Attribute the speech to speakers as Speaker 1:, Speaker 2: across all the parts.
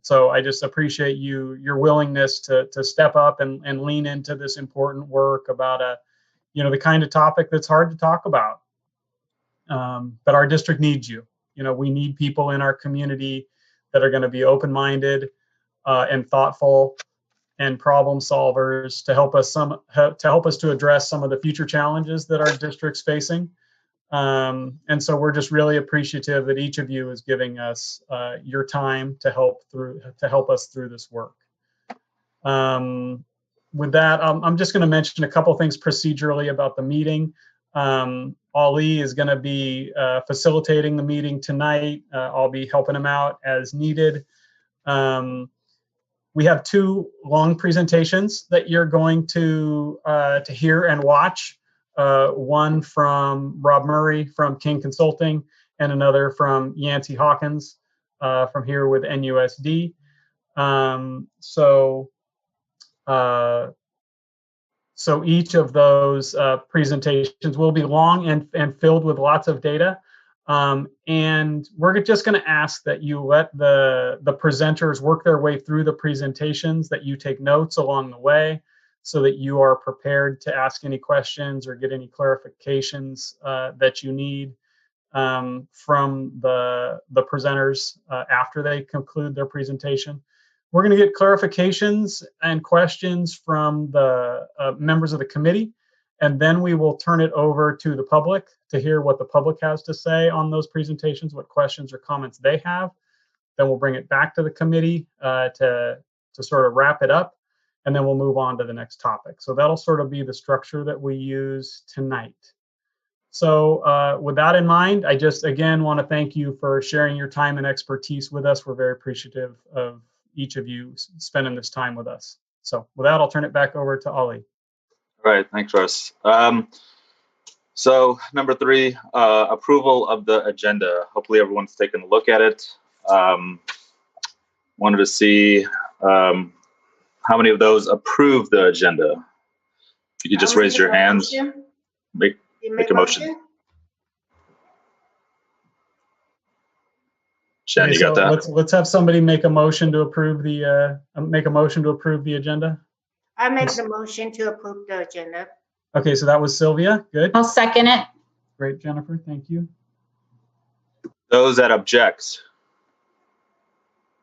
Speaker 1: So I just appreciate your willingness to step up and lean into this important work about the kind of topic that's hard to talk about. But our district needs you. We need people in our community that are going to be open-minded and thoughtful and problem solvers to help us to address some of the future challenges that our district's facing. And so we're just really appreciative that each of you is giving us your time to help us through this work. With that, I'm just going to mention a couple things procedurally about the meeting. Ali is going to be facilitating the meeting tonight. I'll be helping him out as needed. We have two long presentations that you're going to hear and watch. One from Rob Murray from King Consulting and another from Yancey Hawkins from here with NUSD. So each of those presentations will be long and filled with lots of data. And we're just going to ask that you let the presenters work their way through the presentations, that you take notes along the way so that you are prepared to ask any questions or get any clarifications that you need from the presenters after they conclude their presentation. We're going to get clarifications and questions from the members of the committee, and then we will turn it over to the public to hear what the public has to say on those presentations, what questions or comments they have. Then we'll bring it back to the committee to sort of wrap it up, and then we'll move on to the next topic. So that'll sort of be the structure that we use tonight. So with that in mind, I just, again, want to thank you for sharing your time and expertise with us. We're very appreciative of each of you spending this time with us. So with that, I'll turn it back over to Ali.
Speaker 2: All right, thanks, Russ. So number 3, approval of the agenda. Hopefully everyone's taken a look at it. Wanted to see how many of those approve the agenda. If you could just raise your hands. Make a motion. Jen,
Speaker 1: okay,
Speaker 2: you got that?
Speaker 1: Let's have somebody make a motion to approve the agenda.
Speaker 3: I make the motion to approve the agenda.
Speaker 1: Okay, so that was Sylvia. Good.
Speaker 4: I'll second it.
Speaker 1: Great, Jennifer. Thank you.
Speaker 2: Those that object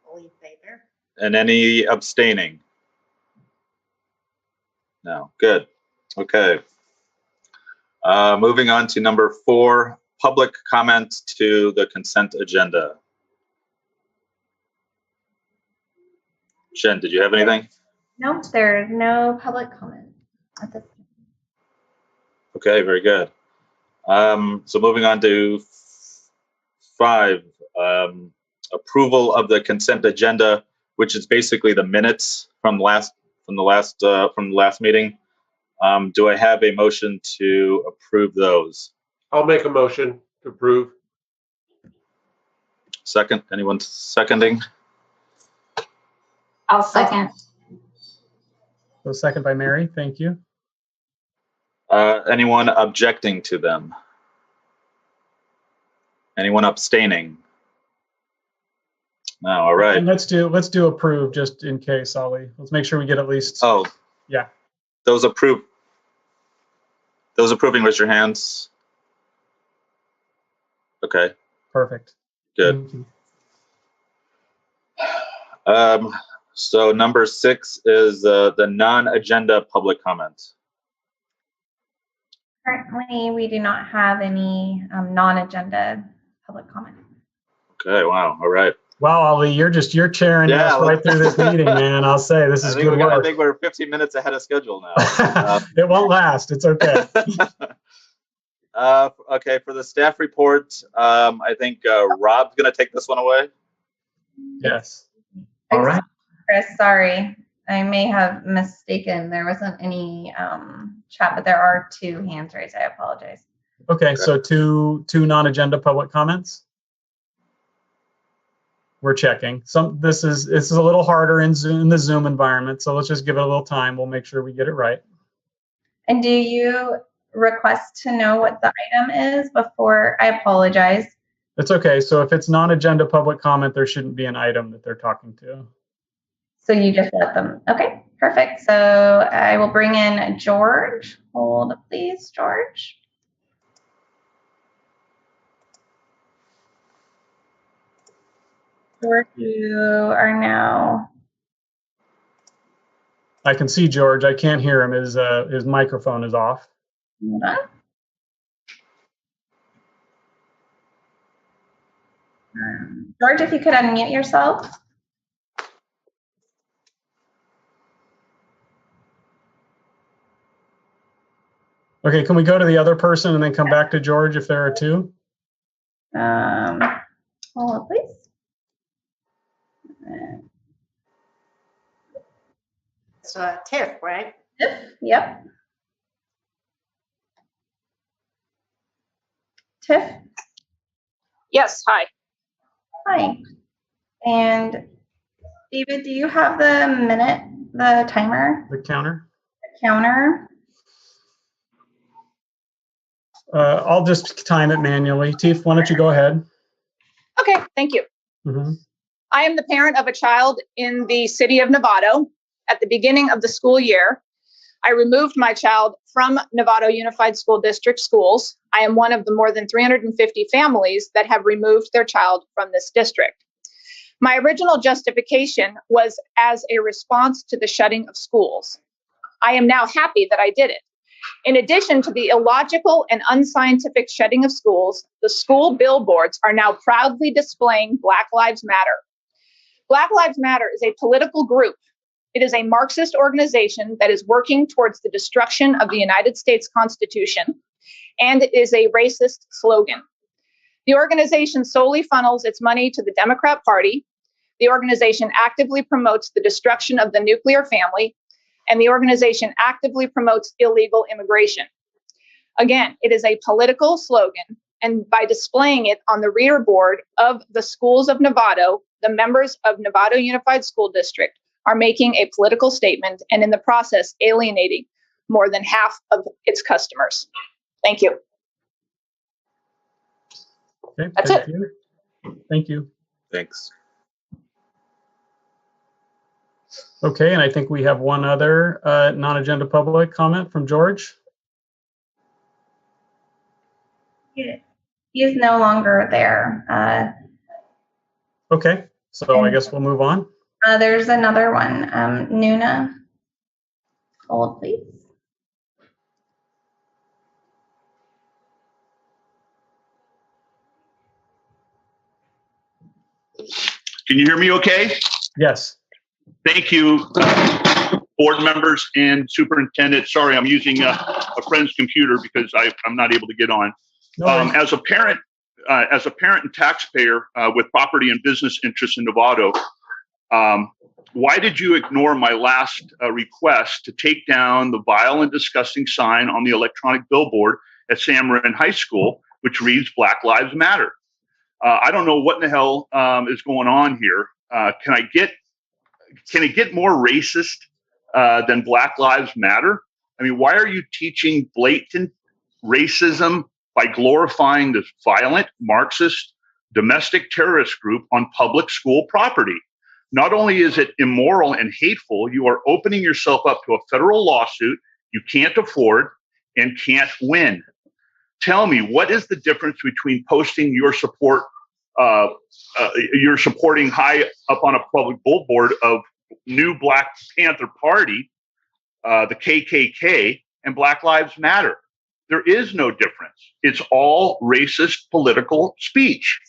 Speaker 3: All in favor?
Speaker 2: and any abstaining? No. Good. Okay. Moving on to number 4, public comment to the consent agenda. Jen, did you have anything?
Speaker 4: No, there are no public comment at this time.
Speaker 2: Okay, very good. So moving on to 5, approval of the consent agenda, which is basically the minutes from the last meeting. Do I have a motion to approve those?
Speaker 5: I'll make a motion to approve.
Speaker 2: Second, anyone seconding?
Speaker 4: I'll second.
Speaker 1: So second by Mary. Thank you.
Speaker 2: Anyone objecting to them? Anyone abstaining? No, all right.
Speaker 1: And let's do approve just in case, Ollie. Let's make sure we get at least.
Speaker 2: Oh,
Speaker 1: yeah.
Speaker 2: Those approving, raise your hands. Okay,
Speaker 1: Perfect.
Speaker 2: good.
Speaker 1: Thank you.
Speaker 2: So number 6 is the non-agenda public comment.
Speaker 4: Currently, we do not have any non-agenda public comment.
Speaker 2: Okay, wow, all right.
Speaker 1: Wow, Ali, you're chairing
Speaker 2: Yeah,
Speaker 1: us right through this meeting, man. I'll say this is good
Speaker 2: I
Speaker 1: work.
Speaker 2: think we're 15 minutes ahead of schedule now.
Speaker 1: It won't last. It's okay.
Speaker 2: Okay, for the staff report, I think Rob's going to take this one away.
Speaker 1: Yes.
Speaker 6: All right.
Speaker 4: Chris, sorry. I may have mistaken. There wasn't any chat, but there are 2 hands raised. I apologize.
Speaker 1: Okay, so two non-agenda public comments. We're checking. This is a little harder in the Zoom environment, so let's just give it a little time. We'll make sure we get it right.
Speaker 4: And do you request to know what the item is before? I apologize.
Speaker 1: It's okay. So if it's non-agenda public comment, there shouldn't be an item that they're talking to.
Speaker 4: So you just let them. Okay, perfect. So I will bring in George. Hold, please, George. George, you are now.
Speaker 1: I can see George. I can't hear him. His microphone is off.
Speaker 4: Hold on. George, if you could unmute yourself.
Speaker 1: Okay, can we go to the other person and then come back to George if there are 2?
Speaker 4: Hold on, please.
Speaker 3: So Tiff, right?
Speaker 4: Yep. Tiff?
Speaker 7: Yes, hi.
Speaker 4: Hi. And David, do you have the timer,
Speaker 1: The counter?
Speaker 4: the counter?
Speaker 1: I'll just time it manually. Tiff, why don't you go ahead?
Speaker 7: Okay, thank you.
Speaker 1: Mm-hmm.
Speaker 7: I am the parent of a child in the city of Novato. At the beginning of the school year, I removed my child from Novato Unified School District schools. I am one of the more than 350 families that have removed their child from this district. My original justification was as a response to the shutting of schools. I am now happy that I did it. In addition to the illogical and unscientific shutting of schools, the school billboards are now proudly displaying Black Lives Matter. Black Lives Matter is a political group. It is a Marxist organization that is working towards the destruction of the United States Constitution, and it is a racist slogan. The organization solely funnels its money to the Democrat Party. The organization actively promotes the destruction of the nuclear family, and the organization actively promotes illegal immigration. Again, it is a political slogan, and by displaying it on the reader board of the schools of Novato, the members of Novato Unified School District are making a political statement and in the process alienating more than half of its customers. Thank you.
Speaker 1: Okay,
Speaker 7: That's
Speaker 1: thank
Speaker 7: it.
Speaker 1: you. Thank you.
Speaker 2: Thanks.
Speaker 1: Okay, and I think we have one other non-agenda public comment from George.
Speaker 4: He is no longer there.
Speaker 1: Okay, so I guess we'll move on.
Speaker 4: There's another one. Nuna. Hold, please.
Speaker 8: Can you hear me okay?
Speaker 1: Yes.
Speaker 8: Thank you, board members and superintendent. Sorry, I'm using a friend's computer because I'm not able to get on.
Speaker 1: No worries.
Speaker 8: As a parent and taxpayer with property and business interests in Novato, why did you ignore my last request to take down the vile and disgusting sign on the electronic billboard at Sam Wren High School, which reads Black Lives Matter? I don't know what in the hell is going on here. Can it get more racist than Black Lives Matter? I mean, why are you teaching blatant racism by glorifying this violent Marxist domestic terrorist group on public school property? Not only is it immoral and hateful, you are opening yourself up to a federal lawsuit you can't afford and can't win. Tell me, what is the difference between posting your support, you're supporting high up on a public billboard of New Black Panther Party, the KKK, and Black Lives Matter? There is no difference. It's all racist political speech.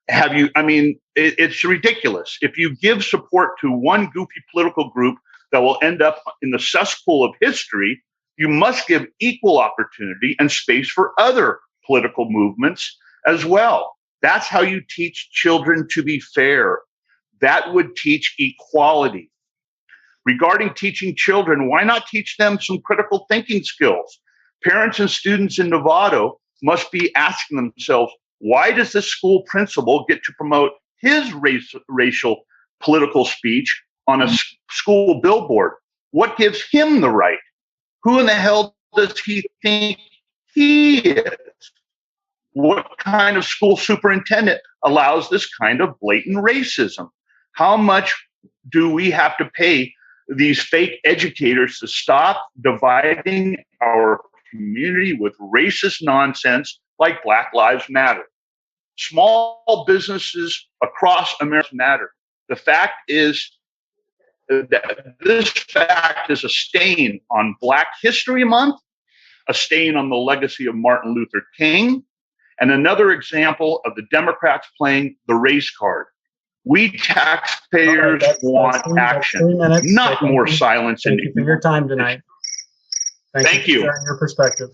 Speaker 8: It's ridiculous. If you give support to one goofy political group that will end up in the cesspool of history, you must give equal opportunity and space for other political movements as well. That's how you teach children to be fair. That would teach equality. Regarding teaching children, why not teach them some critical thinking skills? Parents and students in Novato must be asking themselves, why does this school principal get to promote his racial political speech on a school billboard? What gives him the right? Who in the hell does he think he is? What kind of school superintendent allows this kind of blatant racism? How much do we have to pay these fake educators to stop dividing our community with racist nonsense like Black Lives Matter? Small businesses across America matter. The fact is that this fact is a stain on Black History Month, a stain on the legacy of Martin Luther King, and another example of the Democrats playing the race card. We taxpayers want action, not more silence.
Speaker 1: Thank you for your time tonight.
Speaker 8: Thank you.
Speaker 1: For sharing your perspective.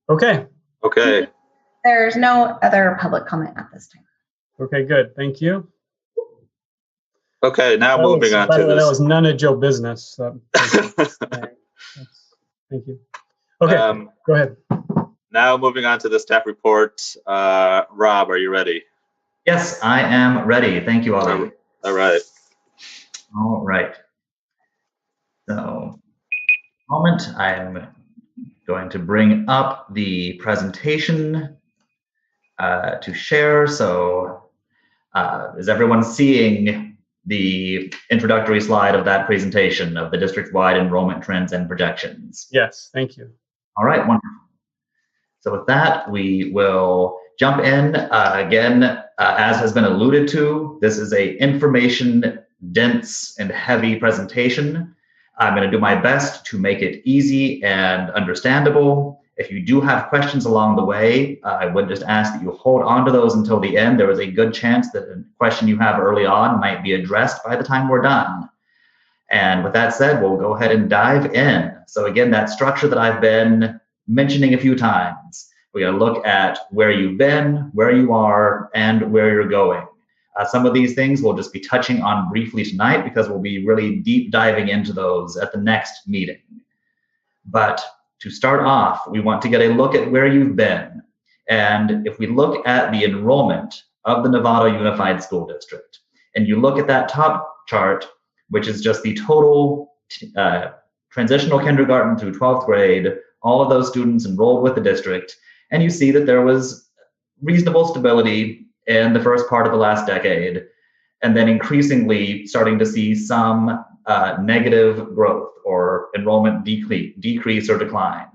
Speaker 1: Okay.
Speaker 2: Okay.
Speaker 4: There's no other public comment at this time.
Speaker 1: Okay, good. Thank you.
Speaker 2: Okay, now moving on to
Speaker 1: That
Speaker 2: this.
Speaker 1: was none of Joe business. Thank you. Okay, go ahead.
Speaker 2: Now moving on to the staff report. Rob, are you ready?
Speaker 6: Yes, I am ready. Thank you, Ollie.
Speaker 2: All right.
Speaker 6: All right. So, moment, I'm going to bring up the presentation to share. So, is everyone seeing the introductory slide of that presentation of the district-wide enrollment trends and projections?
Speaker 1: Yes, thank you.
Speaker 6: All right, wonderful. So with that, we will jump in. Again, as has been alluded to, this is a information-dense and heavy presentation. I'm going to do my best to make it easy and understandable. If you do have questions along the way, I would just ask that you hold on to those until the end. There is a good chance that a question you have early on might be addressed by the time we're done. And with that said, we'll go ahead and dive in. So again, that structure that I've been mentioning a few times. We're going to look at where you've been, where you are, and where you're going. Some of these things we'll just be touching on briefly tonight because we'll be really deep diving into those at the next meeting. But to start off, we want to get a look at where you've been. And if we look at the enrollment of the Novato Unified School District, and you look at that top chart, which is just the total transitional kindergarten through 12th grade, all of those students enrolled with the district, and you see that there was reasonable stability in the first part of the last decade, and then increasingly starting to see some negative growth or enrollment decrease or decline.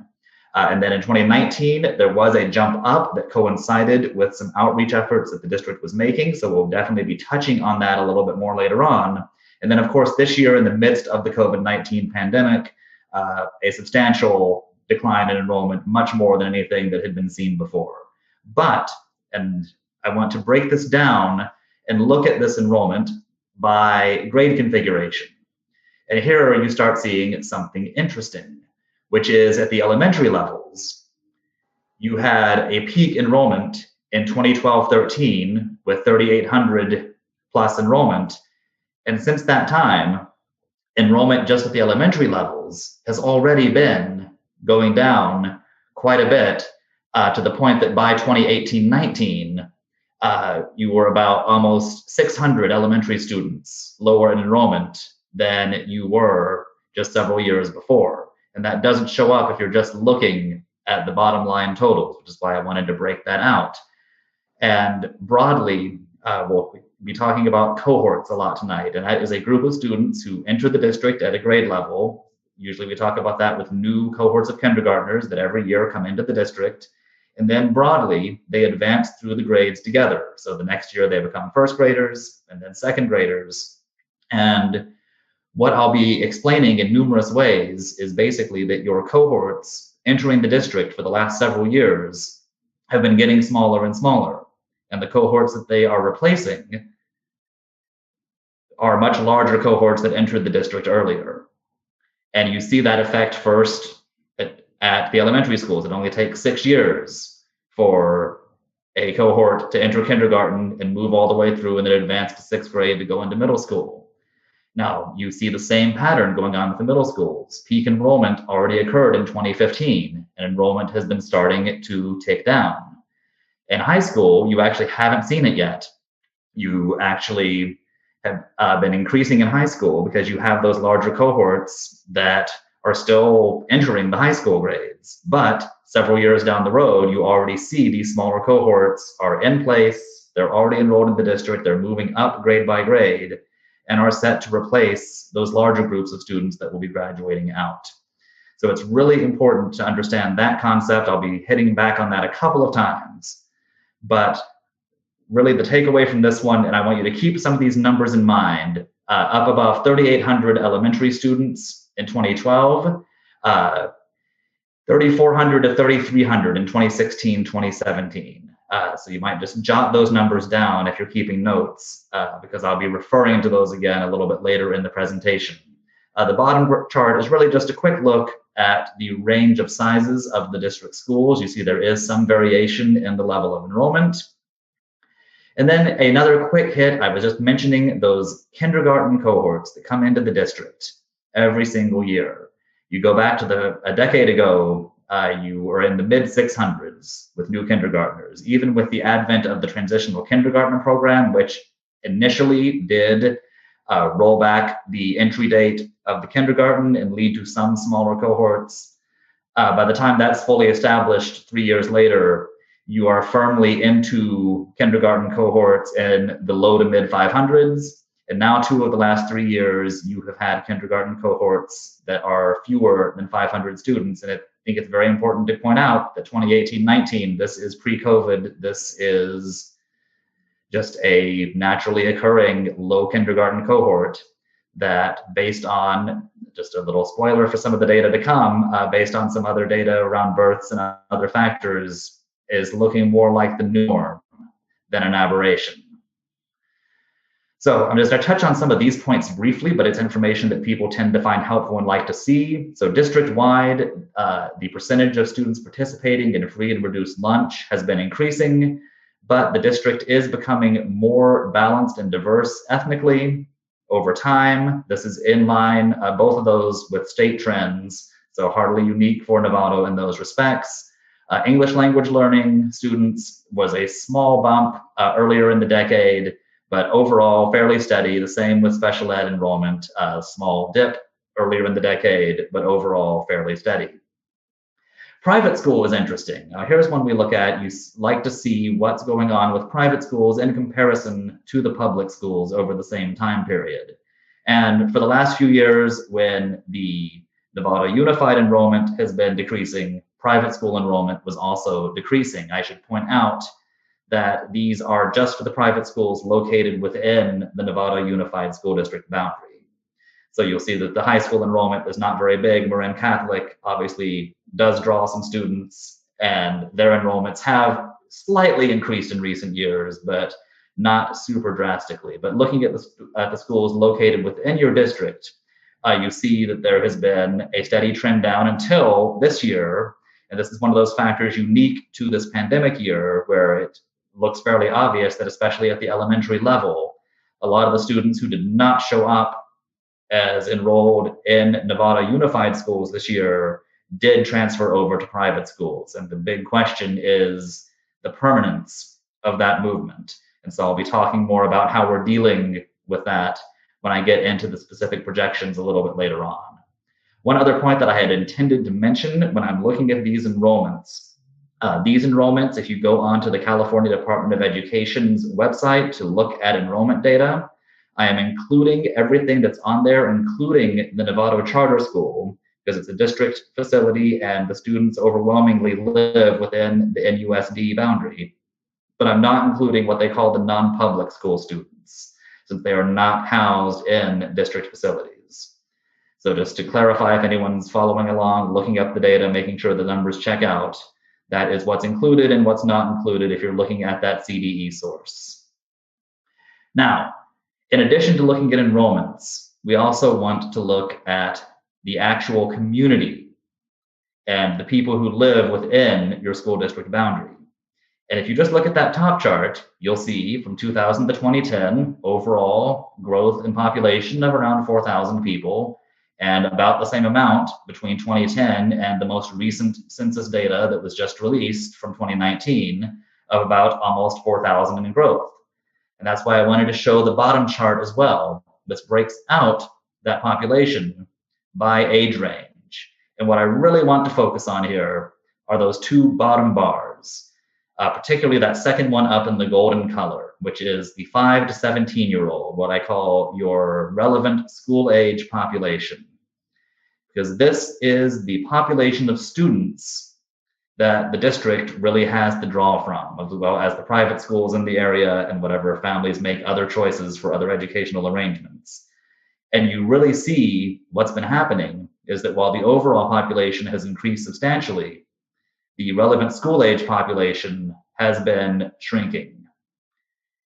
Speaker 6: And then in 2019, there was a jump up that coincided with some outreach efforts that the district was making, so we'll definitely be touching on that a little bit more later on. And then, of course, this year in the midst of the COVID-19 pandemic, a substantial decline in enrollment, much more than anything that had been seen before. But, and I want to break this down and look at this enrollment by grade configuration. And here you start seeing something interesting, which is at the elementary levels, you had a peak enrollment in 2012-13 with 3,800 plus enrollment. And since that time, enrollment just at the elementary levels has already been going down quite a bit to the point that by 2018-19, you were about almost 600 elementary students lower in enrollment than you were just several years before. And that doesn't show up if you're just looking at the bottom line totals, which is why I wanted to break that out. And broadly, we'll be talking about cohorts a lot tonight, and that is a group of students who enter the district at a grade level. Usually we talk about that with new cohorts of kindergartners that every year come into the district. And then broadly, they advance through the grades together. So the next year they become first graders and then second graders. And what I'll be explaining in numerous ways is basically that your cohorts entering the district for the last several years have been getting smaller and smaller. And the cohorts that they are replacing are much larger cohorts that entered the district earlier. And you see that effect first at the elementary schools. It only takes 6 years for a cohort to enter kindergarten and move all the way through and then advance to 6th grade to go into middle school. Now, you see the same pattern going on with the middle schools. Peak enrollment already occurred in 2015, and enrollment has been starting to tick down. In high school, you actually haven't seen it yet. You actually have been increasing in high school because you have those larger cohorts that are still entering the high school grades. But several years down the road, you already see these smaller cohorts are in place, they're already enrolled in the district, they're moving up grade by grade, and are set to replace those larger groups of students that will be graduating out. So it's really important to understand that concept. I'll be hitting back on that a couple of times. But really the takeaway from this one, and I want you to keep some of these numbers in mind, up above 3,800 elementary students in 2012, 3,400 to 3,300 in 2016, 2017. So you might just jot those numbers down if you're keeping notes, because I'll be referring to those again a little bit later in the presentation. The bottom chart is really just a quick look at the range of sizes of the district schools. You see there is some variation in the level of enrollment. And then another quick hit, I was just mentioning those kindergarten cohorts that come into the district every single year. You go back to a decade ago, you were in the mid 600s with new kindergartners, even with the advent of the transitional kindergartner program, which initially did roll back the entry date of the kindergarten and lead to some smaller cohorts. By the time that's fully established 3 years later, you are firmly into kindergarten cohorts in the low to mid 500s. And now 2 of the last 3 years, you have had kindergarten cohorts that are fewer than 500 students. And I think it's very important to point out that 2018-19, this is pre-COVID. This is just a naturally occurring low kindergarten cohort that, based on, just a little spoiler for some of the data to come, based on some other data around births and other factors, is looking more like the norm than an aberration. So I'm just going to touch on some of these points briefly, but it's information that people tend to find helpful and like to see. So district-wide, the percentage of students participating in free and reduced lunch has been increasing, but the district is becoming more balanced and diverse ethnically over time. This is in line, both of those, with state trends, so hardly unique for Novato in those respects. English language learning students was a small bump earlier in the decade, but overall fairly steady. The same with special ed enrollment, small dip earlier in the decade, but overall fairly steady. Private school is interesting. Here's one we look at. You like to see what's going on with private schools in comparison to the public schools over the same time period. And for the last few years, when the Nevada Unified enrollment has been decreasing, private school enrollment was also decreasing. I should point out that these are just for the private schools located within the Nevada Unified School District boundary. So you'll see that the high school enrollment is not very big. Marin Catholic obviously does draw some students, and their enrollments have slightly increased in recent years, but not super drastically. But looking at the schools located within your district, you see that there has been a steady trend down until this year. And this is one of those factors unique to this pandemic year, where it looks fairly obvious that, especially at the elementary level, a lot of the students who did not show up as enrolled in Nevada Unified schools this year did transfer over to private schools. And the big question is the permanence of that movement. And so I'll be talking more about how we're dealing with that when I get into the specific projections a little bit later on. One other point that I had intended to mention when I'm looking at these enrollments, These enrollments, if you go onto the California Department of Education's website to look at enrollment data, I am including everything that's on there, including the Novato Charter School, because it's a district facility and the students overwhelmingly live within the NUSD boundary. But I'm not including what they call the non-public school students, since they are not housed in district facilities. So just to clarify, if anyone's following along, looking up the data, making sure the numbers check out, that is what's included and what's not included if you're looking at that CDE source. Now, in addition to looking at enrollments, we also want to look at the actual community and the people who live within your school district boundary. And if you just look at that top chart, you'll see from 2000 to 2010, overall growth in population of around 4,000 people, and about the same amount between 2010 and the most recent census data that was just released from 2019 of about almost 4,000 in growth. And that's why I wanted to show the bottom chart as well. This breaks out that population by age range. And what I really want to focus on here are those two bottom bars, particularly that second one up in the golden color, which is the 5 to 17-year-old, what I call your relevant school age population. Because this is the population of students that the district really has to draw from, as well as the private schools in the area and whatever families make other choices for other educational arrangements. And you really see what's been happening is that while the overall population has increased substantially, the relevant school age population has been shrinking.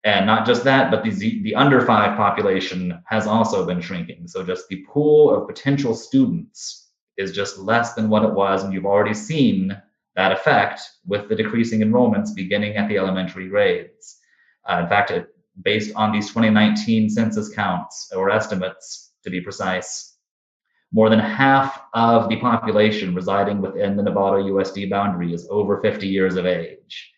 Speaker 6: And not just that, but the under 5 population has also been shrinking. So just the pool of potential students is just less than what it was, and you've already seen that effect with the decreasing enrollments beginning at the elementary grades. In fact, based on these 2019 census counts or estimates, to be precise, more than half of the population residing within the Novato USD boundary is over 50 years of age.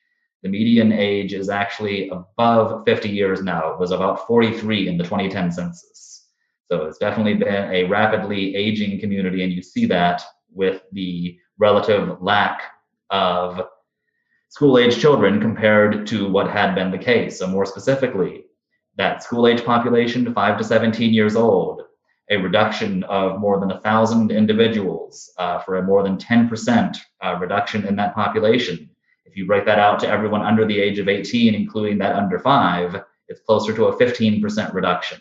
Speaker 6: The median age is actually above 50 years now. It was about 43 in the 2010 census. So it's definitely been a rapidly aging community, and you see that with the relative lack of school-age children compared to what had been the case. So more specifically, that school-age population, 5 to 17 years old, a reduction of more than 1,000 individuals for a more than 10% reduction in that population. If you break that out to everyone under the age of 18, including that under 5, it's closer to a 15% reduction.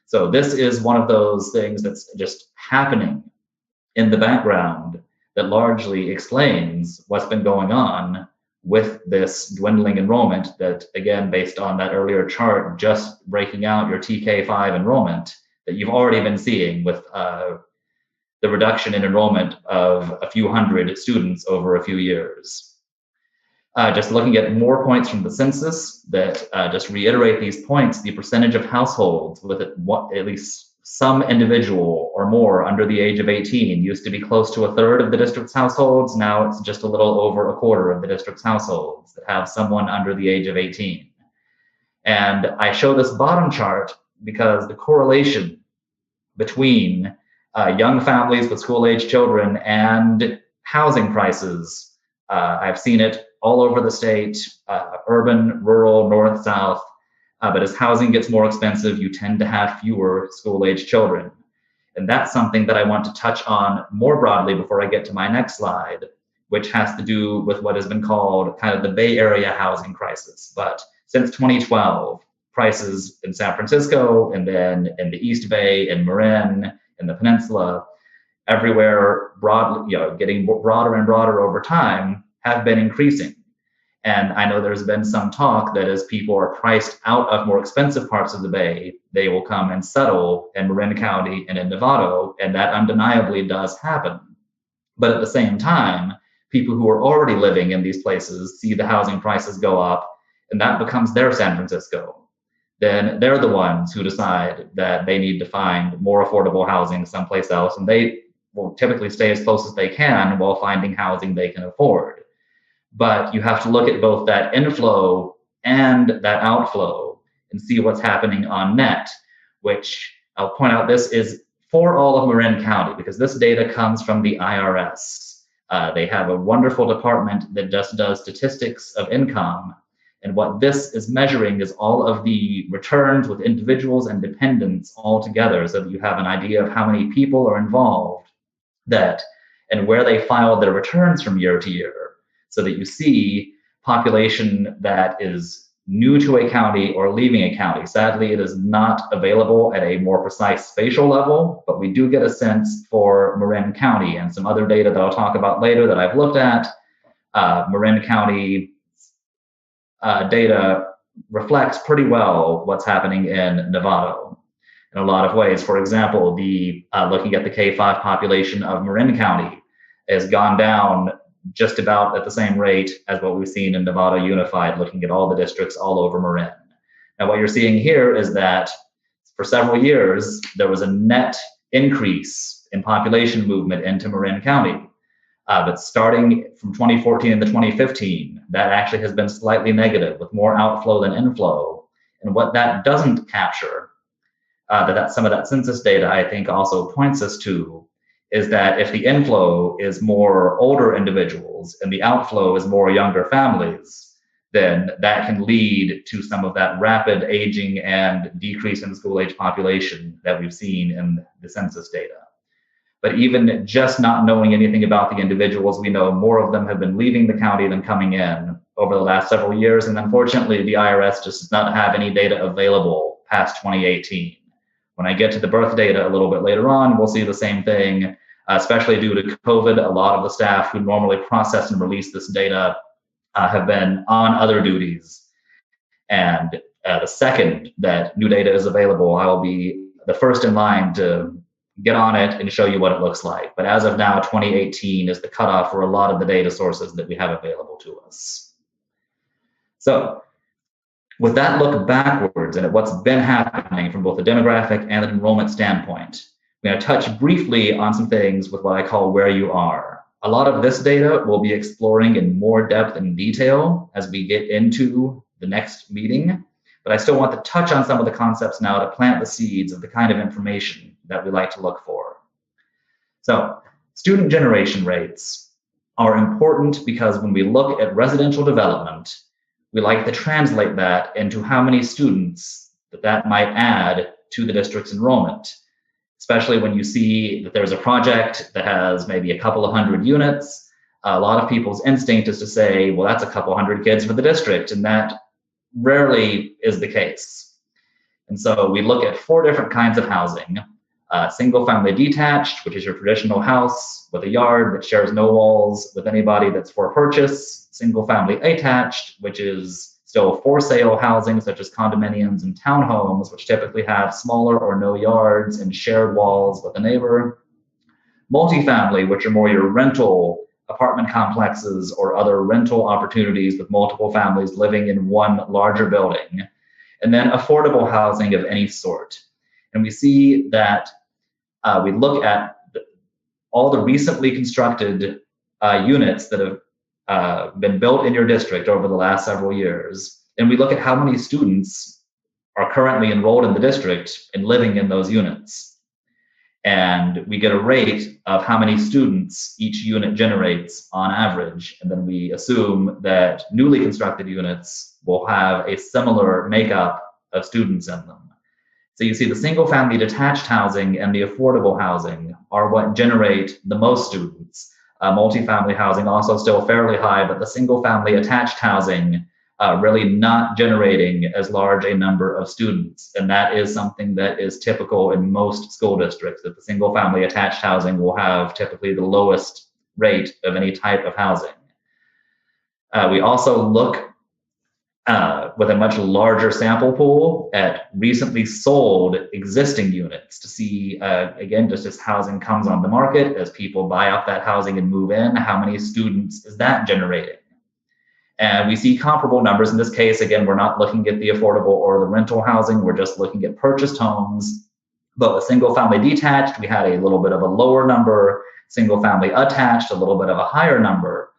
Speaker 6: So this is one of those things that's just happening in the background that largely explains what's been going on with this dwindling enrollment that, again, based on that earlier chart, just breaking out your TK5 enrollment that you've already been seeing with the reduction in enrollment of a few hundred students over a few years. Just looking at more points from the census that just reiterate these points, the percentage of households with at least some individual or more under the age of 18 used to be close to 1/3 of the district's households. Now it's just a little over 1/4 of the district's households that have someone under the age of 18. And I show this bottom chart because the correlation between young families with school-age children and housing prices, I've seen it all over the state, urban, rural, north, south. But as housing gets more expensive, you tend to have fewer school-age children. And that's something that I want to touch on more broadly before I get to my next slide, which has to do with what has been called kind of the Bay Area housing crisis. But since 2012, prices in San Francisco and then in the East Bay and Marin and the peninsula, everywhere broadly, getting broader and broader over time, have been increasing. And I know there's been some talk that as people are priced out of more expensive parts of the Bay, they will come and settle in Marin County and in Novato, and that undeniably does happen. But at the same time, people who are already living in these places see the housing prices go up, and that becomes their San Francisco. Then they're the ones who decide that they need to find more affordable housing someplace else, and they will typically stay as close as they can while finding housing they can afford. But you have to look at both that inflow and that outflow and see what's happening on net, which I'll point out this is for all of Marin County because this data comes from the IRS. They have a wonderful department that just does statistics of income. And what this is measuring is all of the returns with individuals and dependents all together, so that you have an idea of how many people are involved and where they filed their returns from year to year, so that you see population that is new to a county or leaving a county. Sadly, it is not available at a more precise spatial level, but we do get a sense for Marin County and some other data that I'll talk about later that I've looked at. Marin County data reflects pretty well what's happening in Novato in a lot of ways. For example, looking at the K-5 population of Marin County has gone down just about at the same rate as what we've seen in Novato Unified, looking at all the districts all over Marin. Now, what you're seeing here is that for several years, there was a net increase in population movement into Marin County. But starting from 2014 into 2015, that actually has been slightly negative, with more outflow than inflow. And what that doesn't capture, some of that census data, I think, also points us to, is that if the inflow is more older individuals and the outflow is more younger families, then that can lead to some of that rapid aging and decrease in the school age population that we've seen in the census data. But even just not knowing anything about the individuals, we know more of them have been leaving the county than coming in over the last several years. And unfortunately, the IRS just does not have any data available past 2018. When I get to the birth data a little bit later on, we'll see the same thing, especially due to COVID. A lot of the staff who normally process and release this data have been on other duties. And the second that new data is available, I will be the first in line to get on it and show you what it looks like. But as of now, 2018 is the cutoff for a lot of the data sources that we have available to us. So with that look backwards and at what's been happening from both the demographic and an enrollment standpoint, I'm going to touch briefly on some things with what I call where you are. A lot of this data we'll be exploring in more depth and detail as we get into the next meeting, but I still want to touch on some of the concepts now to plant the seeds of the kind of information that we like to look for. So, student generation rates are important because when we look at residential development, we like to translate that into how many students that might add to the district's enrollment, especially when you see that there's a project that has maybe a couple of hundred units. A lot of people's instinct is to say, well, that's a couple hundred kids for the district, and that rarely is the case. And so we look at 4 different kinds of housing. Single-family detached, which is your traditional house with a yard that shares no walls with anybody that's for purchase. Single-family attached, which is still for sale housing, such as condominiums and townhomes, which typically have smaller or no yards and shared walls with a neighbor. Multifamily, which are more your rental apartment complexes or other rental opportunities with multiple families living in one larger building. And then affordable housing of any sort. And we see that we look at all the recently constructed units that have been built in your district over the last several years, and we look at how many students are currently enrolled in the district and living in those units. And we get a rate of how many students each unit generates on average, and then we assume that newly constructed units will have a similar makeup of students in them. So you see the single-family detached housing and the affordable housing are what generate the most students. Multifamily housing also still fairly high, but the single-family attached housing really not generating as large a number of students. And that is something that is typical in most school districts, that the single-family attached housing will have typically the lowest rate of any type of housing. We also look with a much larger sample pool at recently sold existing units to see, again, just as housing comes on the market, as people buy up that housing and move in, how many students is that generating? And we see comparable numbers. In this case, again, we're not looking at the affordable or the rental housing, we're just looking at purchased homes. But with single family detached, we had a little bit of a lower number, single family attached, a little bit of a higher number.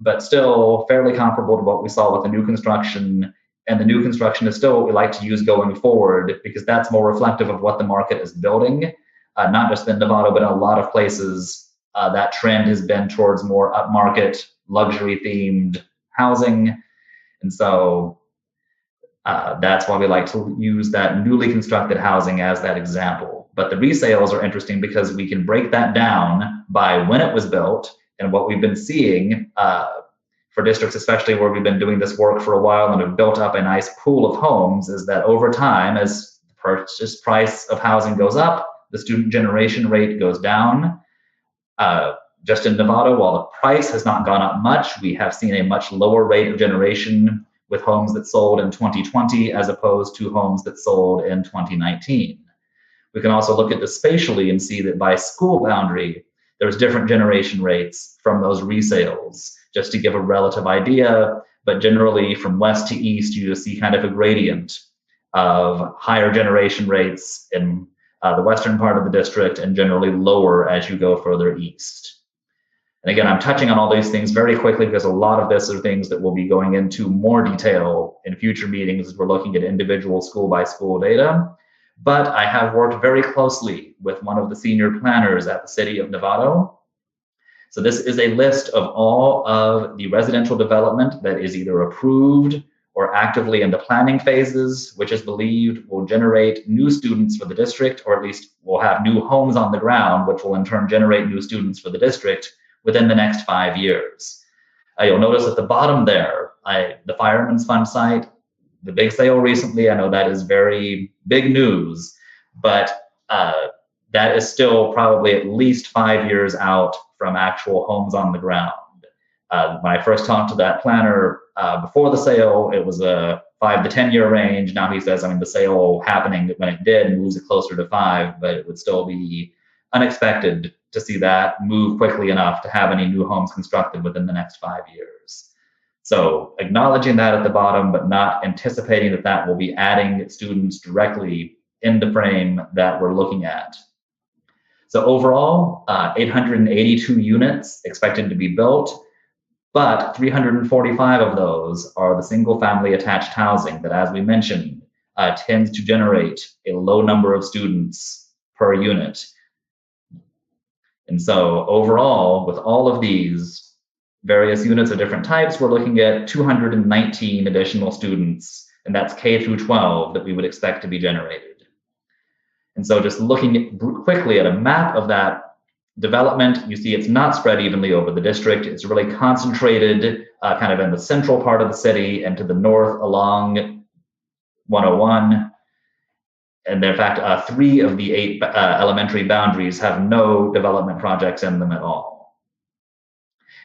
Speaker 6: But still fairly comparable to what we saw with the new construction. And the new construction is still what we like to use going forward, because that's more reflective of what the market is building, not just in Nevada, but in a lot of places that trend has been towards more upmarket, luxury-themed housing. And so that's why we like to use that newly constructed housing as that example. But the resales are interesting because we can break that down by when it was built, and what we've been seeing for districts, especially where we've been doing this work for a while and have built up a nice pool of homes, is that over time, as the purchase price of housing goes up, the student generation rate goes down. Just in Nevada, while the price has not gone up much, we have seen a much lower rate of generation with homes that sold in 2020 as opposed to homes that sold in 2019. We can also look at this spatially and see that by school boundary, there's different generation rates from those resales, just to give a relative idea. But generally, from west to east, you just see kind of a gradient of higher generation rates in the western part of the district and generally lower as you go further east. And again, I'm touching on all these things very quickly because a lot of this are things that we'll be going into more detail in future meetings as we're looking at individual school by school data. But I have worked very closely with one of the senior planners at the city of Novato. So this is a list of all of the residential development that is either approved or actively in the planning phases, which is believed will generate new students for the district, or at least will have new homes on the ground, which will in turn generate new students for the district within the next 5 years. You'll notice at the bottom there, the Fireman's Fund site, the big sale recently, I know that is very big news, but that is still probably at least 5 years out from actual homes on the ground. When I first talked to that planner before the sale, it was a 5 to 10 year range. Now he says, I mean, the sale happening when it did moves it closer to 5, but it would still be unexpected to see that move quickly enough to have any new homes constructed within the next 5 years. So acknowledging that at the bottom, but not anticipating that that will be adding students directly in the frame that we're looking at. So overall, 882 units expected to be built, but 345 of those are the single family attached housing that, as we mentioned, tends to generate a low number of students per unit. And so overall, with all of these various units of different types, we're looking at 219 additional students, and that's K through 12 that we would expect to be generated. And so just looking quickly at a map of that development, you see it's not spread evenly over the district. It's really concentrated kind of in the central part of the city and to the north along 101. And in fact, 3 of the 8 elementary boundaries have no development projects in them at all.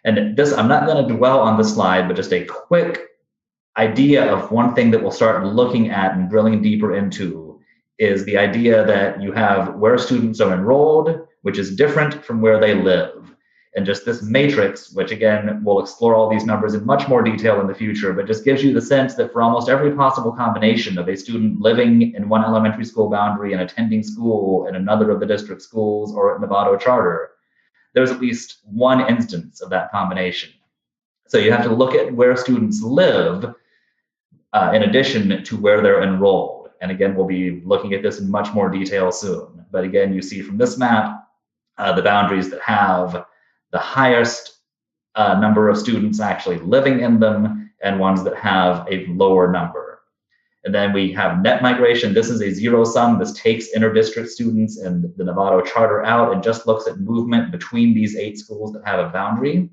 Speaker 6: And this, I'm not going to dwell on this slide, but just a quick idea of one thing that we'll start looking at and drilling deeper into is the idea that you have where students are enrolled, which is different from where they live. And just this matrix, which again, we'll explore all these numbers in much more detail in the future, but just gives you the sense that for almost every possible combination of a student living in one elementary school boundary and attending school in another of the district schools or at Novato Charter, there's at least one instance of that combination. So you have to look at where students live in addition to where they're enrolled. And again, we'll be looking at this in much more detail soon. But again, you see from this map, the boundaries that have the highest number of students actually living in them and ones that have a lower number. And then we have net migration. This is a zero sum. This takes inter-district students and the Novato Charter out and just looks at movement between these 8 schools that have a boundary.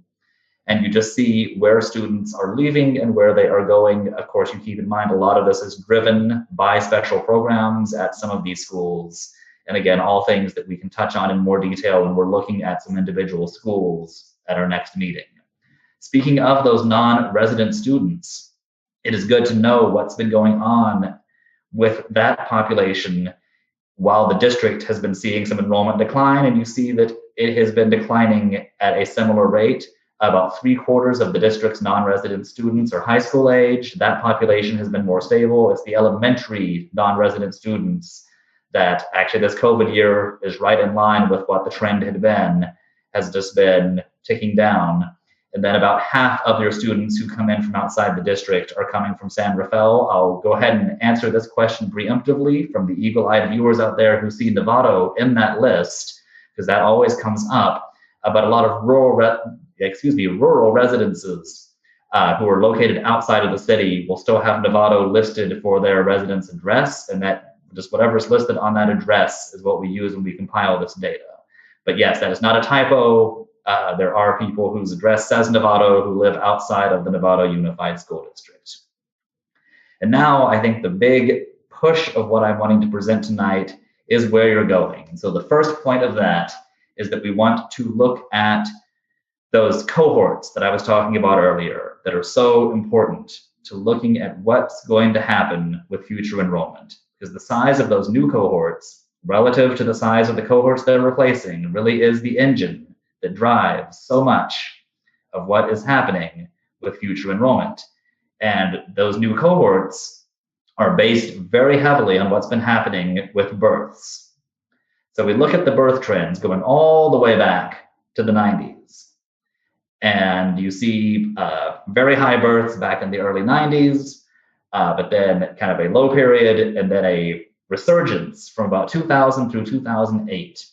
Speaker 6: And you just see where students are leaving and where they are going. Of course, you keep in mind a lot of this is driven by special programs at some of these schools. And again, all things that we can touch on in more detail when we're looking at some individual schools at our next meeting. Speaking of those non-resident students, it is good to know what's been going on with that population while the district has been seeing some enrollment decline, and you see that it has been declining at a similar rate. About 3/4 of the district's non-resident students are high school age. That population has been more stable. It's the elementary non-resident students that actually this COVID year is right in line with what the trend had been, has just been ticking down. And then about half of your students who come in from outside the district are coming from San Rafael. I'll go ahead and answer this question preemptively from the eagle-eyed viewers out there who see Novato in that list, because that always comes up. but a lot of rural residences who are located outside of the city will still have Novato listed for their residence address, and that just whatever's listed on that address is what we use when we compile this data. But yes, that is not a typo. There are people whose address says Novato who live outside of the Novato Unified School District. And now I think the big push of what I'm wanting to present tonight is where you're going. And so the first point of that is that we want to look at those cohorts that I was talking about earlier that are so important to looking at what's going to happen with future enrollment. Because the size of those new cohorts relative to the size of the cohorts they're replacing really is the engine that drives so much of what is happening with future enrollment. And those new cohorts are based very heavily on what's been happening with births. So we look at the birth trends going all the way back to the 90s. And you see very high births back in the early 90s, but then kind of a low period and then a resurgence from about 2000 through 2008.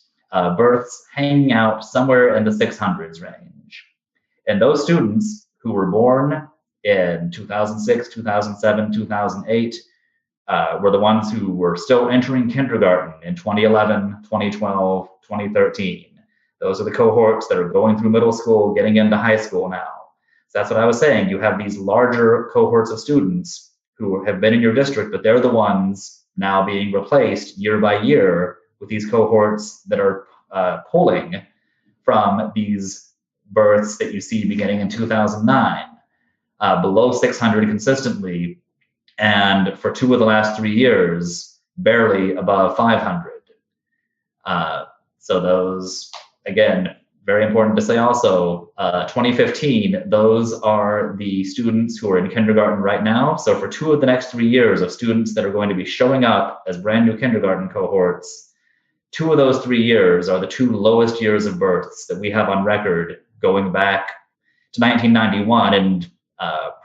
Speaker 6: Births hanging out somewhere in the 600s range. And those students who were born in 2006, 2007, 2008 were the ones who were still entering kindergarten in 2011, 2012, 2013. Those are the cohorts that are going through middle school, getting into high school now. So that's what I was saying. You have these larger cohorts of students who have been in your district, but they're the ones now being replaced year by year with these cohorts that are pulling from these births that you see beginning in 2009, below 600 consistently, and for 2 of the last 3 years, barely above 500. So those, again, very important to say also, 2015, those are the students who are in kindergarten right now. So for 2 of the next 3 years of students that are going to be showing up as brand new kindergarten cohorts, 2 of those 3 years are the 2 lowest years of births that we have on record going back to 1991 and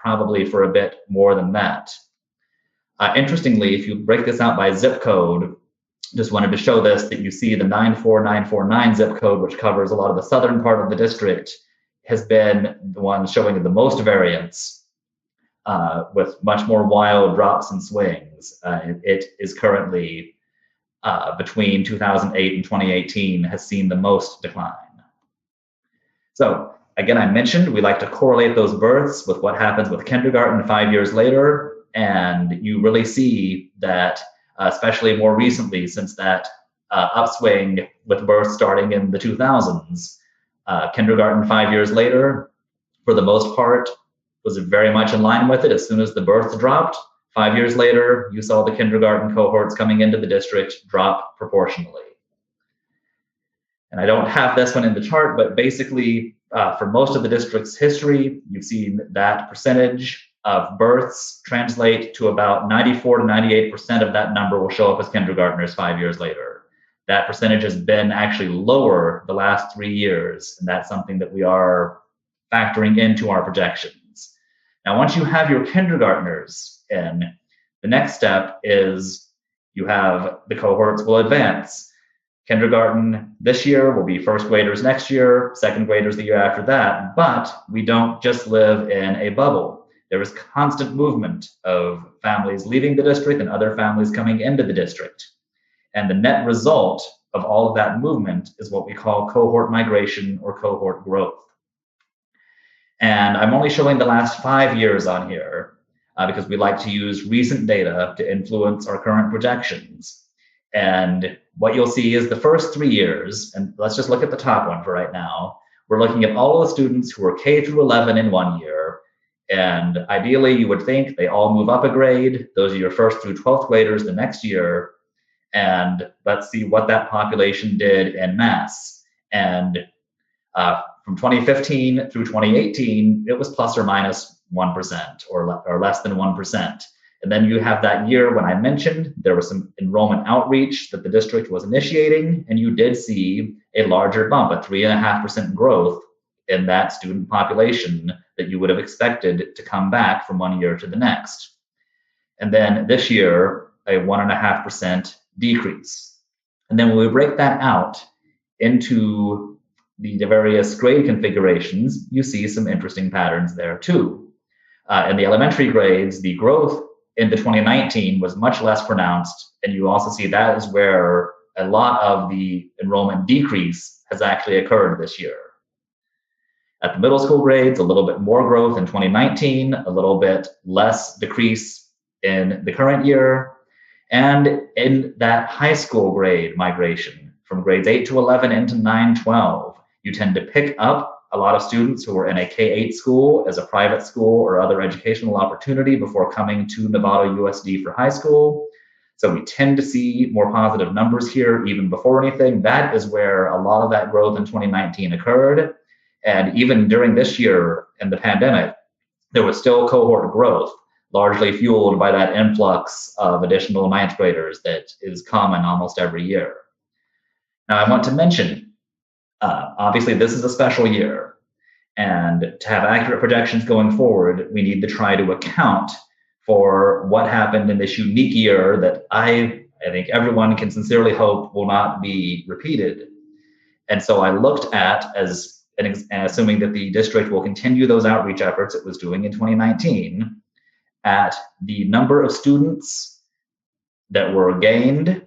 Speaker 6: probably for a bit more than that. Interestingly, if you break this out by zip code, just wanted to show this, that you see the 94949 zip code, which covers a lot of the southern part of the district, has been the one showing the most variance with much more wild drops and swings. It is currently between 2008 and 2018 has seen the most decline. So again, I mentioned we like to correlate those births with what happens with kindergarten 5 years later. And you really see that, especially more recently, since that upswing with births starting in the 2000s, kindergarten 5 years later, for the most part, was very much in line with it. As soon as the births dropped, 5 years later, you saw the kindergarten cohorts coming into the district drop proportionally. And I don't have this one in the chart, but basically, for most of the district's history, you've seen that percentage of births translate to about 94 to 98% of that number will show up as kindergartners 5 years later. That percentage has been actually lower the last 3 years, and that's something that we are factoring into our projections. Now, once you have your kindergartners in, the next step is you have the cohorts will advance. Kindergarten this year will be first graders next year, second graders the year after that, but we don't just live in a bubble. There is constant movement of families leaving the district and other families coming into the district. And the net result of all of that movement is what we call cohort migration or cohort growth. And I'm only showing the last 5 years on here because we like to use recent data to influence our current projections. And what you'll see is the first 3 years, and let's just look at the top one for right now. We're looking at all of the students who are K through 11 in 1 year. And ideally, you would think they all move up a grade. Those are your first through 12th graders the next year. And let's see what that population did en masse. And from 2015 through 2018, it was plus or minus 1% or less than 1%. And then you have that year when I mentioned there was some enrollment outreach that the district was initiating, and you did see a larger bump, a 3.5% growth in that student population that you would have expected to come back from 1 year to the next. And then this year, a 1.5% decrease. And then when we break that out into the various grade configurations, you see some interesting patterns there too. In the elementary grades, the growth into 2019 was much less pronounced, and you also see that is where a lot of the enrollment decrease has actually occurred this year. At the middle school grades, a little bit more growth in 2019, a little bit less decrease in the current year. And in that high school grade migration, from grades 8 to 11 into 9-12, you tend to pick up a lot of students who were in a K-8 school as a private school or other educational opportunity before coming to Novato USD for high school. So we tend to see more positive numbers here even before anything. That is where a lot of that growth in 2019 occurred. And even during this year in the pandemic, there was still cohort growth, largely fueled by that influx of additional ninth graders that is common almost every year. Now, I want to mention, obviously, this is a special year. And to have accurate projections going forward, we need to try to account for what happened in this unique year that I think everyone can sincerely hope will not be repeated. And so I looked at, assuming that the district will continue those outreach efforts it was doing in 2019, at the number of students that were gained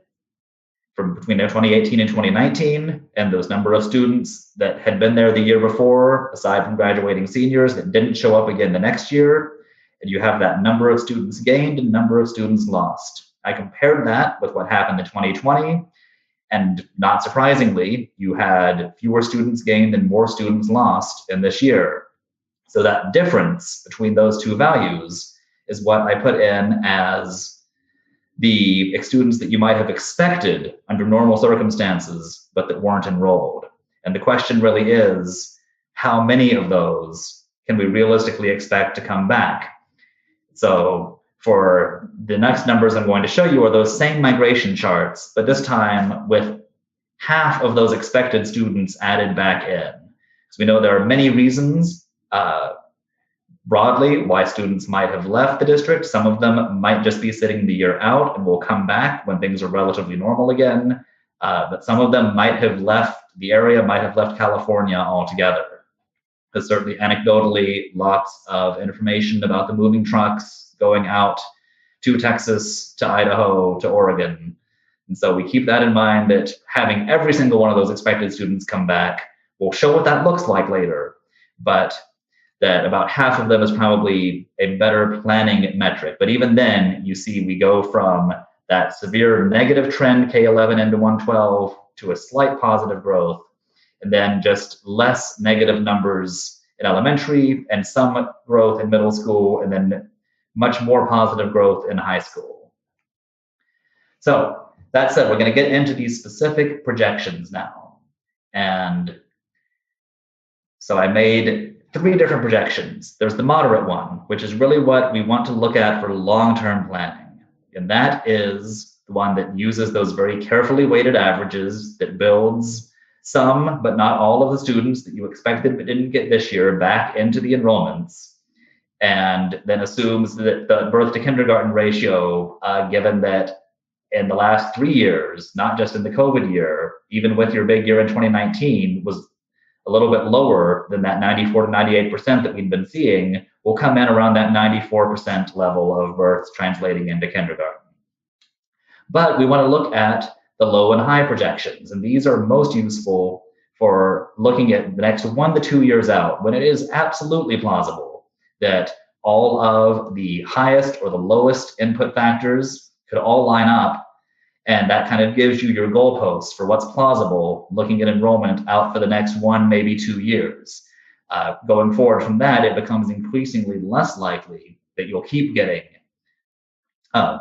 Speaker 6: from between 2018 and 2019, and those number of students that had been there the year before, aside from graduating seniors that didn't show up again the next year. And you have that number of students gained and number of students lost. I compared that with what happened in 2020, and not surprisingly, you had fewer students gained and more students lost in this year. So that difference between those two values is what I put in as the students that you might have expected under normal circumstances, but that weren't enrolled. And the question really is, how many of those can we realistically expect to come back? So for the next numbers I'm going to show you are those same migration charts, but this time with half of those expected students added back in. So we know there are many reasons broadly why students might have left the district. Some of them might just be sitting the year out and will come back when things are relatively normal again. But some of them might have left the area, might have left California altogether. Because certainly anecdotally, lots of information about the moving trucks going out to Texas, to Idaho, to Oregon. And so we keep that in mind, that having every single one of those expected students come back will show what that looks like later. But that about half of them is probably a better planning metric. But even then, you see we go from that severe negative trend, K11 into 112, to a slight positive growth, and then just less negative numbers in elementary and some growth in middle school, and then much more positive growth in high school. So that said, we're going to get into these specific projections now. And so I made 3 different projections. There's the moderate one, which is really what we want to look at for long-term planning. And that is the one that uses those very carefully weighted averages, that builds some, but not all of the students that you expected but didn't get this year back into the enrollments, and then assumes that the birth to kindergarten ratio, given that in the last 3 years, not just in the COVID year, even with your big year in 2019, was a little bit lower than that 94 to 98% that we've been seeing, will come in around that 94% level of births translating into kindergarten. But we want to look at the low and high projections, and these are most useful for looking at the next 1 to 2 years out, when it is absolutely plausible that all of the highest or the lowest input factors could all line up. And that kind of gives you your goalposts for what's plausible looking at enrollment out for the next 1, maybe 2 years. Going forward from that, it becomes increasingly less likely that you'll keep getting kind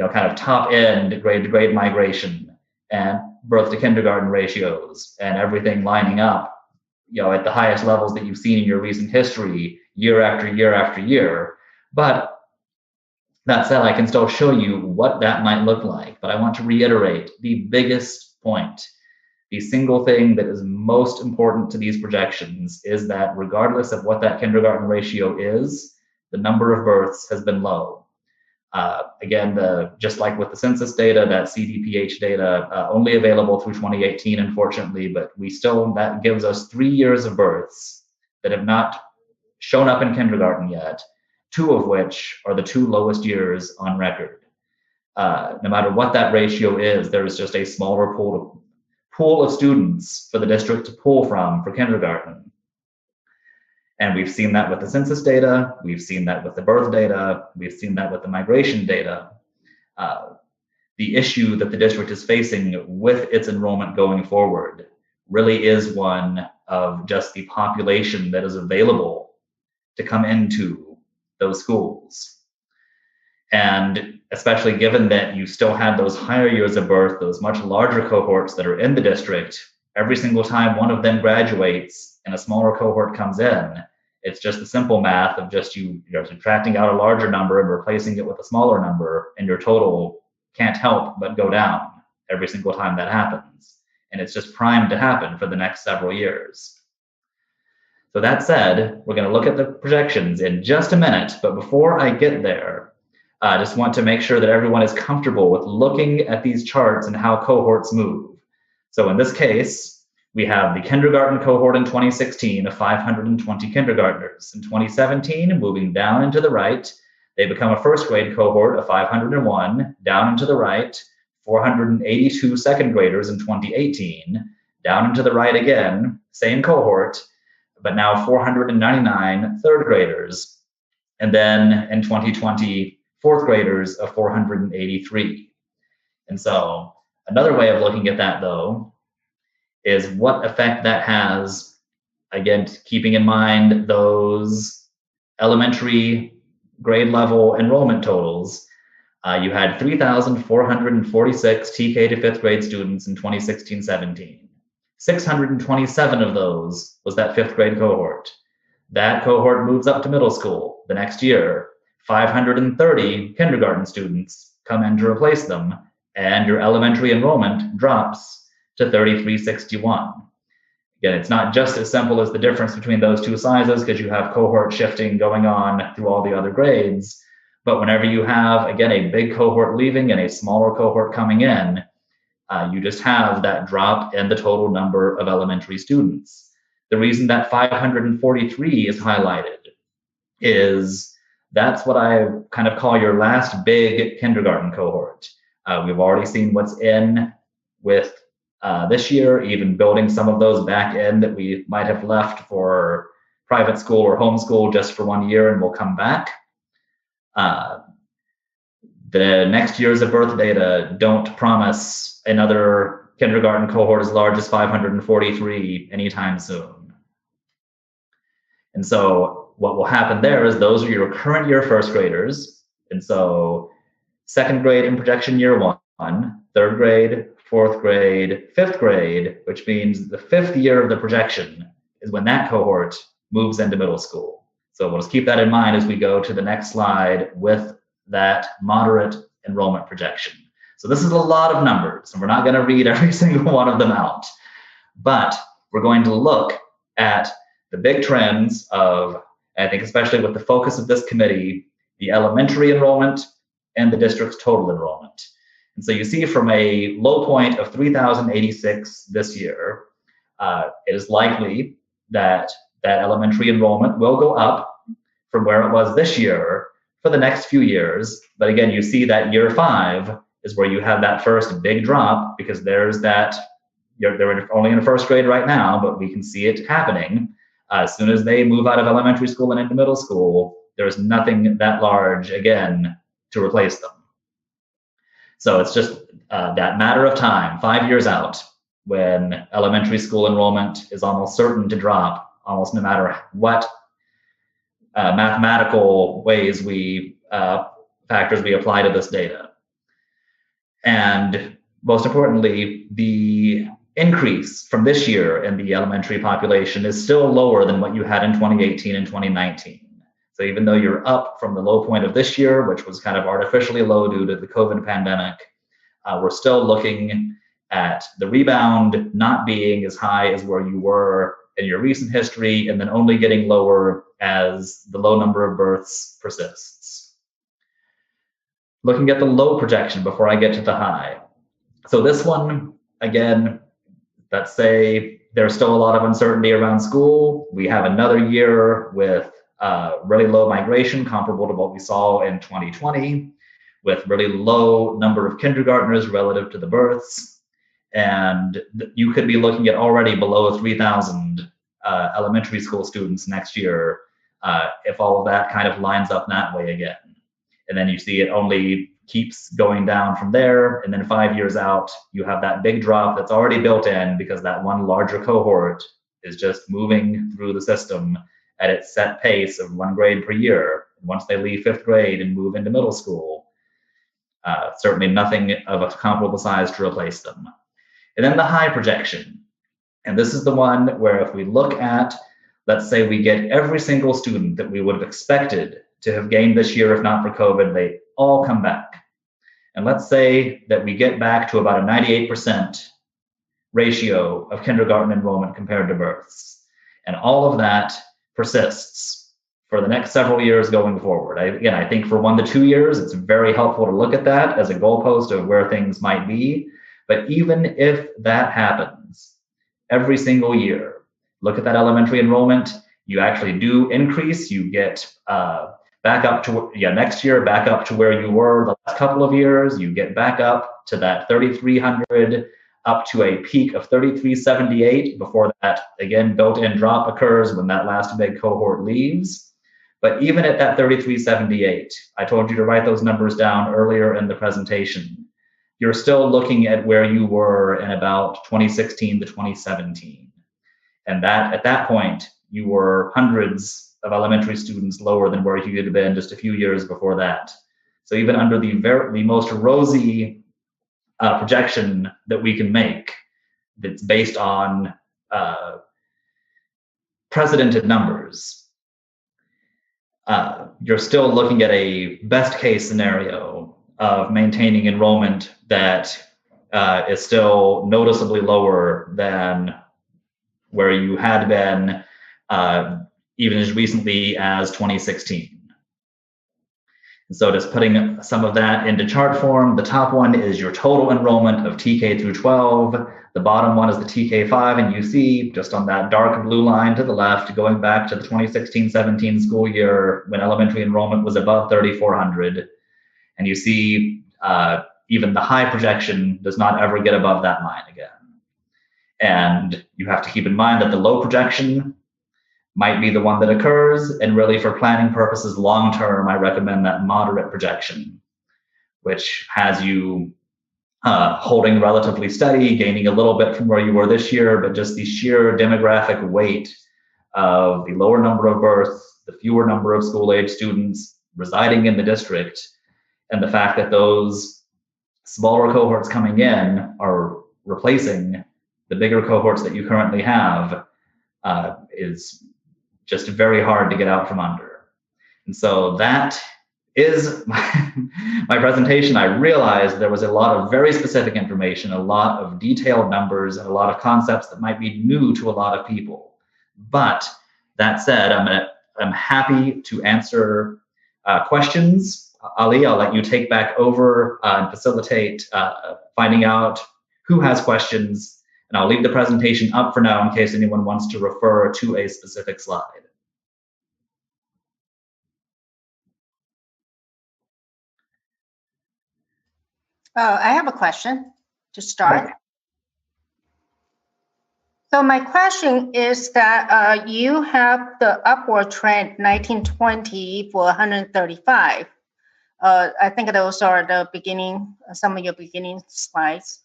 Speaker 6: of top end grade to grade migration and birth to kindergarten ratios and everything lining up at the highest levels that you've seen in your recent history year after year after year. But that said, I can still show you what that might look like, but I want to reiterate the biggest point. The single thing that is most important to these projections is that regardless of what that kindergarten ratio is, the number of births has been low. Again, just like with the census data, that CDPH data only available through 2018, unfortunately, but that gives us 3 years of births that have not shown up in kindergarten yet, 2 of which are the 2 lowest years on record. No matter what that ratio is, there is just a smaller pool of students for the district to pull from for kindergarten. And we've seen that with the census data, we've seen that with the birth data, we've seen that with the migration data. The issue that the district is facing with its enrollment going forward really is one of just the population that is available to come into those schools. And especially given that you still had those higher years of birth, those much larger cohorts that are in the district, every single time one of them graduates and a smaller cohort comes in, it's just the simple math of just you're subtracting out a larger number and replacing it with a smaller number, and your total can't help but go down every single time that happens. And it's just primed to happen for the next several years. So that said, we're going to look at the projections in just a minute, but before I get there, I just want to make sure that everyone is comfortable with looking at these charts and how cohorts move. So in this case, we have the kindergarten cohort in 2016 of 520 kindergartners. In 2017, moving down and to the right, they become a first grade cohort of 501, down and to the right, 482 second graders in 2018, down and to the right again, same cohort, but now 499 third graders. And then in 2020, fourth graders of 483. And so another way of looking at that, though, is what effect that has, again, keeping in mind those elementary grade level enrollment totals. You had 3,446 TK to fifth grade students in 2016-17. 627 of those was that fifth grade cohort. That cohort moves up to middle school the next year. 530 kindergarten students come in to replace them, and your elementary enrollment drops to 3,361. Again, it's not just as simple as the difference between those two sizes, because you have cohort shifting going on through all the other grades. But whenever you have, again, a big cohort leaving and a smaller cohort coming in, you just have that drop in the total number of elementary students. The reason that 543 is highlighted is that's what I kind of call your last big kindergarten cohort. We've already seen what's in with this year, even building some of those back in that we might have left for private school or homeschool just for 1 year, and we'll come back. The next years of birth data don't promise another kindergarten cohort as large as 543 anytime soon. And so what will happen there is those are your current year first graders. And so second grade in projection year 1, third grade, fourth grade, fifth grade, which means the 5th year of the projection is when that cohort moves into middle school. So we'll just keep that in mind as we go to the next slide with that moderate enrollment projection. So this is a lot of numbers, and we're not going to read every single one of them out, but we're going to look at the big trends of, I think especially with the focus of this committee, the elementary enrollment and the district's total enrollment. And so you see from a low point of 3,086 this year, it is likely that that elementary enrollment will go up from where it was this year for the next few years. But again, you see that year 5 is where you have that first big drop, because there's that, they're only in first grade right now, but we can see it happening. As soon as they move out of elementary school and into middle school, there's nothing that large again to replace them. So it's just that matter of time, 5 years out, when elementary school enrollment is almost certain to drop, almost no matter what mathematical ways factors we apply to this data. And most importantly, the increase from this year in the elementary population is still lower than what you had in 2018 and 2019. So even though you're up from the low point of this year, which was kind of artificially low due to the COVID pandemic, we're still looking at the rebound not being as high as where you were in your recent history, and then only getting lower as the low number of births persists. looking at the low projection before I get to the high. So this one, again, let's say there's still a lot of uncertainty around school. We have another year with really low migration, comparable to what we saw in 2020, with really low number of kindergartners relative to the births. And you could be looking at already below 3,000 elementary school students next year if all of that kind of lines up that way again. And then you see it only keeps going down from there. And then 5 years out, you have that big drop that's already built in because that one larger cohort is just moving through the system at its set pace of 1 grade per year. Once they leave 5th grade and move into middle school, certainly nothing of a comparable size to replace them. And then the high projection. And this is the one where if we look at, let's say we get every single student that we would have expected to have gained this year, if not for COVID, they all come back. And let's say that we get back to about a 98% ratio of kindergarten enrollment compared to births. And all of that persists for the next several years going forward. Again, I think for 1 to 2 years, it's very helpful to look at that as a goalpost of where things might be. But even if that happens every single year, look at that elementary enrollment, you actually do increase, you get back up to, next year, back up to where you were the last couple of years, you get back up to that 3,300, up to a peak of 3,378 before that, again, built-in drop occurs when that last big cohort leaves. But even at that 3,378, I told you to write those numbers down earlier in the presentation. You're still looking at where you were in about 2016 to 2017. And that at that point, you were hundreds of elementary students lower than where you had been just a few years before that. So even under the most rosy projection that we can make, that's based on precedented numbers, you're still looking at a best case scenario of maintaining enrollment that is still noticeably lower than where you had been even as recently as 2016. And so just putting some of that into chart form, the top one is your total enrollment of TK through 12. The bottom one is the TK5, and you see just on that dark blue line to the left, going back to the 2016-17 school year when elementary enrollment was above 3,400. And you see even the high projection does not ever get above that line again. And you have to keep in mind that the low projection might be the one that occurs, and really for planning purposes long-term, I recommend that moderate projection, which has you holding relatively steady, gaining a little bit from where you were this year, but just the sheer demographic weight of the lower number of births, the fewer number of school-age students residing in the district, and the fact that those smaller cohorts coming in are replacing the bigger cohorts that you currently have is just very hard to get out from under. And so that is my presentation. I realized there was a lot of very specific information, a lot of detailed numbers, and a lot of concepts that might be new to a lot of people. But that said, I'm happy to answer questions. Ali, I'll let you take back over and facilitate finding out who has questions. And I'll leave the presentation up for now in case anyone wants to refer to a specific slide.
Speaker 3: I have a question to start. So my question is that you have the upward trend 1920 for 135. I think those are the beginning, some of your beginning slides.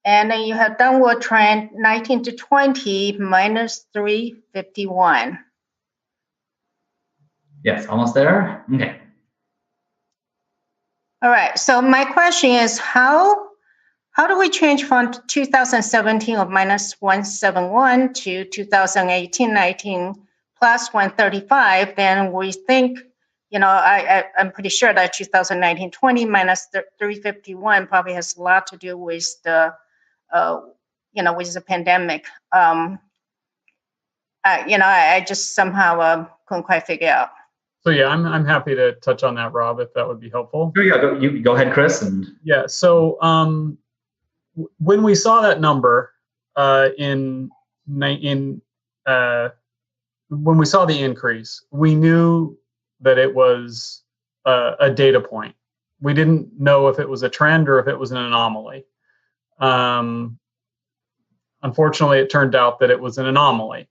Speaker 3: And then you have downward trend 19 to 20 minus 351.
Speaker 6: Yes, almost there. Okay.
Speaker 3: All right. So my question is, how do we change from 2017 of minus 171 to 2018-19 plus 135? Then we think, I'm pretty sure that 2019-20 minus 351 probably has a lot to do with the with the pandemic. I just somehow couldn't quite figure out.
Speaker 1: So yeah, I'm happy to touch on that, Rob, if that would be helpful.
Speaker 6: Sure, yeah, you go ahead, Chris. And
Speaker 1: Yeah. So when we saw that number when we saw the increase, we knew that it was a data point. We didn't know if it was a trend or if it was an anomaly. Unfortunately, it turned out that it was an anomaly.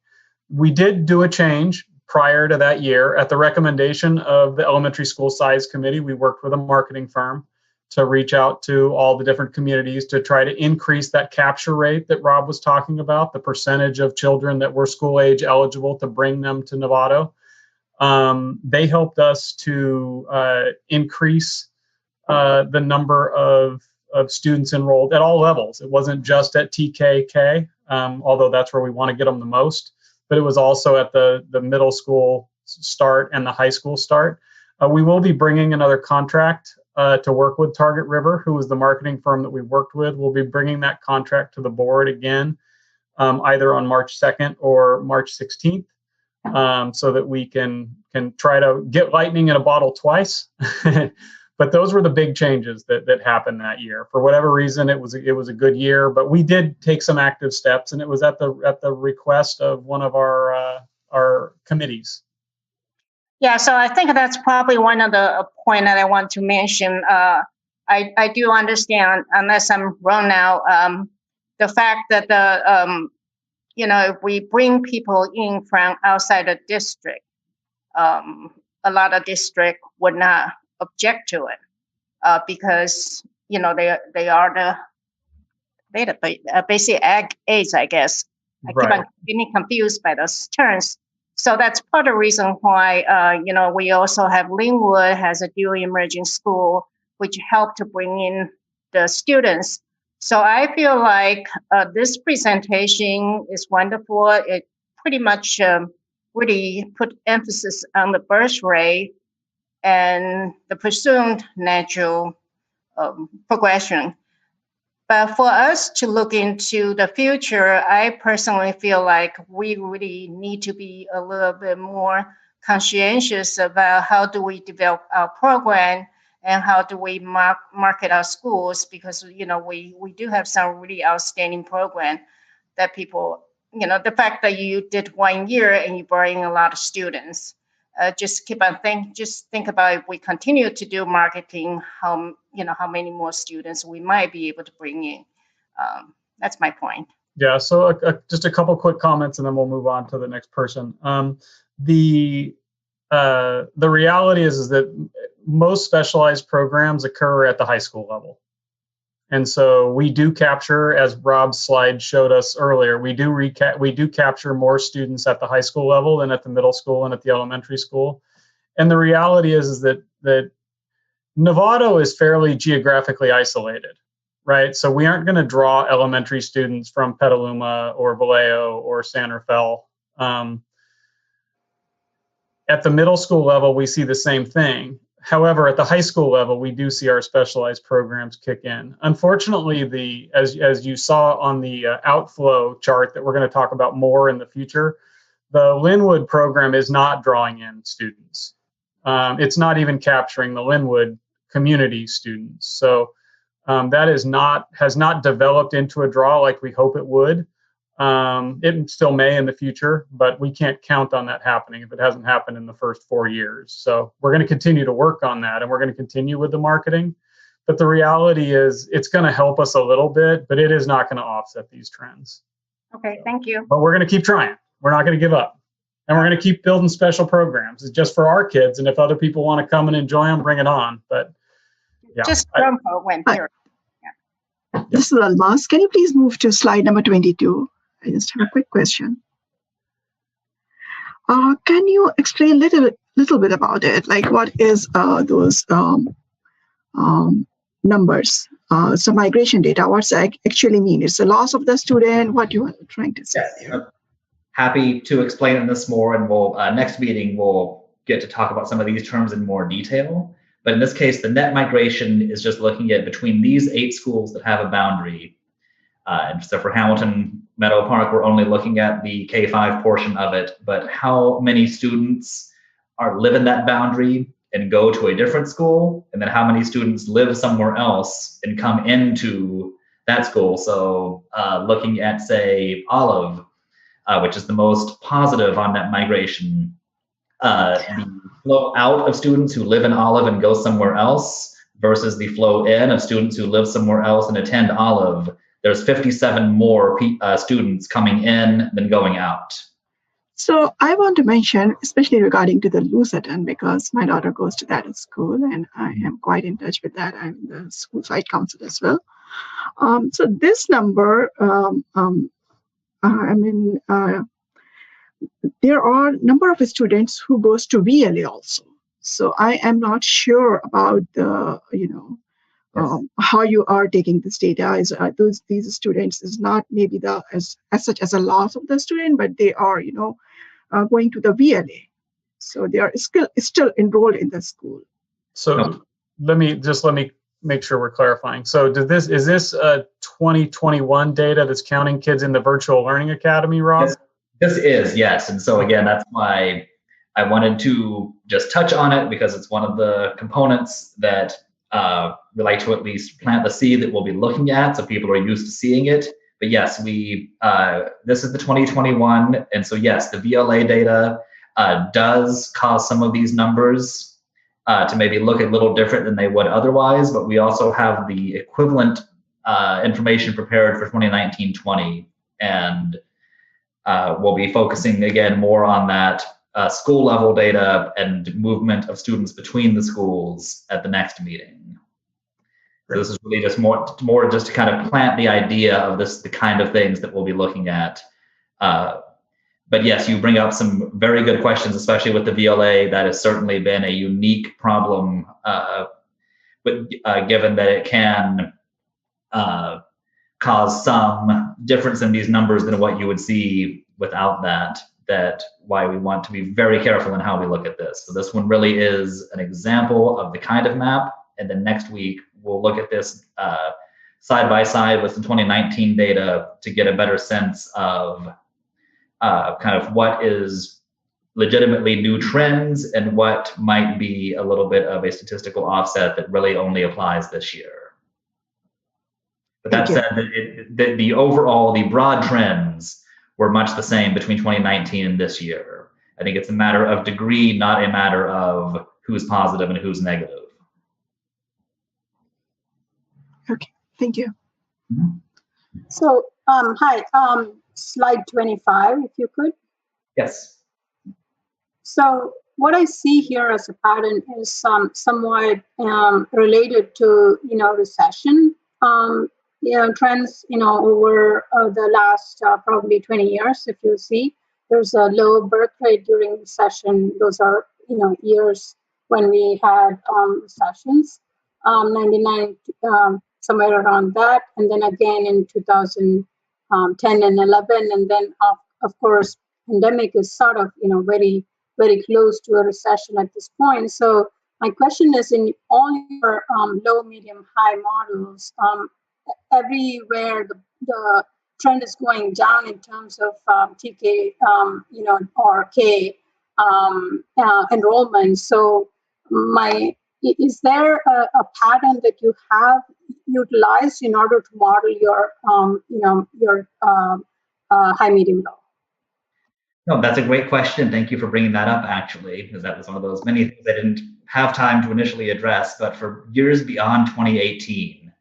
Speaker 1: We did do a change prior to that year at the recommendation of the elementary school size committee. We worked with a marketing firm to reach out to all the different communities to try to increase that capture rate that Rob was talking about, the percentage of children that were school age eligible to bring them to Novato. They helped us to increase the number of students enrolled at all levels. It wasn't just at TKK, although that's where we want to get them the most, but it was also at the middle school start and the high school start. We will be bringing another contract to work with Target River, who was the marketing firm that we worked with. We'll be bringing that contract to the board again, either on March 2nd or March 16th, so that we can try to get lightning in a bottle twice. But those were the big changes that happened that year. For whatever reason, it was a good year, but we did take some active steps, and it was at the request of one of our committees.
Speaker 3: Yeah, so I think that's probably one of the point that I want to mention. I do understand, unless I'm wrong now, the fact that if we bring people in from outside the district, a lot of districts would not object to it because they are the basic aids, I guess. I keep on getting confused by those terms. So that's part of the reason why we also have Linwood has a dual emerging school, which helped to bring in the students. So I feel like this presentation is wonderful. It pretty much really put emphasis on the birth rate and the presumed natural progression. But for us to look into the future, I personally feel like we really need to be a little bit more conscientious about how do we develop our program and how do we market our schools, because we do have some really outstanding program that people, the fact that you did 1 year and you brought in a lot of students. Just think about if we continue to do marketing, how many more students we might be able to bring in. That's my point.
Speaker 1: Yeah. So just a couple quick comments, and then we'll move on to the next person. The reality is that most specialized programs occur at the high school level. And so we do capture, as Rob's slide showed us earlier, we do capture more students at the high school level than at the middle school and at the elementary school. And the reality is that Novato is fairly geographically isolated, right? So we aren't going to draw elementary students from Petaluma or Vallejo or San Rafael. At the middle school level, we see the same thing. However, at the high school level, we do see our specialized programs kick in. Unfortunately, as you saw on the outflow chart that we're going to talk about more in the future, the Linwood program is not drawing in students. It's not even capturing the Linwood community students. So that has not developed into a draw like we hope it would. It still may in the future, but we can't count on that happening if it hasn't happened in the first 4 years. So we're going to continue to work on that, and we're going to continue with the marketing. But the reality is it's going to help us a little bit, but it is not going to offset these trends.
Speaker 3: Okay, thank you.
Speaker 1: But we're going to keep trying. We're not going to give up. And we're going to keep building special programs. It's just for our kids, and if other people want to come and enjoy them, bring it on. But yeah.
Speaker 3: Just program here.
Speaker 9: Yeah. This is Almas. Can you please move to slide number 22? I just have a quick question. Can you explain a little bit about it? Like, what is those numbers? So migration data, what's that actually mean? It's the loss of the student. What you are trying to say?
Speaker 6: Yes, happy to explain in this more, and we'll next meeting we'll get to talk about some of these terms in more detail. But in this case, the net migration is just looking at between these 8 schools that have a boundary. And so for Hamilton Meadow Park, we're only looking at the K-5 portion of it, but how many students live in that boundary and go to a different school, and then how many students live somewhere else and come into that school. So looking at, say, Olive, which is the most positive on net migration, the flow out of students who live in Olive and go somewhere else versus the flow in of students who live somewhere else and attend Olive, there's 57 more students coming in than going out.
Speaker 9: So I want to mention, especially regarding to the Lucerton, because my daughter goes to that school and I am quite in touch with that. I'm the school site council as well. So this number, there are a number of students who goes to VLA also. So I am not sure about the, how you are taking this data. These students is not maybe as such as a loss of the student, but they are, going to the VLA. So they are still enrolled in the school.
Speaker 1: So let me make sure we're clarifying. So is this 2021 data that's counting kids in the virtual learning academy, Rob?
Speaker 6: This is, yes. And so again, that's why I wanted to just touch on it, because it's one of the components that we like to at least plant the seed that we'll be looking at, so people are used to seeing it. But yes, this is the 2021, and so yes, the VLA data does cause some of these numbers to maybe look a little different than they would otherwise, but we also have the equivalent information prepared for 2019-20, and we'll be focusing again more on that school level data and movement of students between the schools at the next meeting. So this is really just more just to kind of plant the idea of the kind of things that we'll be looking at. But yes, you bring up some very good questions, especially with the VLA. That has certainly been a unique problem, but given that it can cause some difference in these numbers than what you would see without that's why we want to be very careful in how we look at this. So this one really is an example of the kind of map. And then next week, we'll look at this side by side with the 2019 data to get a better sense of kind of what is legitimately new trends and what might be a little bit of a statistical offset that really only applies this year. But that said, the broad trends were much the same between 2019 and this year. I think it's a matter of degree, not a matter of who's positive and who's negative.
Speaker 9: Okay, thank you.
Speaker 6: Mm-hmm.
Speaker 10: So, hi, slide 25, if you could.
Speaker 6: Yes.
Speaker 10: So what I see here as a pattern is somewhat related to, recession, trends, over the last probably 20 years. If you see, there's a low birth rate during recession. Those are, years when we had recessions, 99, somewhere around that. And then again in 2010 and 11. And then, of course, pandemic is sort of, very, very close to a recession at this point. So my question is, in all your low, medium, high models, everywhere the trend is going down in terms of TK, or K enrollment. So is there a pattern that you have utilized in order to model your, your high, medium, low?
Speaker 6: No, that's a great question. Thank you for bringing that up, actually, because that was one of those many things I didn't have time to initially address. But for years beyond 2018,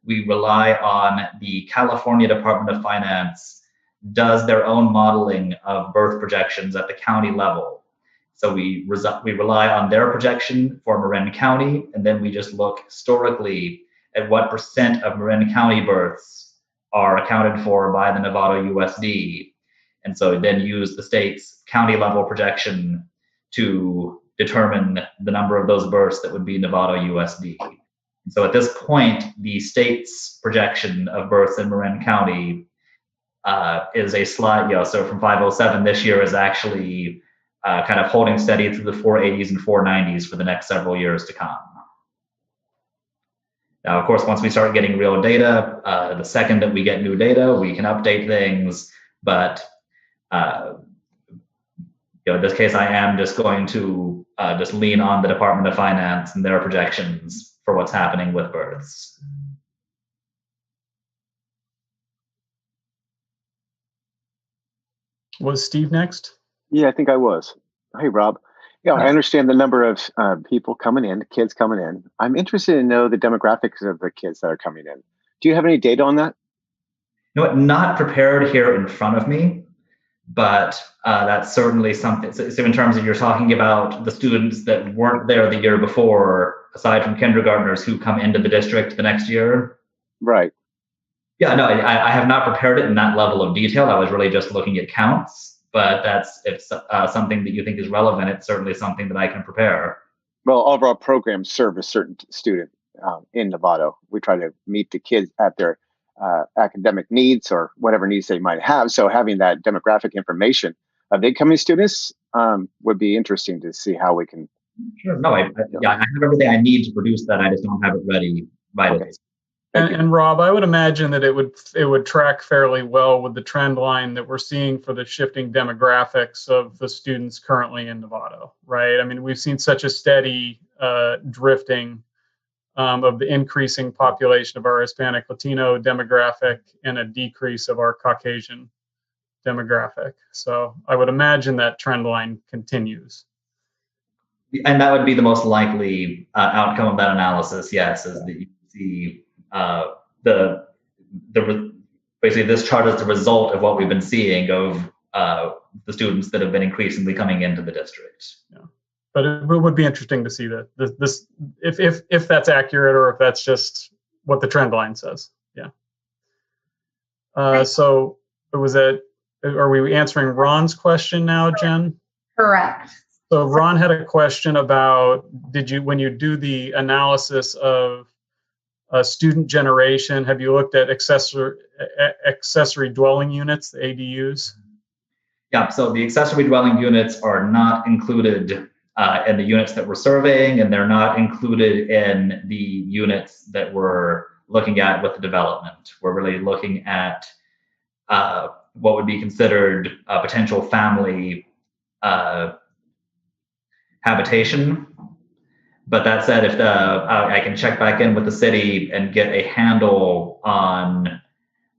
Speaker 6: we rely on the California Department of Finance does their own modeling of birth projections at the county level. So we rely on their projection for Marin County, and then we just look historically at what % of Marin County births are accounted for by the Novato USD. And so then use the state's county level projection to determine the number of those births that would be Novato USD. So at this point, the state's projection of births in Marin County is a slight, so from 507 this year is actually kind of holding steady through the 480s and 490s for the next several years to come. Now, of course, once we start getting real data, the second that we get new data, we can update things, but in this case, I am just going to just lean on the Department of Finance and their projections for what's happening with births.
Speaker 1: Was Steve next?
Speaker 11: Yeah, I think I was. Hey, Rob. Yeah, I understand the number of people coming in, kids coming in. I'm interested to know the demographics of the kids that are coming in. Do you have any data on that?
Speaker 6: You know what, not prepared here in front of me, but that's certainly something. So in terms of you're talking about the students that weren't there the year before, aside from kindergartners who come into the district the next year?
Speaker 11: Right.
Speaker 6: Yeah, no, I have not prepared it in that level of detail. I was really just looking at counts, but that's if something that you think is relevant, it's certainly something that I can prepare.
Speaker 11: Well, all of our programs serve a certain student in Novato. We try to meet the kids at their academic needs or whatever needs they might have. So having that demographic information of incoming students would be interesting to see how we can.
Speaker 6: Sure. No, I have everything I need to produce that. I just don't have it ready right
Speaker 11: Okay.
Speaker 6: at
Speaker 1: And Rob, I would imagine that it would track fairly well with the trend line that we're seeing for the shifting demographics of the students currently in Novato, right? I mean, we've seen such a steady drifting of the increasing population of our Hispanic Latino demographic and a decrease of our Caucasian demographic. So I would imagine that trend line continues.
Speaker 6: And that would be the most likely outcome of that analysis, yes, is that you see basically this chart is the result of what we've been seeing of the students that have been increasingly coming into the district.
Speaker 1: Yeah. But it would be interesting to see that this if that's accurate or if that's just what the trend line says. Yeah. So are we answering Ron's question now, Jen?
Speaker 4: Correct.
Speaker 1: So Ron had a question about when you do the analysis of student generation, have you looked at accessory dwelling units, the ADUs?
Speaker 6: Yeah, so the accessory dwelling units are not included in the units that we're surveying, and they're not included in the units that we're looking at with the development. We're really looking at what would be considered a potential family habitation. But that said, if I can check back in with the city and get a handle on,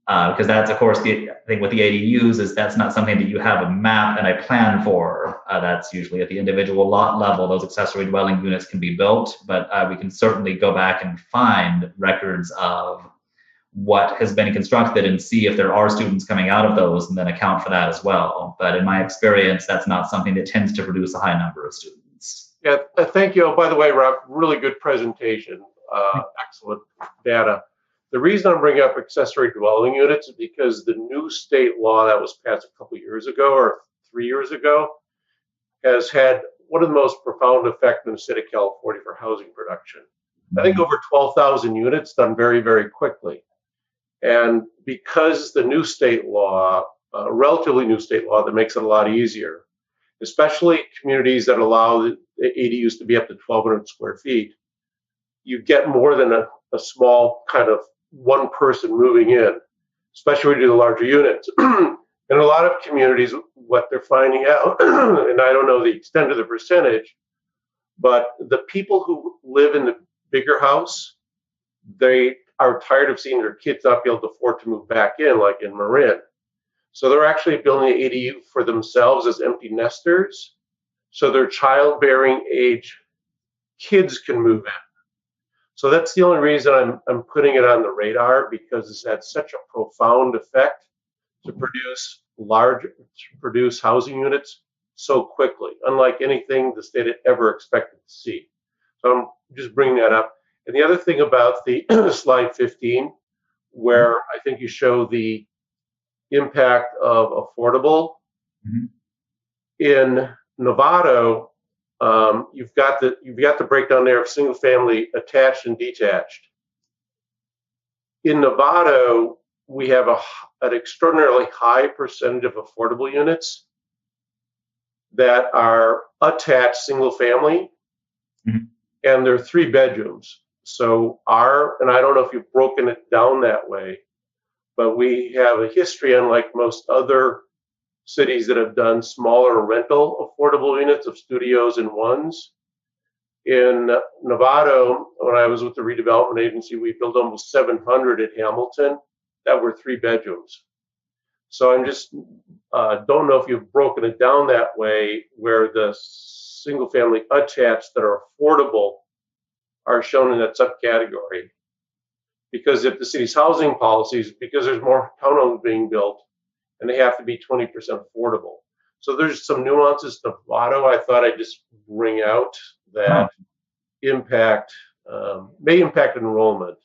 Speaker 6: because that's of course the thing with the ADUs is that's not something that you have a map and a plan for. That's usually at the individual lot level. Those accessory dwelling units can be built, but we can certainly go back and find records of what has been constructed and see if there are students coming out of those and then account for that as well. But in my experience, that's not something that tends to produce a high number of students.
Speaker 5: Yeah, thank you. Oh, by the way, Rob, really good presentation. Excellent data. The reason I'm bringing up accessory dwelling units is because the new state law that was passed a couple years ago or 3 years ago has had one of the most profound effects in the state of California for housing production. I think over 12,000 units done very, very quickly. And because the new state law, relatively new state law that makes it a lot easier, especially communities that allow the ADUs to be up to 1,200 square feet, you get more than a small kind of one person moving in, especially when you do the larger units. In a lot of communities, what they're finding out, and I don't know the extent of the percentage, but the people who live in the bigger house, they are tired of seeing their kids not be able to afford to move back in, like in Marin. So they're actually building an ADU for themselves as empty nesters, so their childbearing age kids can move in. So that's the only reason I'm putting it on the radar, because it's had such a profound effect to produce housing units so quickly, unlike anything the state had ever expected to see. So I'm just bringing that up. And the other thing about the slide 15, where I think you show the impact of affordable. Mm-hmm. In Novato, you've got the breakdown there of single family attached and detached. In Novato, we have an extraordinarily high percentage of affordable units that are attached single family, mm-hmm. and they're 3 bedrooms. So and I don't know if you've broken it down that way, but we have a history, unlike most other cities that have done smaller rental affordable units of studios and ones. In Novato, when I was with the redevelopment agency, we built almost 700 at Hamilton that were 3 bedrooms. So I'm just don't know if you've broken it down that way, where the single family attached that are affordable are shown in that subcategory. Because if the city's housing policies, because there's more townhomes being built, and they have to be 20% affordable. So there's some nuances to Novato I thought I'd just bring out that may impact enrollment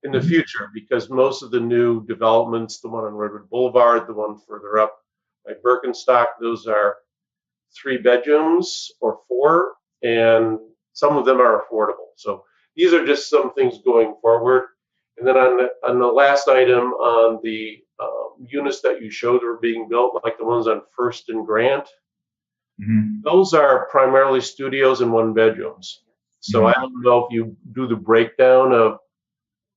Speaker 5: in the future, because most of the new developments, the one on Redwood Boulevard, the one further up by Birkenstock, those are 3 bedrooms or 4, and some of them are affordable. So these are just some things going forward. And then on the last item, on the units that you showed are being built, like the ones on First and Grant, those are primarily studios and 1 bedrooms. So I don't know if you do the breakdown of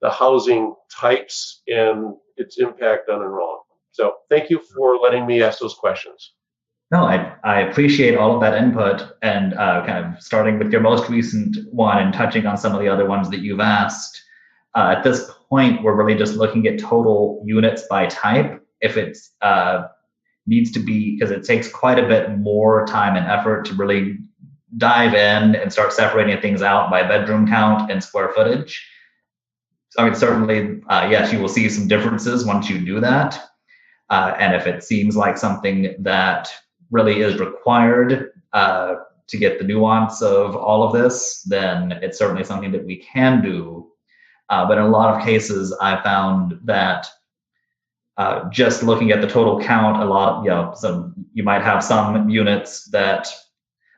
Speaker 5: the housing types and its impact on enrollment. So thank you for letting me ask those questions.
Speaker 6: No, I appreciate all of that input, and kind of starting with your most recent one and touching on some of the other ones that you've asked. At this point, we're really just looking at total units by type. If it's needs to be, because it takes quite a bit more time and effort to really dive in and start separating things out by bedroom count and square footage. So, I mean, certainly, yes, you will see some differences once you do that. And if it seems like something that really is required to get the nuance of all of this, then it's certainly something that we can do. But in a lot of cases, I found that just looking at the total count, so you might have some units that,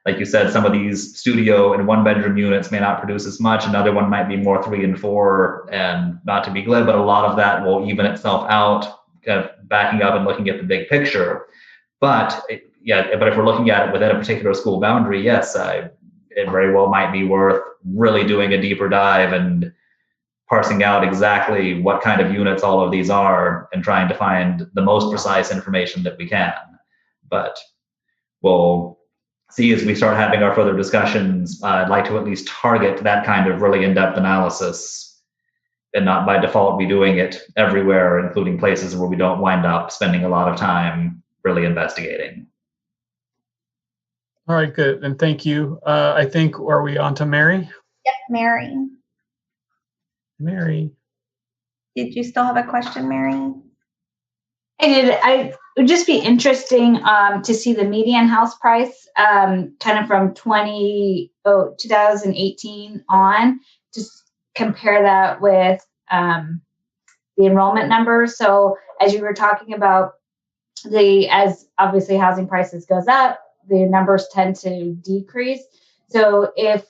Speaker 6: like you said, some of these studio and 1 bedroom units may not produce as much. Another one might be more 3 and 4, and not to be glib, but a lot of that will even itself out, kind of backing up and looking at the big picture. But if we're looking at it within a particular school boundary, yes, it very well might be worth really doing a deeper dive and parsing out exactly what kind of units all of these are and trying to find the most precise information that we can. But we'll see as we start having our further discussions. I'd like to at least target that kind of really in-depth analysis and not by default be doing it everywhere, including places where we don't wind up spending a lot of time really investigating.
Speaker 1: All right, good. And thank you. I think, are we on to Mary?
Speaker 4: Yep, Mary.
Speaker 1: Mary.
Speaker 4: Did you still have a question, Mary?
Speaker 12: I did. It would just be interesting to see the median house price kind of from 2018 on, just compare that with the enrollment numbers. So as you were talking about, as obviously housing prices goes up, the numbers tend to decrease. So if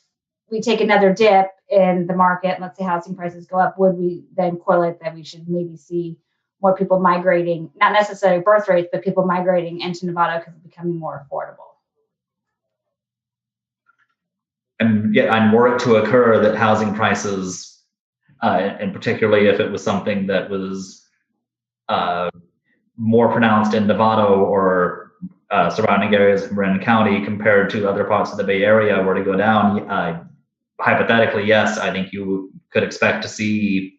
Speaker 12: we take another dip in the market, and let's say housing prices go up, would we then correlate that we should maybe see more people migrating, not necessarily birth rates, but people migrating into Nevada because it's becoming more affordable?
Speaker 6: And were it to occur that housing prices, and particularly if it was something that was more pronounced in Nevada or surrounding areas of Marin County compared to other parts of the Bay Area, were to go down, hypothetically, yes, I think you could expect to see,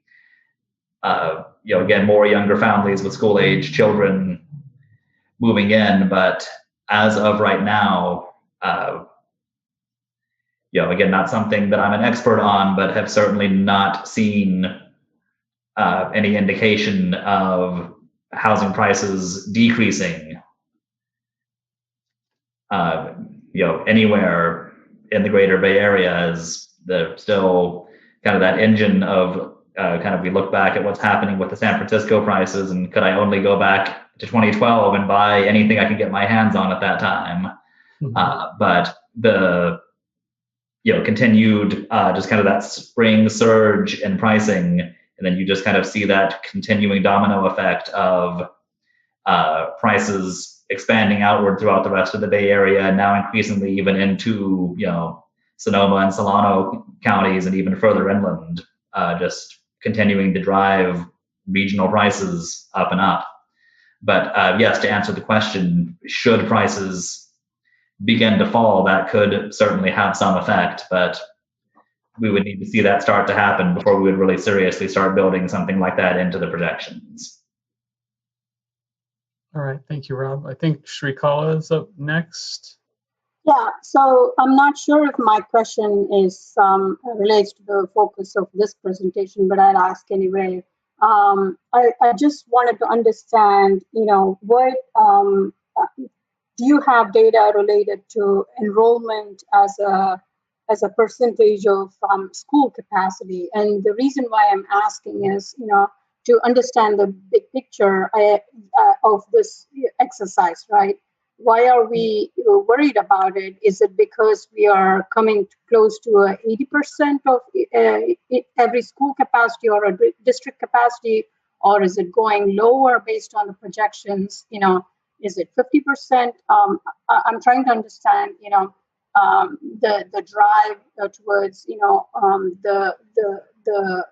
Speaker 6: again, more younger families with school-age children moving in. But as of right now, again, not something that I'm an expert on, but have certainly not seen any indication of housing prices decreasing, anywhere in the greater Bay Area, as the still kind of that engine of we look back at what's happening with the San Francisco prices, and could I only go back to 2012 and buy anything I could get my hands on at that time? But the continued just kind of that spring surge in pricing, and then you just kind of see that continuing domino effect of prices expanding outward throughout the rest of the Bay Area, and now increasingly even into Sonoma and Solano counties and even further inland, just continuing to drive regional prices up and up. But yes, to answer the question, should prices begin to fall, that could certainly have some effect, but we would need to see that start to happen before we would really seriously start building something like that into the projections.
Speaker 1: All right, thank you, Rob. I think Shrikala is up next.
Speaker 10: Yeah, so I'm not sure if my question is relates to the focus of this presentation, but I'll ask anyway. I just wanted to understand, what do you have data related to enrollment as a percentage of school capacity? And the reason why I'm asking is, to understand the big picture of this exercise, right? Why are we worried about it? Is it because we are coming close to 80% of every school capacity or a district capacity, or is it going lower based on the projections? Is it 50%? I'm trying to understand, the drive towards, the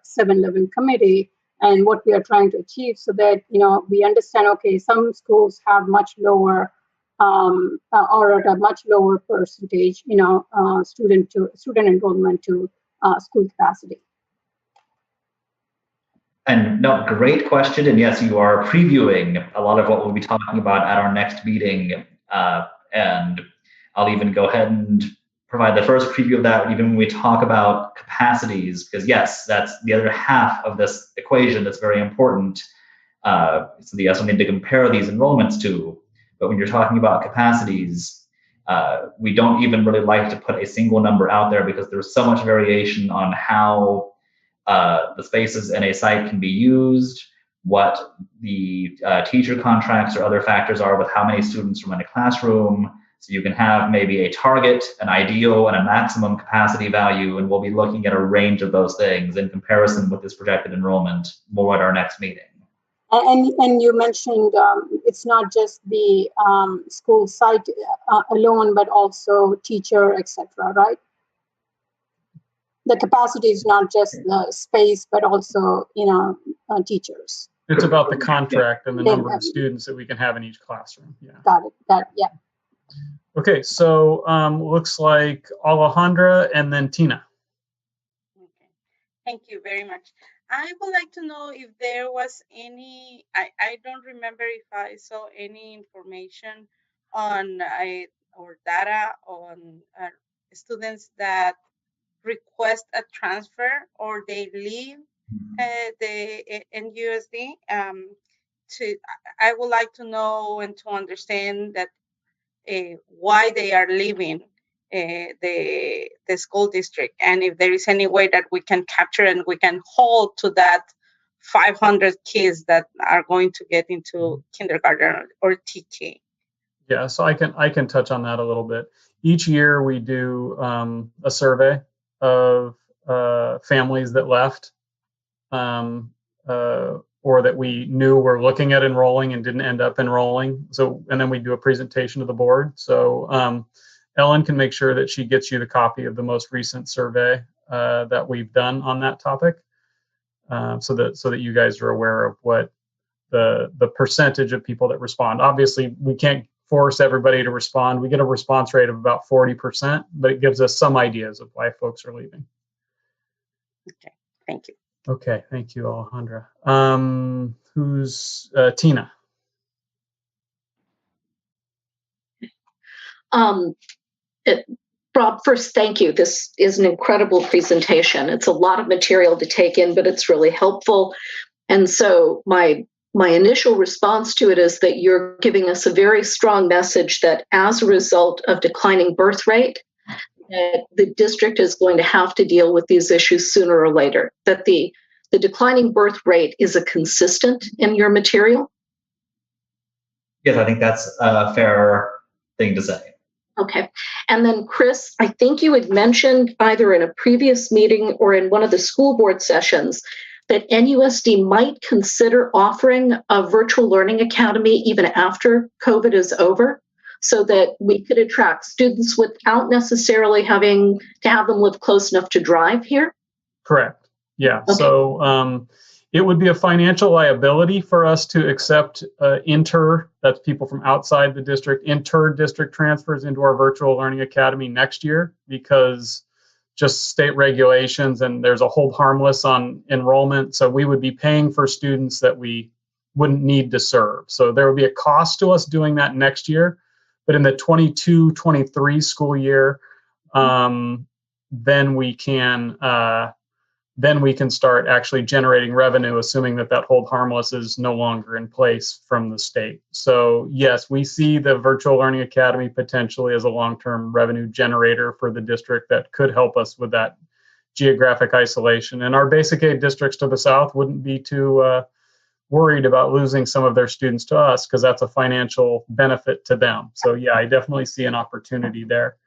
Speaker 10: 7-11 committee and what we are trying to achieve, so that we understand. Okay, some schools have much lower. Or at a much lower percentage, student enrollment to school capacity.
Speaker 6: And no, great question. And yes, you are previewing a lot of what we'll be talking about at our next meeting. And I'll even go ahead and provide the first preview of that even when we talk about capacities, because yes, that's the other half of this equation that's very important. So you also need to compare these enrollments to. But when you're talking about capacities, we don't even really like to put a single number out there because there's so much variation on how the spaces in a site can be used, what the teacher contracts or other factors are with how many students are in a classroom. So you can have maybe a target, an ideal, and a maximum capacity value, and we'll be looking at a range of those things in comparison with this projected enrollment more at our next meeting.
Speaker 10: And you mentioned it's not just the school site alone, but also teacher, etc., right? The capacity is not just the space, but also, teachers.
Speaker 1: It's about the contract and the number of students that we can have in each classroom. Yeah.
Speaker 10: Got it. Yeah.
Speaker 1: Okay, so looks like Alejandra and then Tina.
Speaker 13: Okay, thank you very much. I would like to know if there was any, I don't remember if I saw any information on or data on students that request a transfer or they leave the NUSD. I would like to know and to understand that why they are leaving the school district, and if there is any way that we can capture and we can hold to that 500 kids that are going to get into kindergarten or TK.
Speaker 1: Yeah, so I can touch on that a little bit. Each year we do a survey of families that left or that we knew were looking at enrolling and didn't end up enrolling. So, and then we do a presentation to the board. So Ellen can make sure that she gets you the copy of the most recent survey that we've done on that topic, so that you guys are aware of what the percentage of people that respond. Obviously, we can't force everybody to respond. We get a response rate of about 40%, but it gives us some ideas of why folks are leaving.
Speaker 13: Okay, thank you.
Speaker 1: Okay, thank you, Alejandra. Who's Tina?
Speaker 14: Rob, first, thank you. This is an incredible presentation. It's a lot of material to take in, but it's really helpful. And so my initial response to it is that you're giving us a very strong message that as a result of declining birth rate, that the district is going to have to deal with these issues sooner or later, that the declining birth rate is a consistent in your material?
Speaker 6: Yes, I think that's a fair thing to say.
Speaker 14: Okay. And then, Chris, I think you had mentioned either in a previous meeting or in one of the school board sessions that NUSD might consider offering a virtual learning academy even after COVID is over, so that we could attract students without necessarily having to have them live close enough to drive here?
Speaker 1: Correct. Yeah. Okay. So it would be a financial liability for us to accept that's people from outside the district, inter-district transfers into our virtual learning academy next year, because just state regulations, and there's a hold harmless on enrollment. So we would be paying for students that we wouldn't need to serve. So there would be a cost to us doing that next year. But in the 22-23 school year, then we can start actually generating revenue, assuming that hold harmless is no longer in place from the state. So yes, we see the virtual learning academy potentially as a long-term revenue generator for the district that could help us with that geographic isolation. And our basic aid districts to the south wouldn't be too worried about losing some of their students to us, because that's a financial benefit to them. So yeah, I definitely see an opportunity there.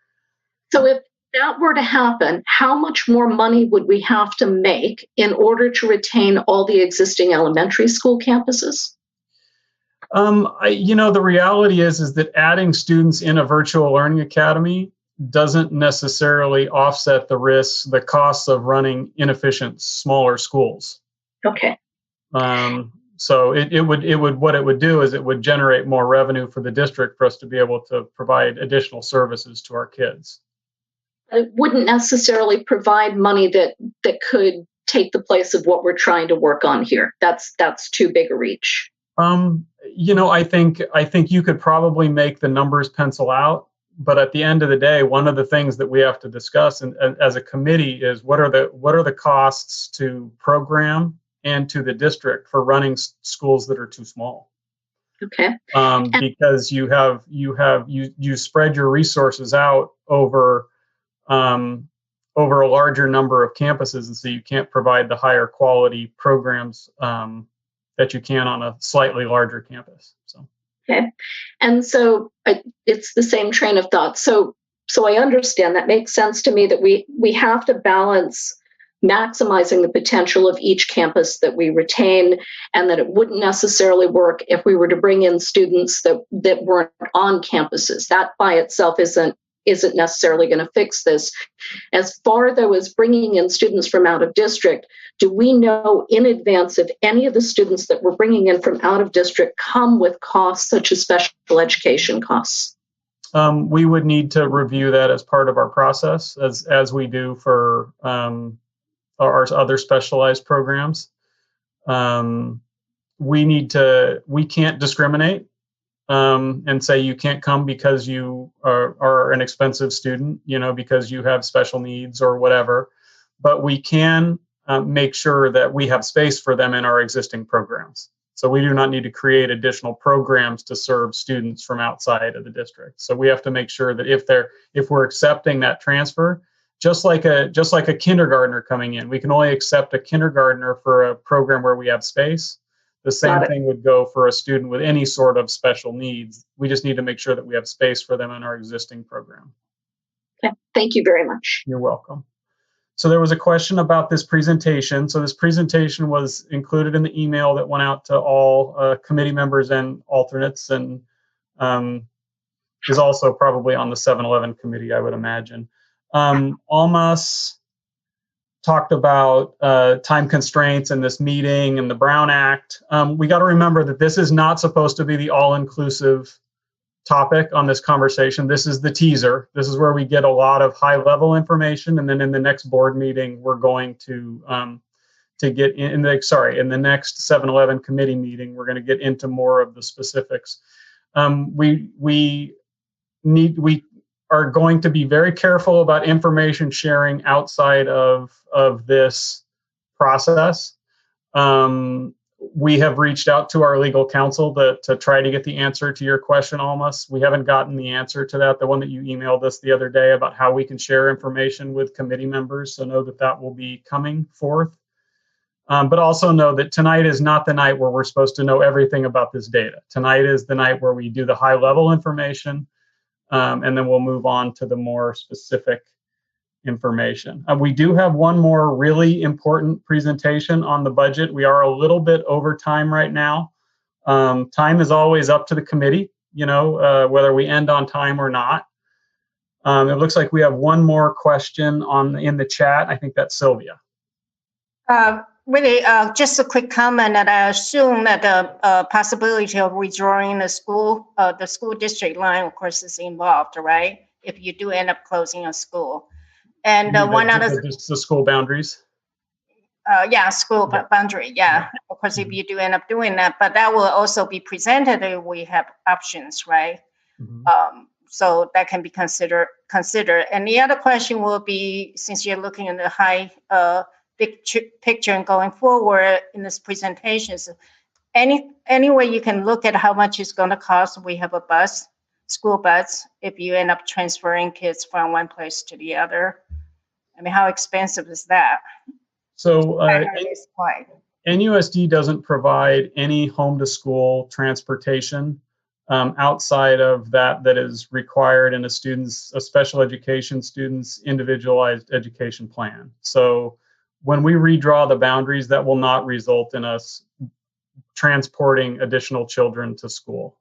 Speaker 14: So if that were to happen, how much more money would we have to make in order to retain all the existing elementary school campuses?
Speaker 1: The reality is that adding students in a virtual learning academy doesn't necessarily offset the costs of running inefficient, smaller schools.
Speaker 14: Okay.
Speaker 1: So what it would do is it would generate more revenue for the district for us to be able to provide additional services to our kids.
Speaker 14: It wouldn't necessarily provide money that could take the place of what we're trying to work on here. That's too big a reach.
Speaker 1: I think you could probably make the numbers pencil out, but at the end of the day, one of the things that we have to discuss and as a committee is what are the costs to program and to the district for running schools that are too small.
Speaker 14: Okay.
Speaker 1: Because you spread your resources out over a larger number of campuses, and so you can't provide the higher quality programs that you can on a slightly larger campus. So.
Speaker 14: Okay, and so it's the same train of thought. So I understand, that makes sense to me, that we have to balance maximizing the potential of each campus that we retain, and that it wouldn't necessarily work if we were to bring in students that weren't on campuses. That by itself isn't necessarily going to fix this. As far though as bringing in students from out of district, do we know in advance if any of the students that we're bringing in from out of district come with costs such as special education costs?
Speaker 1: We would need to review that as part of our process, as we do for our other specialized programs. We can't discriminate and say you can't come because you are an expensive student, because you have special needs or whatever. But we can make sure that we have space for them in our existing programs. So we do not need to create additional programs to serve students from outside of the district. So we have to make sure that if we're accepting that transfer, just like a kindergartner coming in, we can only accept a kindergartner for a program where we have space. The same thing would go for a student with any sort of special needs. We just need to make sure that we have space for them in our existing program.
Speaker 14: Okay, thank you very much.
Speaker 1: You're welcome. So there was a question about this presentation. So this presentation was included in the email that went out to all committee members and alternates, and is also probably on the 7-Eleven committee, I would imagine. Almas talked about time constraints in this meeting and the Brown Act. We got to remember that this is not supposed to be the all-inclusive topic on this conversation. This is the teaser. This is where we get a lot of high-level information, and then in the next board meeting, we're going to get in the next 7-Eleven committee meeting, we're going to get into more of the specifics. We are going to be very careful about information sharing outside of this process. We have reached out to our legal counsel to try to get the answer to your question, Almas. We haven't gotten the answer to that, the one that you emailed us the other day about how we can share information with committee members. So know that will be coming forth. But also know that tonight is not the night where we're supposed to know everything about this data. Tonight is the night where we do the high-level information, and then we'll move on to the more specific information. We do have one more really important presentation on the budget. We are a little bit over time right now. Time is always up to the committee, whether we end on time or not. It looks like we have one more question in the chat. I think that's Sylvia.
Speaker 3: really, just a quick comment that I assume that the possibility of withdrawing the school district line, of course, is involved, right? If you do end up closing a school. And one other,
Speaker 1: the school boundaries.
Speaker 3: yeah, school boundary, yeah. Of course, if you do end up doing that, but that will also be presented if we have options, right? So that can be considered. And the other question will be, since you're looking at the high big picture and going forward in this presentation, so any way you can look at how much it's going to cost. We have a school bus, if you end up transferring kids from one place to the other. I mean, how expensive is that?
Speaker 1: So NUSD doesn't provide any home-to-school transportation outside of that is required in a special education student's individualized education plan. So when we redraw the boundaries, that will not result in us transporting additional children to school.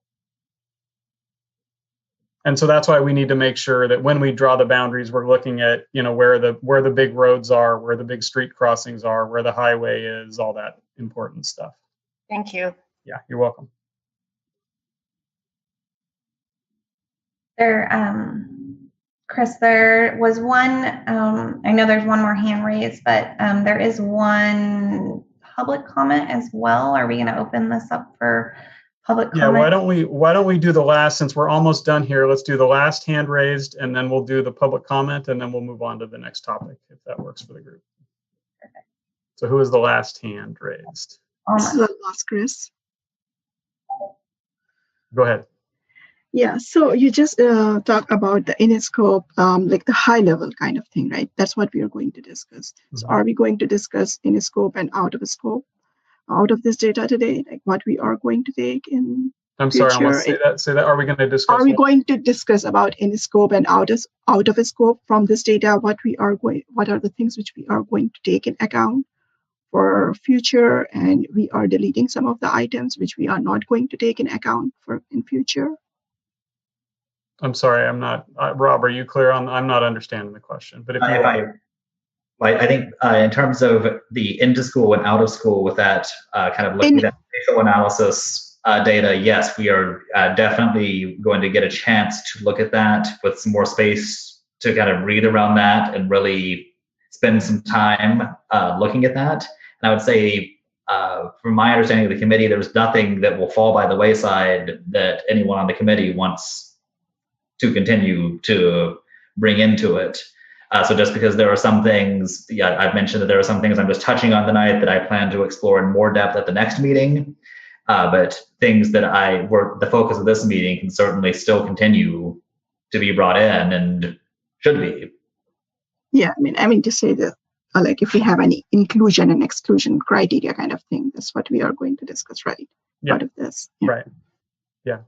Speaker 1: And so that's why we need to make sure that when we draw the boundaries, we're looking at, where the big roads are, where the big street crossings are, where the highway is, all that important stuff.
Speaker 3: Thank you.
Speaker 1: Yeah, you're welcome.
Speaker 4: Chris, there was one, I know there's one more hand raised, but there is one public comment as well. Are we going to open this up for public comment?
Speaker 1: Yeah, why don't we do the last, since we're almost done here, let's do the last hand raised, and then we'll do the public comment, and then we'll move on to the next topic, if that works for the group.
Speaker 4: Perfect.
Speaker 1: So who is the last hand raised?
Speaker 9: Last, Chris.
Speaker 1: Go ahead.
Speaker 9: Yeah, so you just talk about the in-scope, like the high level kind of thing, right? That's what we are going to discuss. So are we going to discuss in-scope and out of scope, out of this data today, like what we are going to take in
Speaker 1: I'm
Speaker 9: future?
Speaker 1: sorry, I want to say that. Are we going to discuss?
Speaker 9: Are we going to discuss about in-scope and out of scope from this data? What are the things which we are going to take in account for future, and we are deleting some of the items which we are not going to take in account for in future?
Speaker 1: I'm sorry, I'm not. Rob, are you clear on? I'm not understanding the question. But if you
Speaker 6: I think in terms of the into school and out of school, with that kind of looking at spatial analysis data, yes, we are definitely going to get a chance to look at that with some more space to kind of read around that and really spend some time looking at that. And I would say, from my understanding of the committee, there's nothing that will fall by the wayside that anyone on the committee wants to continue to bring into it. So just because there are some things, I've mentioned that there are some things I'm just touching on tonight that I plan to explore in more depth at the next meeting. But things that were the focus of this meeting can certainly still continue to be brought in and should be.
Speaker 9: Yeah, I mean to say that, like if we have any inclusion and exclusion criteria kind of thing, that's what we are going to discuss, right?
Speaker 1: Yeah.
Speaker 9: Part of this. Yeah.
Speaker 1: Right. Yeah.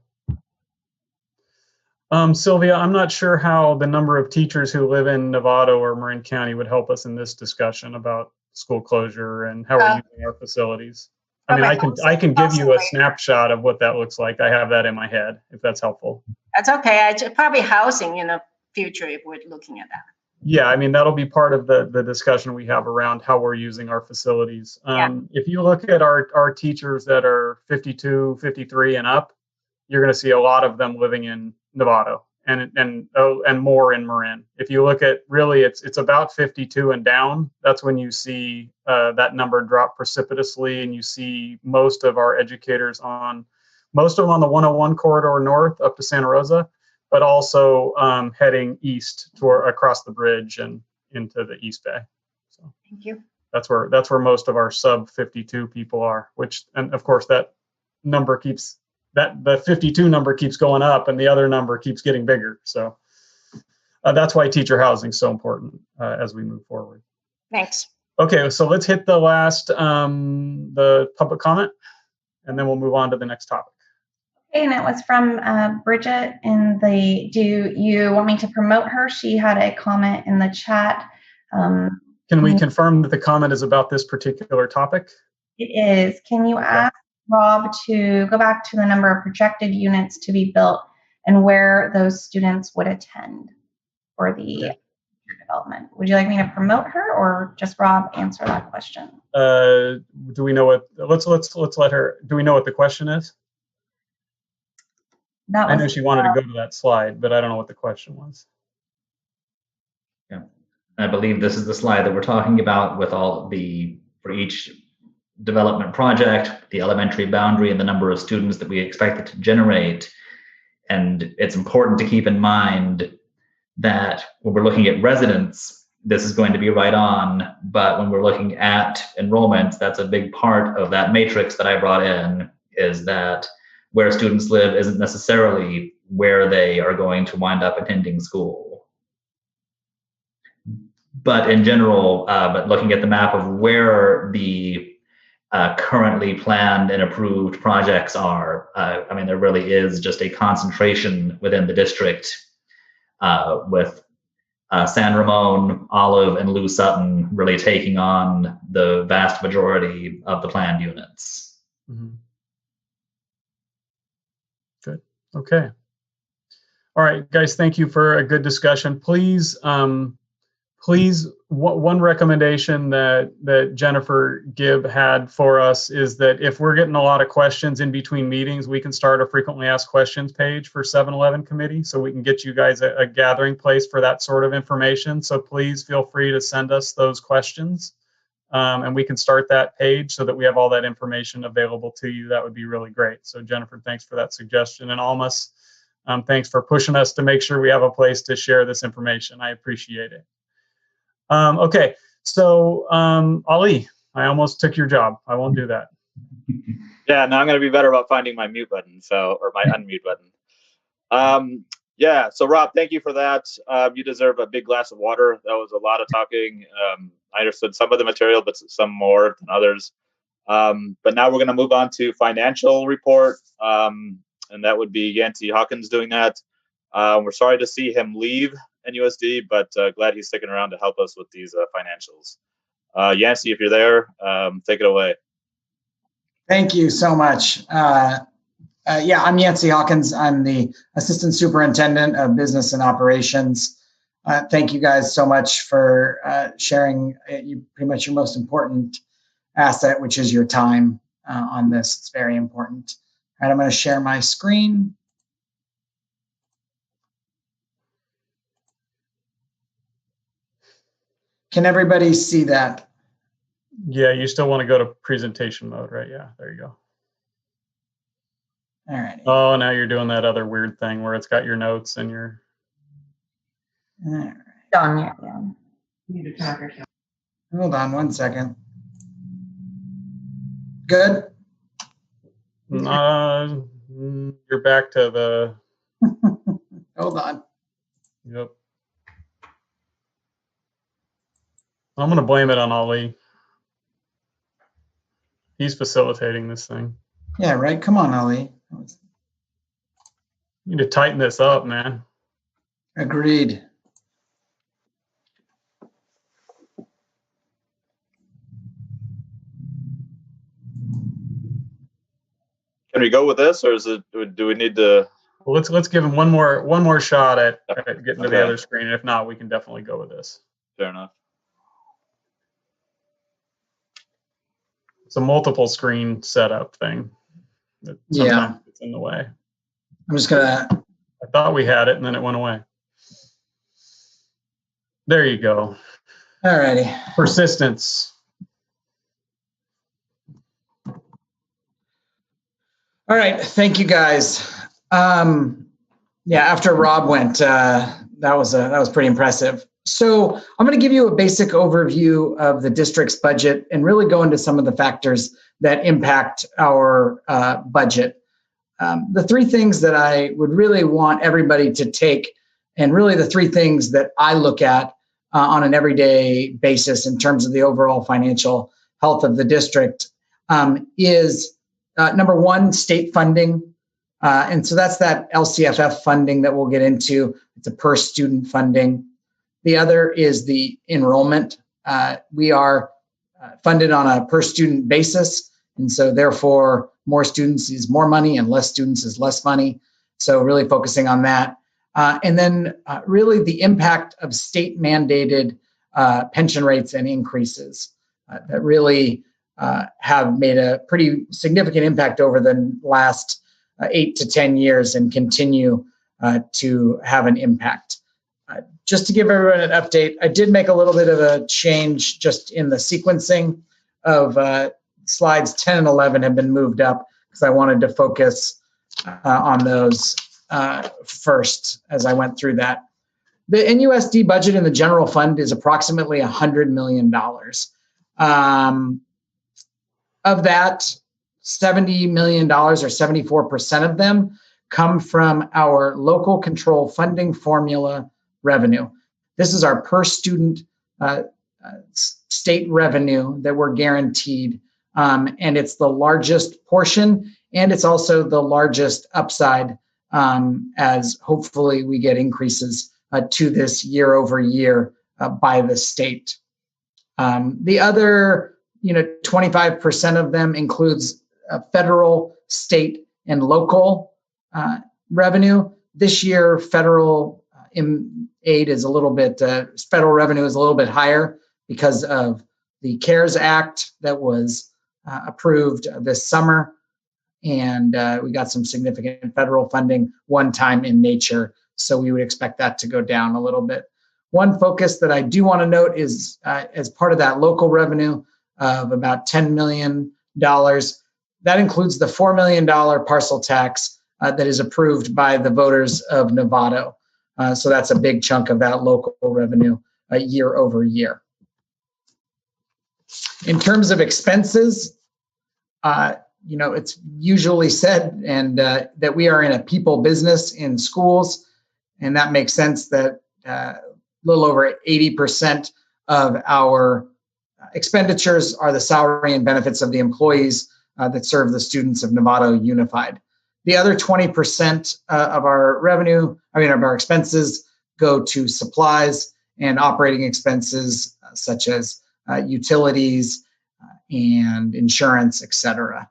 Speaker 1: Sylvia, I'm not sure how the number of teachers who live in Novato or Marin County would help us in this discussion about school closure and how we're using our facilities. I mean, I can give you a snapshot of what that looks like. I have that in my head, if that's helpful.
Speaker 3: That's okay. Probably housing in the future if we're looking at that.
Speaker 1: Yeah, I mean, that'll be part of the discussion we have around how we're using our facilities. If you look at our teachers that are 52, 53 and up, you're going to see a lot of them living in Novato and more in Marin. If you look at really, it's about 52 and down. That's when you see that number drop precipitously, and you see most of our educators most of them on the 101 corridor north up to Santa Rosa, but also heading east across the bridge and into the East Bay. So
Speaker 3: thank you.
Speaker 1: That's where most of our sub 52 people are. And of course that number keeps. The 52 number keeps going up and the other number keeps getting bigger. So that's why teacher housing is so important as we move forward.
Speaker 3: Thanks.
Speaker 1: Okay, so let's hit the last, the public comment, and then we'll move on to the next topic.
Speaker 4: Okay, and it was from Bridget do you want me to promote her? She had a comment in the chat.
Speaker 1: Can we confirm that the comment is about this particular topic?
Speaker 4: It is. Can you ask Rob to go back to the number of projected units to be built and where those students would attend for the development. Would you like me to promote her or just Rob answer that question?
Speaker 1: Do we know what? Let's let her. Do we know what the question is? I know she wanted to go to that slide, but I don't know what the question was.
Speaker 6: Yeah, I believe this is the slide that we're talking about with all for each development project, the elementary boundary and the number of students that we expect it to generate. And it's important to keep in mind that when we're looking at residents, this is going to be right on, but when we're looking at enrollment, that's a big part of that matrix that I brought in, is that where students live isn't necessarily where they are going to wind up attending school. But in general, but looking at the map of where the currently planned and approved projects are, I mean, there really is just a concentration within the district with San Ramon, Olive, and Lou Sutton really taking on the vast majority of the planned units.
Speaker 1: Mm-hmm. Good. Okay. All right, guys, thank you for a good discussion. Please, one recommendation that Jennifer Gibb had for us is that if we're getting a lot of questions in between meetings, we can start a frequently asked questions page for 7-Eleven committee, so we can get you guys a gathering place for that sort of information. So please feel free to send us those questions, and we can start that page so that we have all that information available to you. That would be really great. So Jennifer, thanks for that suggestion. And Almas, thanks for pushing us to make sure we have a place to share this information. I appreciate it. Okay, so Ali, I almost took your job. I won't do that.
Speaker 2: Yeah, now I'm going to be better about finding my mute button, or my unmute button. Yeah, so Rob, thank you for that. You deserve a big glass of water. That was a lot of talking. I understood some of the material, but some more than others. But now we're going to move on to financial report, and that would be Yancey Hawkins doing that. We're sorry to see him leave NUSD, but glad he's sticking around to help us with these financials. Yancey, if you're there, take it away.
Speaker 15: Thank you so much. Yeah, I'm Yancey Hawkins. I'm the Assistant Superintendent of Business and Operations. Thank you guys so much for sharing pretty much your most important asset, which is your time on this. It's very important. All right, I'm going to share my screen. Can everybody see that?
Speaker 1: Yeah, you still want to go to presentation mode, right? Yeah, there you go.
Speaker 15: All right.
Speaker 1: Oh, now you're doing that other weird thing where it's got your notes and your.
Speaker 15: All right.
Speaker 4: Done yet, yeah.
Speaker 15: Hold on 1 second. Good?
Speaker 1: You're back to the.
Speaker 15: Hold on.
Speaker 1: Yep. I'm going to blame it on Ali. He's facilitating this thing.
Speaker 15: Yeah, right. Come on, Ali.
Speaker 1: You need to tighten this up, man.
Speaker 15: Agreed.
Speaker 2: Can we go with this, or do we need to?
Speaker 1: Well, let's give him one more shot at getting to the other screen. And if not, we can definitely go with this.
Speaker 2: Fair enough.
Speaker 1: It's a multiple screen setup thing.
Speaker 15: Yeah,
Speaker 1: it's in the way.
Speaker 15: I'm just gonna.
Speaker 1: I thought we had it, and then it went away. There you go.
Speaker 15: All righty.
Speaker 1: Persistence.
Speaker 15: All right. Thank you, guys. Yeah, after Rob went, that was pretty impressive. So I'm going to give you a basic overview of the district's budget and really go into some of the factors that impact our budget. The three things that I would really want everybody to take, and really the three things that I look at on an everyday basis in terms of the overall financial health of the district, is number one, state funding. And so that's that LCFF funding that we'll get into. It's a per student funding. The other is the enrollment. We are funded on a per student basis. And so therefore, more students is more money and less students is less money. So really focusing on that. And then really the impact of state mandated pension rates and increases that really have made a pretty significant impact over the last 8 to 10 years and continue to have an impact. Just to give everyone an update, I did make a little bit of a change just in the sequencing of slides 10 and 11 have been moved up because I wanted to focus on those first as I went through that. The NUSD budget in the general fund is approximately $100 million. Of that, $70 million or 74% of them come from our local control funding formula revenue. This is our per student state revenue that we're guaranteed, and it's the largest portion, and it's also the largest upside as hopefully we get increases to this year over year by the state. The other 25% of them includes federal, state, and local revenue. This year, federal aid is a little bit, federal revenue is a little bit higher because of the CARES Act that was approved this summer. And we got some significant federal funding, one time in nature. So we would expect that to go down a little bit. One focus that I do want to note is as part of that local revenue of about $10 million, that includes the $4 million parcel tax that is approved by the voters of Novato. So that's a big chunk of that local revenue year over year. In terms of expenses, it's usually said that we are in a people business in schools, and that makes sense that a little over 80% of our expenditures are the salary and benefits of the employees that serve the students of Novato Unified. The other 20% of our revenue, of our expenses, go to supplies and operating expenses such as utilities and insurance, et cetera.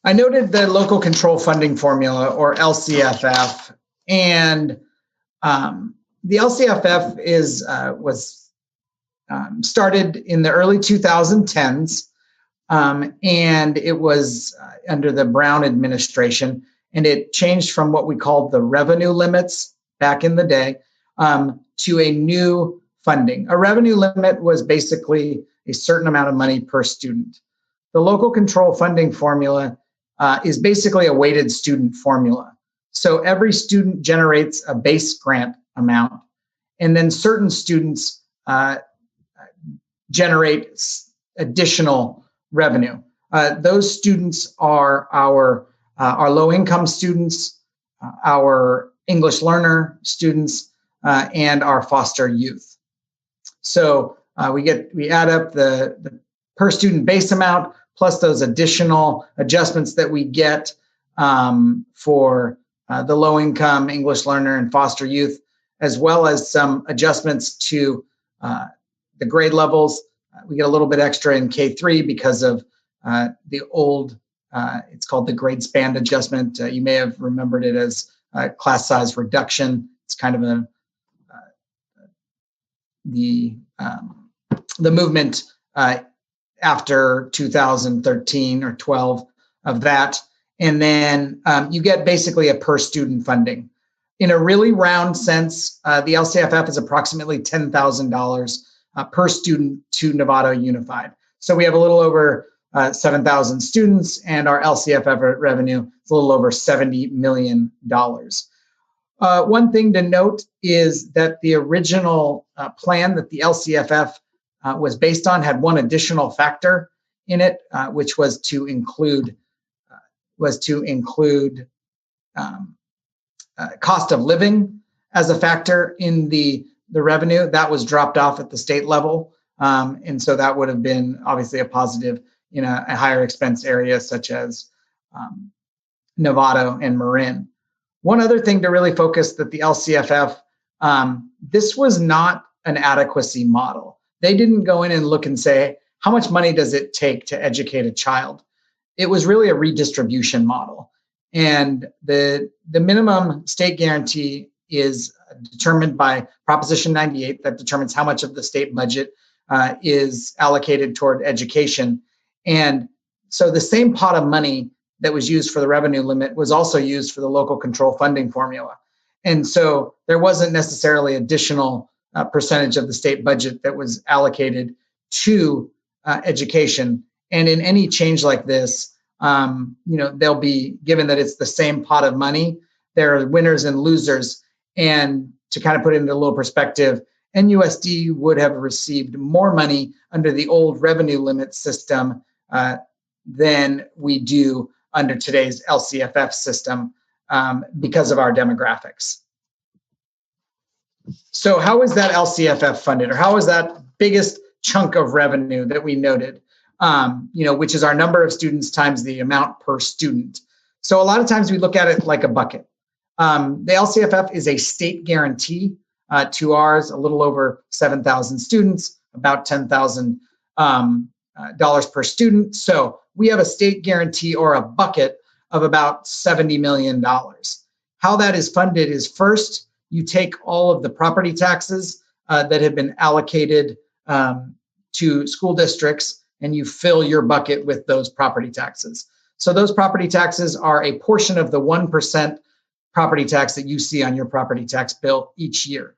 Speaker 15: I noted the local control funding formula, or LCFF, and the LCFF was started in the early 2010s, and it was under the Brown administration, and it changed from what we called the revenue limits back in the day to a new funding. A revenue limit was basically a certain amount of money per student. The local control funding formula is basically a weighted student formula. So every student generates a base grant amount, and then certain students generate additional revenue. Those students are our low-income students, our English learner students, and our foster youth. So we add up the per student base amount plus those additional adjustments that we get for the low-income English learner and foster youth, as well as some adjustments to the grade levels. We get a little bit extra in K3 because of the old, it's called the grade span adjustment. You may have remembered it as class size reduction. It's kind of the movement after 2013 or 12 of that. And then you get basically a per student funding. In a really round sense, the LCFF is approximately $10,000 per student to Novato Unified. So we have a little over 7,000 students, and our LCFF revenue is a little over $70 million. One thing to note is that the original plan that the LCFF was based on had one additional factor in it, which was to include cost of living as a factor in the revenue. That was dropped off at the state level, and so that would have been obviously a positive in a higher expense area such as Novato and Marin. One other thing to really focus that the LCFF, this was not an adequacy model. They didn't go in and look and say, how much money does it take to educate a child? it was really a redistribution model. And the minimum state guarantee is determined by Proposition 98 that determines how much of the state budget is allocated toward education. And so the same pot of money that was used for the revenue limit was also used for the local control funding formula. And so there wasn't necessarily additional percentage of the state budget that was allocated to education. And in any change like this, they'll be, given that it's the same pot of money, there are winners and losers. And to kind of put it into a little perspective, NUSD would have received more money under the old revenue limit system than we do under today's LCFF system because of our demographics. So how is that LCFF funded, or how is that biggest chunk of revenue that we noted, which is our number of students times the amount per student? So a lot of times we look at it like a bucket. The LCFF is a state guarantee to ours, a little over 7,000 students, about $10,000 per student. So we have a state guarantee or a bucket of about $70 million. How that is funded is, first, you take all of the property taxes that have been allocated to school districts, and you fill your bucket with those property taxes. So those property taxes are a portion of the 1% property tax that you see on your property tax bill each year.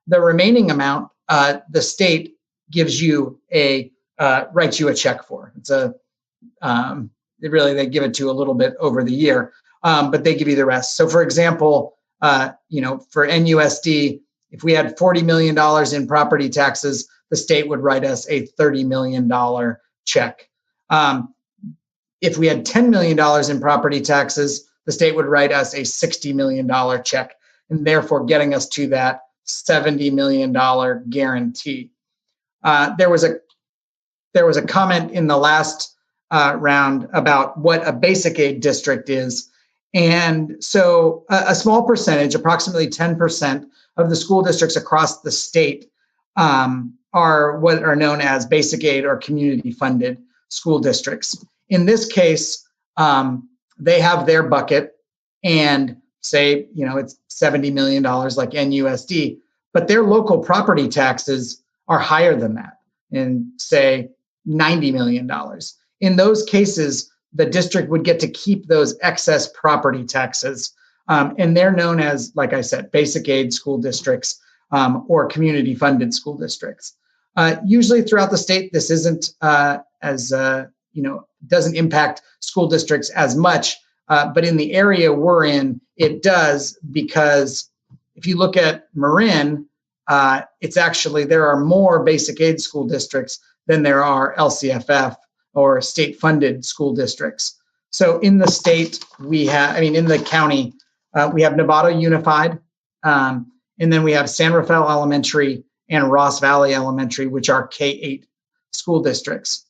Speaker 15: The remaining amount, the state gives you writes you a check for. It's they give it to you a little bit over the year, but they give you the rest. So for example, for NUSD, if we had $40 million in property taxes, the state would write us a $30 million check. If we had $10 million in property taxes, the state would write us a $60 million check, and therefore getting us to that $70 million guarantee. There was a comment in the last round about what a basic aid district is. And so a small percentage, approximately 10% of the school districts across the state are what are known as basic aid or community funded school districts. In this case, they have their bucket and say, it's $70 million like NUSD, but their local property taxes are higher than that, and say $90 million. In those cases, the district would get to keep those excess property taxes. And they're known as, like I said, basic aid school districts or community funded school districts. Usually throughout the state, this isn't doesn't impact school districts as much. But in the area we're in, it does, because if you look at Marin, it's actually, there are more basic aid school districts than there are LCFF or state funded school districts. So in the state, in the county, we have Novato Unified, and then we have San Rafael Elementary and Ross Valley Elementary, which are K-8 school districts.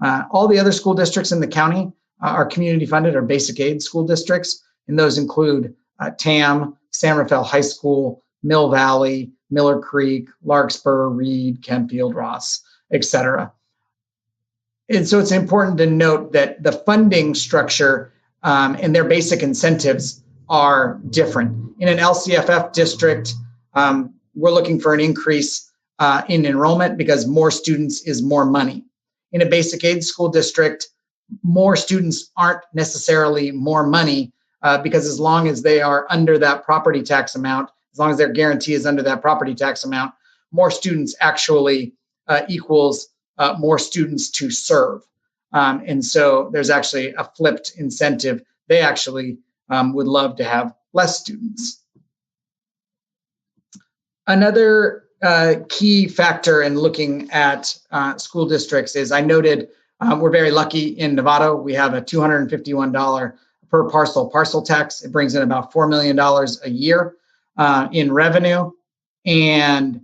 Speaker 15: All the other school districts in the county are community funded or basic aid school districts, and those include TAM, San Rafael High School, Mill Valley, Miller Creek, Larkspur, Reed, Kentfield, Ross, etc. And so it's important to note that the funding structure and their basic incentives are different. In an LCFF district, we're looking for an increase in enrollment because more students is more money. In a basic aid school district, more students aren't necessarily more money because as long as they are under that property tax amount, as long as their guarantee is under that property tax amount, more students actually equals more students to serve. And so there's actually a flipped incentive. They actually would love to have less students. Another key factor in looking at school districts is, I noted we're very lucky in Novato. We have a $251 per parcel tax. It brings in about $4 million a year in revenue, and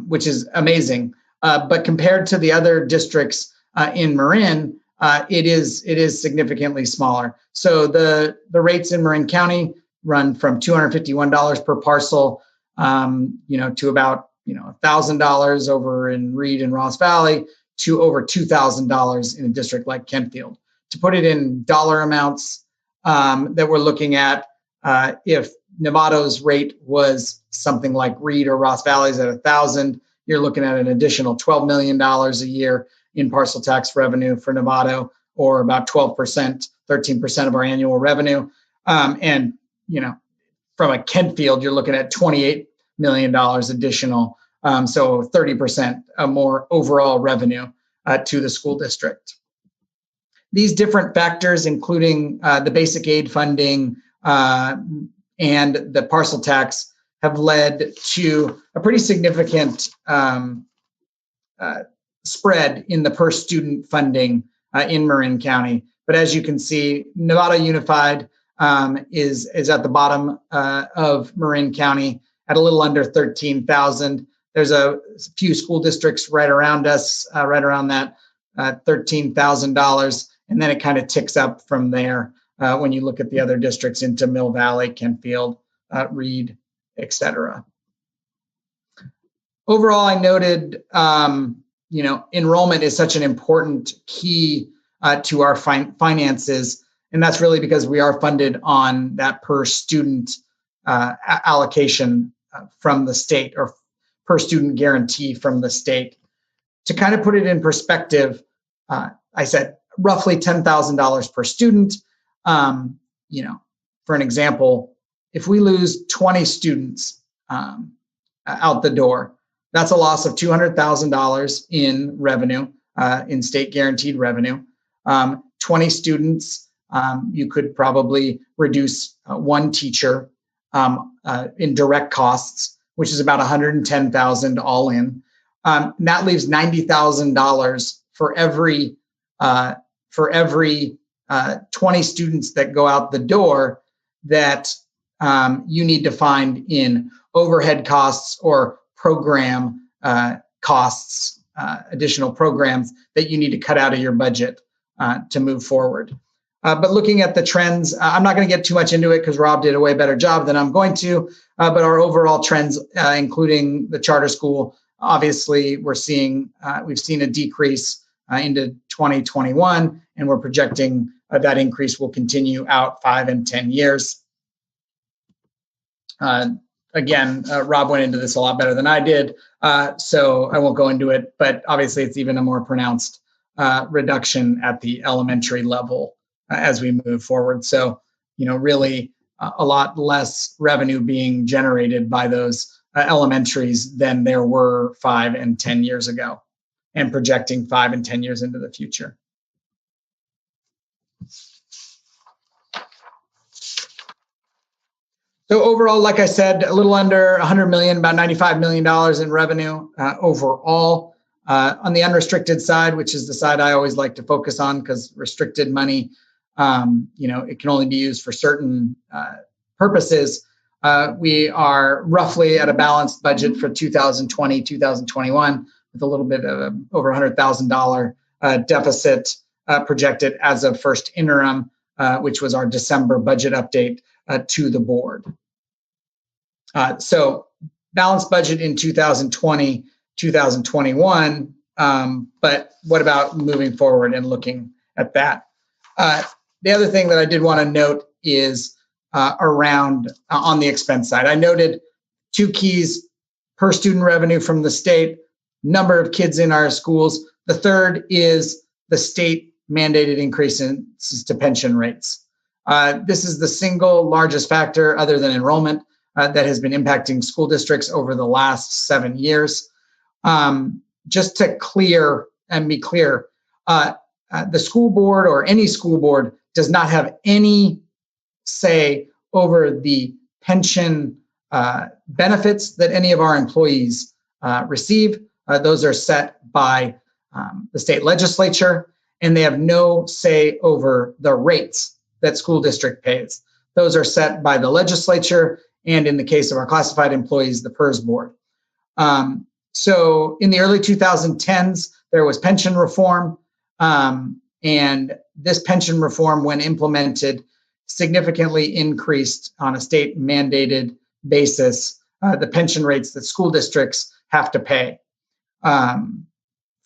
Speaker 15: which is amazing. But compared to the other districts in Marin, it is significantly smaller. So the rates in Marin County run from $251 per parcel, to about $1,000 over in Reed and Ross Valley, to over $2,000 in a district like Kentfield. To put it in dollar amounts that we're looking at, if Novato's rate was something like Reed or Ross Valley's at $1,000, you're looking at an additional $12 million a year in parcel tax revenue for Novato, or about 12%, 13% of our annual revenue. And, you know, from a Kentfield, you're looking at $28 million additional, so 30% more overall revenue to the school district. These different factors, including the basic aid funding and the parcel tax, have led to a pretty significant spread in the per student funding in Marin County. But as you can see, Novato Unified is at the bottom of Marin County at a little under 13,000. There's a few school districts right around us, right around that $13,000, and then it kind of ticks up from there when you look at the other districts into Mill Valley, Kentfield, Reed, etc. Overall, I noted, you know, enrollment is such an important key to our finances, and that's really because we are funded on that per student allocation from the state, or per student guarantee from the state. To kind of put it in perspective, I said roughly $10,000 per student. You know, for an example, if we lose 20 students out the door, that's a loss of $200,000 in revenue, in state guaranteed revenue. 20 students, you could probably reduce one teacher in direct costs, which is about $110,000 all in. That leaves $90,000 for every 20 students that go out the door that you need to find in overhead costs or program costs, additional programs that you need to cut out of your budget to move forward. But looking at the trends, I'm not going to get too much into it because Rob did a way better job than I'm going to, but our overall trends, including the charter school, obviously we've seen a decrease into 2021, and we're projecting that increase will continue out 5 and 10 years. Again, Rob went into this a lot better than I did, so I won't go into it, but obviously it's even a more pronounced reduction at the elementary level as we move forward. So, you know, really a lot less revenue being generated by those elementaries than there were 5 and 10 years ago, and projecting 5 and 10 years into the future. So overall, like I said, a little under 100 million, about $95 million in revenue overall. On the unrestricted side, which is the side I always like to focus on, because restricted money, you know, it can only be used for certain purposes. We are roughly at a balanced budget for 2020, 2021, with a little bit of over $100,000 deficit projected as of first interim, which was our December budget update to the board. So balanced budget in 2020, 2021, but what about moving forward and looking at that? The other thing that I did want to note is around on the expense side. I noted 2 keys: per student revenue from the state, number of kids in our schools. The third is the state mandated increases to pension rates. This is the single largest factor, other than enrollment, that has been impacting school districts over the last 7 years. Just to be clear, the school board or any school board does not have any say over the pension benefits that any of our employees receive. Those are set by the state legislature, and they have no say over the rates that school district pays. Those are set by the legislature, and in the case of our classified employees, the PERS board. So in the early 2010s, there was pension reform, and this pension reform, when implemented, significantly increased on a state mandated basis the pension rates that school districts have to pay.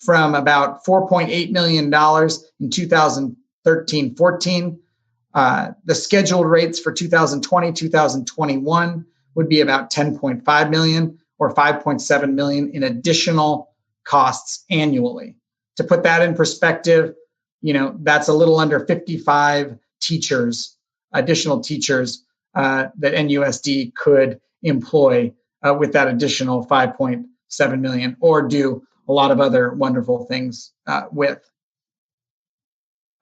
Speaker 15: from about $4.8 million in 2013-14. The scheduled rates for 2020-2021 would be about 10.5 million or 5.7 million in additional costs annually. To put that in perspective, that's a little under 55 teachers, additional teachers that NUSD could employ with that additional 5.7 million, or do a lot of other wonderful things with.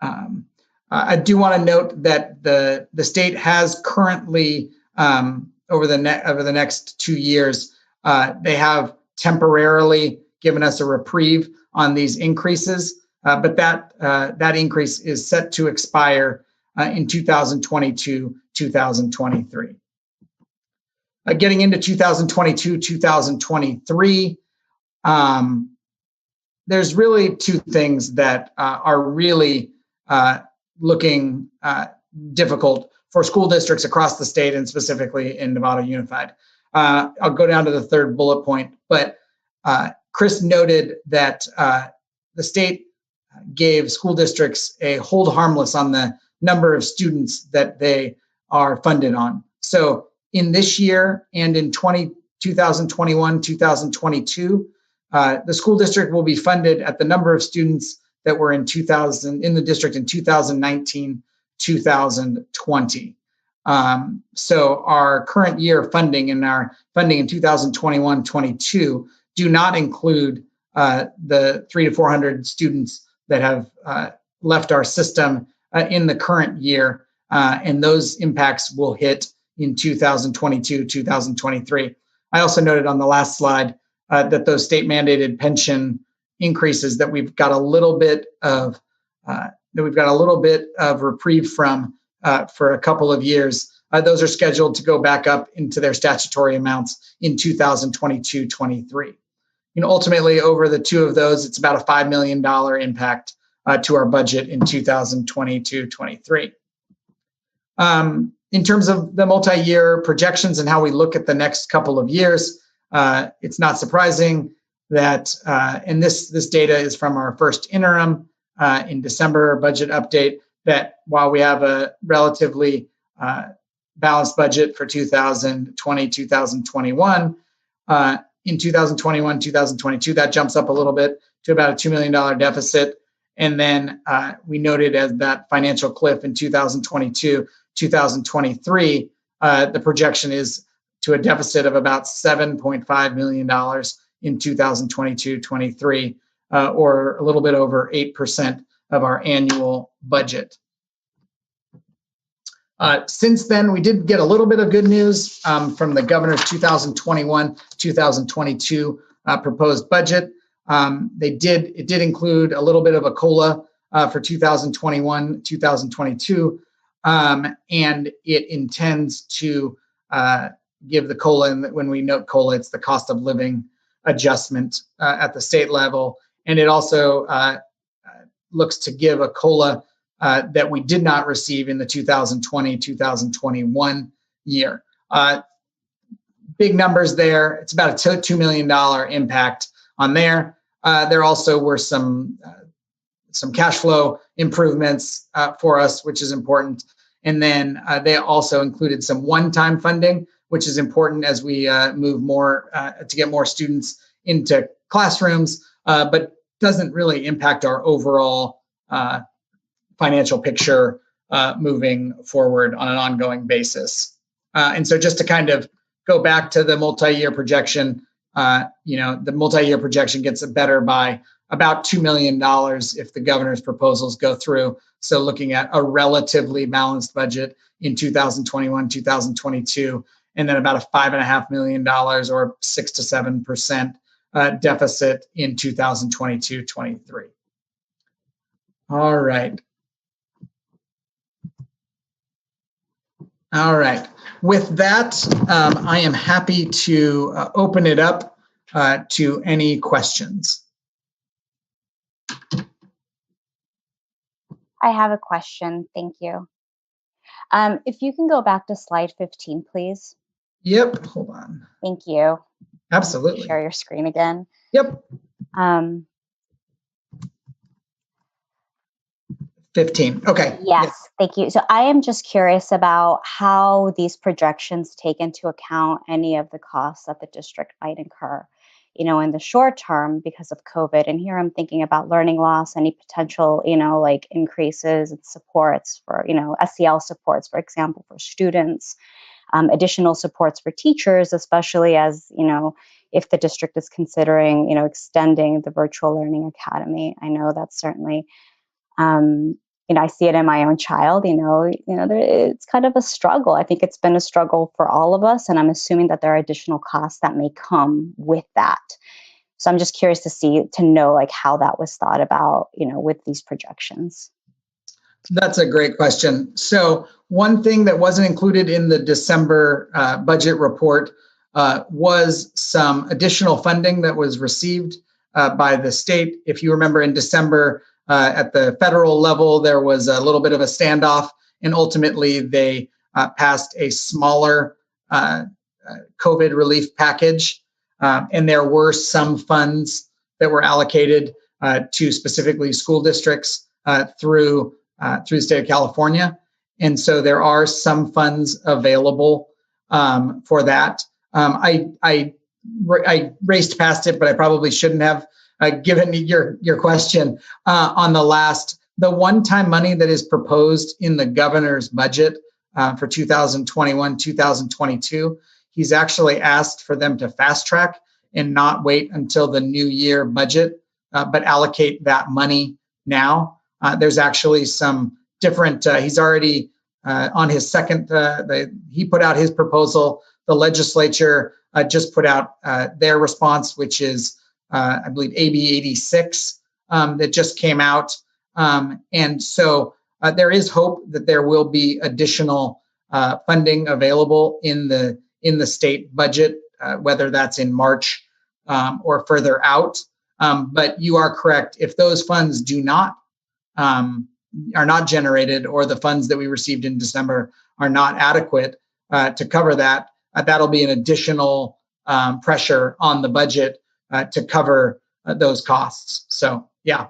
Speaker 15: I do want to note that the state has currently, over the next 2 years, they have temporarily given us a reprieve on these increases, but that increase is set to expire in 2022-2023. Getting into 2022-2023, there's really two things that are really looking difficult for school districts across the state and specifically in Nevada Unified. I'll go down to the third bullet point, but Chris noted that the state gave school districts a hold harmless on the number of students that they are funded on. So in this year and in 2021-2022, the school district will be funded at the number of students that were in the district in 2019-2020. So our current year funding and our funding in 2021-22 do not include the 300 to 400 students that have left our system in the current year, and those impacts will hit in 2022-2023. I also noted on the last slide that those state mandated pension increases that we've got a little bit of reprieve from for a couple of years. Those are scheduled to go back up into their statutory amounts in 2022-23. Ultimately, over the two of those, it's about a $5 million impact to our budget in 2022-23. In terms of the multi-year projections and how we look at the next couple of years, it's not surprising that, and this data is from our first interim in December budget update, that while we have a relatively balanced budget for 2020-2021, in 2021-2022, that jumps up a little bit to about a $2 million deficit. And then we noted as that financial cliff in 2022-2023, the projection is to a deficit of about $7.5 million in 2022-23, or a little bit over 8% of our annual budget. Since then, we did get a little bit of good news from the governor's 2021-2022 proposed budget. It did include a little bit of a COLA for 2021-2022, and it intends to give the COLA, and when we note COLA, it's the cost of living adjustment at the state level, and it also looks to give a COLA that we did not receive in the 2020-2021 year. Big numbers there. It's about a $2 million impact on there. There also were some cash flow improvements for us, which is important. And then they also included some one-time funding, which is important as we move more to get more students into classrooms, but doesn't really impact our overall financial picture moving forward on an ongoing basis. And so just to kind of go back to the multi-year projection, the multi-year projection gets better by about $2 million if the governor's proposals go through. So looking at a relatively balanced budget in 2021-2022, and then about a $5.5 million or 6 to 7% deficit in 2022-23. All right. All right. With that, I am happy to open it up to any questions.
Speaker 16: I have a question. Thank you. If you can go back to slide 15, please.
Speaker 15: Yep. Hold on.
Speaker 16: Thank you.
Speaker 15: Absolutely.
Speaker 16: Share your screen again.
Speaker 15: Yep. 15. Okay.
Speaker 16: Yes, thank you. So I am just curious about how these projections take into account any of the costs that the district might incur, in the short term because of COVID. And here I'm thinking about learning loss, any potential, like increases in supports for, SEL supports, for example, for students, additional supports for teachers, especially as, if the district is considering, extending the virtual learning academy. I know that's certainly, I see it in my own child, it's kind of a struggle. I think it's been a struggle for all of us. And I'm assuming that there are additional costs that may come with that. So I'm just curious to know like how that was thought about, with these projections.
Speaker 15: That's a great question. So one thing that wasn't included in the December budget report was some additional funding that was received by the state. If you remember in December, at the federal level, there was a little bit of a standoff, and ultimately they passed a smaller COVID relief package. And there were some funds that were allocated to specifically school districts through the state of California. And so there are some funds available for that. I raced past it, but I probably shouldn't have. Given your question on the one-time money that is proposed in the governor's budget for 2021, 2022, he's actually asked for them to fast track and not wait until the new year budget, but allocate that money now. There's actually some different, he's already on his second, he put out his proposal. The legislature just put out their response, which is I believe AB 86 that just came out. And so there is hope that there will be additional funding available in the state budget, whether that's in March or further out. But you are correct. If those funds are not generated, or the funds that we received in December are not adequate to cover that, that'll be an additional pressure on the budget to cover those costs. So yeah,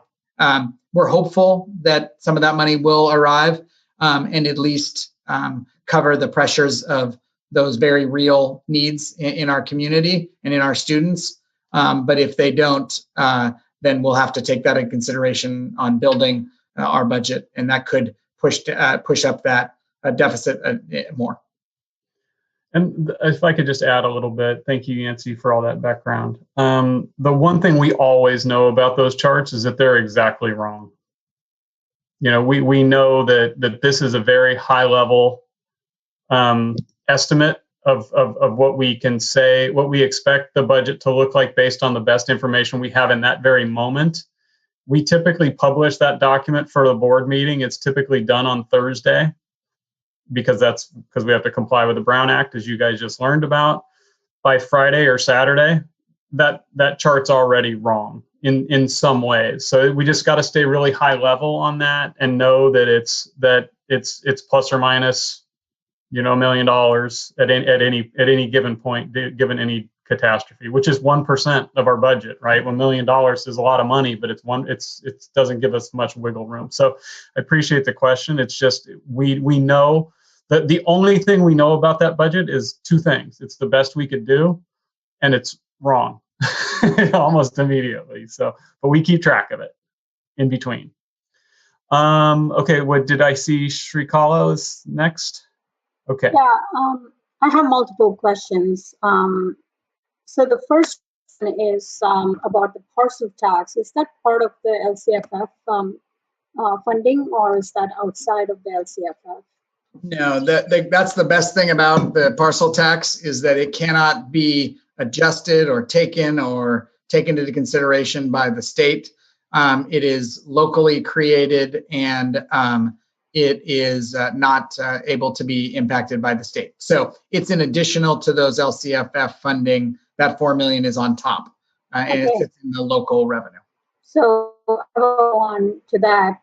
Speaker 15: we're hopeful that some of that money will arrive and at least cover the pressures of those very real needs in our community and in our students. But if they don't, then we'll have to take that into consideration on building our budget, and that could push up that deficit more.
Speaker 1: And if I could just add a little bit, thank you, Yancy, for all that background. The one thing we always know about those charts is that they're exactly wrong. We know that this is a very high level estimate of what we can say, what we expect the budget to look like based on the best information we have in that very moment. We typically publish that document for the board meeting. It's typically done on Thursday, because we have to comply with the Brown Act, as you guys just learned about. By Friday or Saturday, that chart's already wrong in some ways. So we just got to stay really high level on that and know that it's plus or minus, $1 million at any given point, given any catastrophe, which is 1% of our budget, right? $1 million is a lot of money, but it doesn't give us much wiggle room. So I appreciate the question. It's just we know that the only thing we know about that budget is two things. It's the best we could do, and it's wrong almost immediately. So, but we keep track of it in between. Okay, what did I see? Shrikala is next. Okay.
Speaker 10: Yeah, I have multiple questions. So the first one is about the parcel tax. Is that part of the LCFF funding, or is that outside of the LCFF?
Speaker 15: No, that's the best thing about the parcel tax, is that it cannot be adjusted or taken into consideration by the state. It is locally created, and it is not able to be impacted by the state. So it's an additional to those LCFF funding. That $4 million is on top, and it sits in the local revenue. So
Speaker 10: I'll go on to that.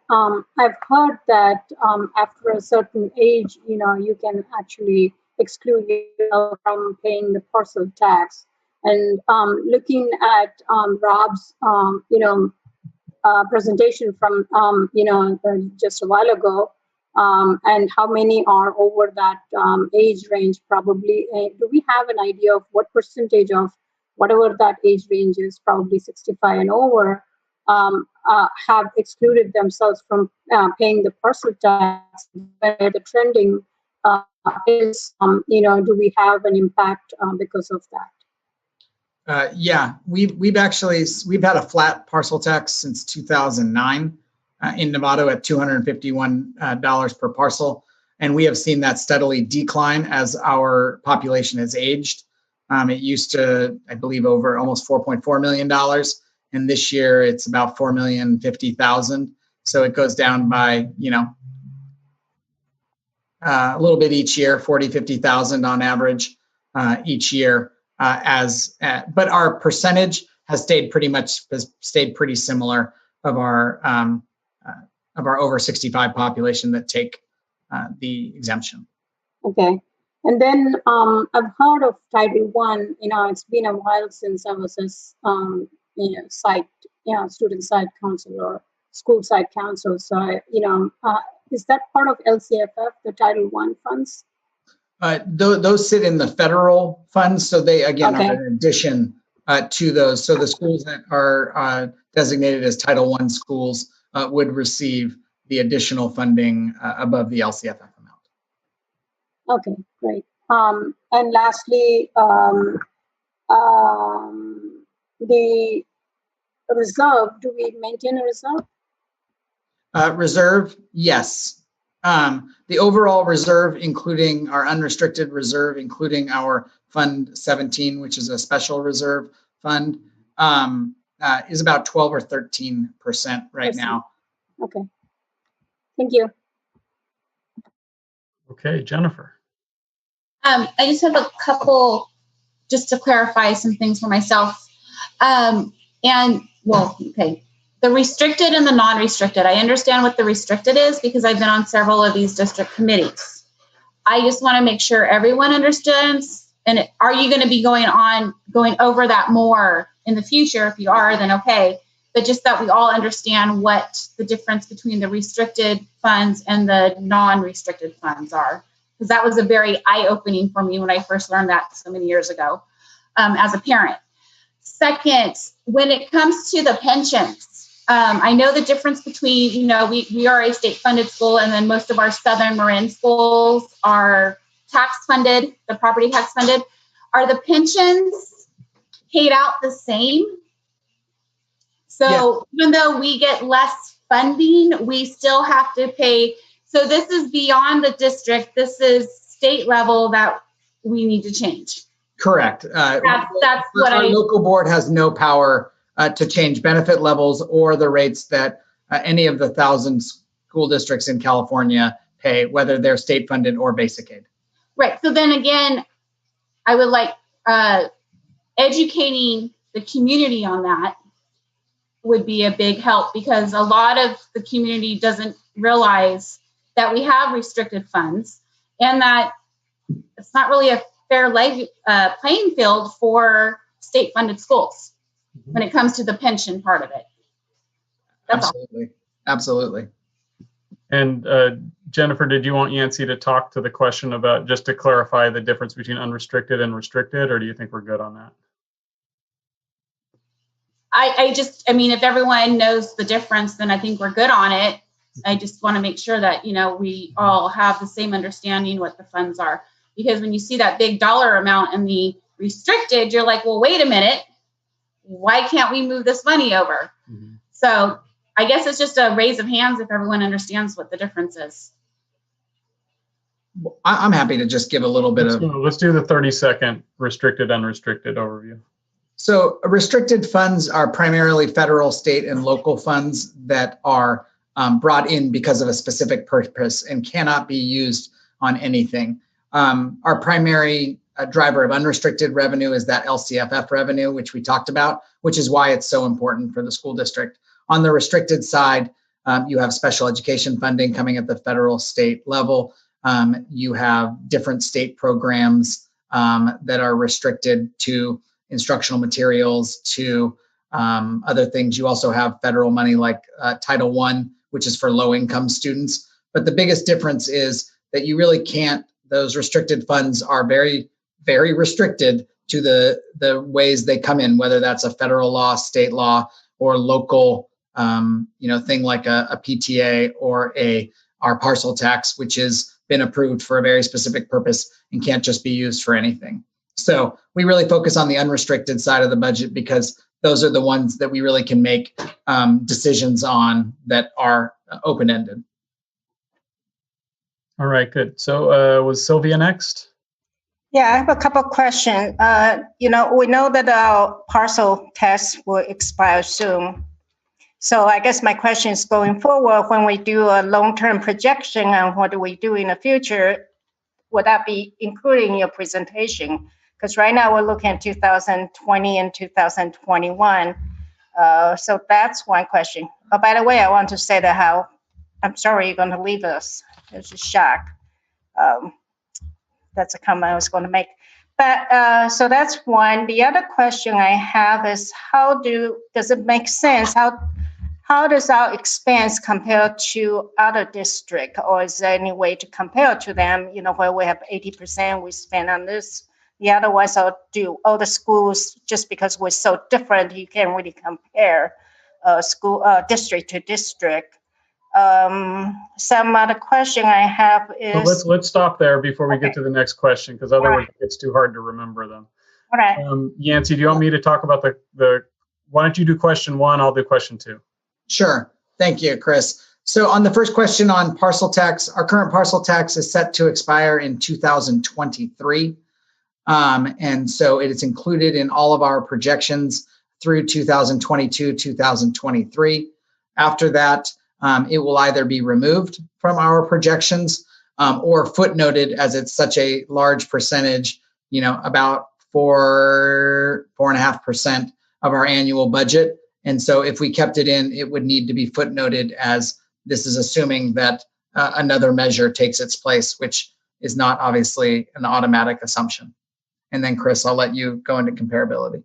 Speaker 10: I've heard that after a certain age, you can actually exclude yourself from paying the parcel tax. And looking at Rob's, presentation from, just a while ago, and how many are over that age range probably. Do we have an idea of what percentage of whatever that age range is, probably 65 and over, have excluded themselves from paying the parcel tax, where the trending is, do we have an impact because of that?
Speaker 15: Yeah, we've had a flat parcel tax since 2009 in Nevada at $251 per parcel, and we have seen that steadily decline as our population has aged. It used to, I believe, over almost $4.4 million, and this year it's about $4,050,000. So it goes down by a little bit each year, 40, 50,000 on average each year. But our percentage has stayed pretty similar of our over 65 population that take the exemption.
Speaker 10: Okay. And then I've heard of Title I. It's been a while since I was a student side council or school side council. So, is that part of LCFF, the Title I funds?
Speaker 15: Those sit in the federal funds, so they again are in addition to those. So the schools that are designated as Title I schools would receive the additional funding above the LCFF amount.
Speaker 10: Okay, great. And lastly, the reserve. Do we maintain a reserve?
Speaker 15: Reserve, yes. The overall reserve, including our unrestricted reserve, including our Fund 17, which is a special reserve fund, is about 12 or 13% right now.
Speaker 10: Okay. Thank you.
Speaker 1: Okay, Jennifer.
Speaker 17: I just have a couple, just to clarify some things for myself. The restricted and the non-restricted. I understand what the restricted is because I've been on several of these district committees. I just want to make sure everyone understands. And are you going to be going over that more in the future? If you are, then okay. But just that we all understand what the difference between the restricted funds and the non-restricted funds are. Because that was a very eye-opening for me when I first learned that so many years ago as a parent. Second, when it comes to the pensions, I know the difference between, we are a state-funded school, and then most of our Southern Marin schools are tax-funded, the property tax-funded. Are the pensions paid out the same? So even though we get less funding, we still have to pay. So this is beyond the district. This is state level that we need to change.
Speaker 15: Correct.
Speaker 17: That's what
Speaker 15: our local board has no power to change benefit levels or the rates that any of the 1,000 school districts in California pay, whether they're state funded or basic aid.
Speaker 17: Right. So then again, I would like educating the community on that would be a big help, because a lot of the community doesn't realize that we have restricted funds and that it's not really a fair playing field for state funded schools when it comes to the pension part of it. That's
Speaker 15: Absolutely.
Speaker 1: And Jennifer, did you want Yancey to talk to the question about, just to clarify the difference between unrestricted and restricted, or do you think we're good on that?
Speaker 17: I mean, if everyone knows the difference, then I think we're good on it. I just want to make sure that, we all have the same understanding what the funds are. Because when you see that big dollar amount in the restricted, you're like, well, wait a minute. Why can't we move this money over? Mm-hmm. So I guess it's just a raise of hands if everyone understands what the difference is.
Speaker 15: I'm happy to just give a little bit
Speaker 1: Let's do the 30-second restricted, unrestricted overview.
Speaker 15: So restricted funds are primarily federal, state, and local funds that are brought in because of a specific purpose and cannot be used on anything. Our primary driver of unrestricted revenue is that LCFF revenue, which we talked about, which is why it's so important for the school district. On the restricted side, you have special education funding coming at the federal, state level. You have different state programs that are restricted to instructional materials, to other things. You also have federal money like Title I, which is for low-income students. But the biggest difference is that you really can't, those restricted funds are very, very restricted to the ways they come in, whether that's a federal law, state law, or local, thing like a PTA or our parcel tax, which has been approved for a very specific purpose and can't just be used for anything. So we really focus on the unrestricted side of the budget because those are the ones that we really can make decisions on that are open-ended.
Speaker 1: All right, good. So was Sylvia next?
Speaker 3: Yeah, I have a couple of questions. We know that our parcel test will expire soon. So I guess my question is going forward, when we do a long-term projection on what do we do in the future, would that be including your presentation? Because right now we're looking at 2020 and 2021. So that's one question. Oh, by the way, I want to say that I'm sorry you're going to leave us. It's a shock. That's a comment I was going to make. But so that's one. The other question I have is does it make sense? How does our expense compare to other districts, or is there any way to compare to them? Where we have 80% we spend on this, the other ones do all the schools, just because we're so different, you can't really compare school district to district. Some other question I have is.
Speaker 1: So let's stop there before we get to the next question, because otherwise it's too hard to remember them.
Speaker 3: All right.
Speaker 1: Yancey, do you want me to talk about why don't you do question one? I'll do question two.
Speaker 15: Sure. Thank you, Chris. So on the first question on parcel tax, our current parcel tax is set to expire in 2023. And so it is included in all of our projections through 2022, 2023. After that, it will either be removed from our projections or footnoted, as it's such a large percentage, about 4.5% of our annual budget. And so if we kept it in, it would need to be footnoted, as this is assuming that another measure takes its place, which is not obviously an automatic assumption. And then Chris, I'll let you go into comparability.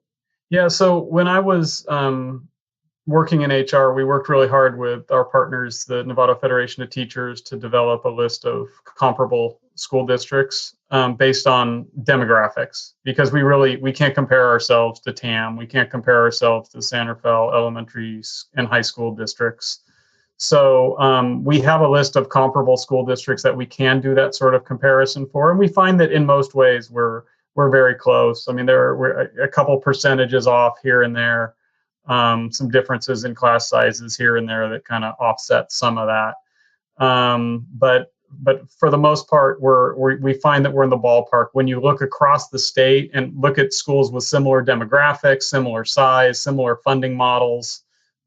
Speaker 1: Yeah, so when I was working in HR, we worked really hard with our partners, the Nevada Federation of Teachers, to develop a list of comparable school districts based on demographics, because we can't compare ourselves to TAM, we can't compare ourselves to San Rafael elementary and high school districts. So we have a list of comparable school districts that we can do that sort of comparison for, and we find that in most ways we're very close. I mean, we're a couple percentages off here and there. Some differences in class sizes here and there that kind of offset some of that. But for the most part, we find that we're in the ballpark. When you look across the state and look at schools with similar demographics, similar size, similar funding models,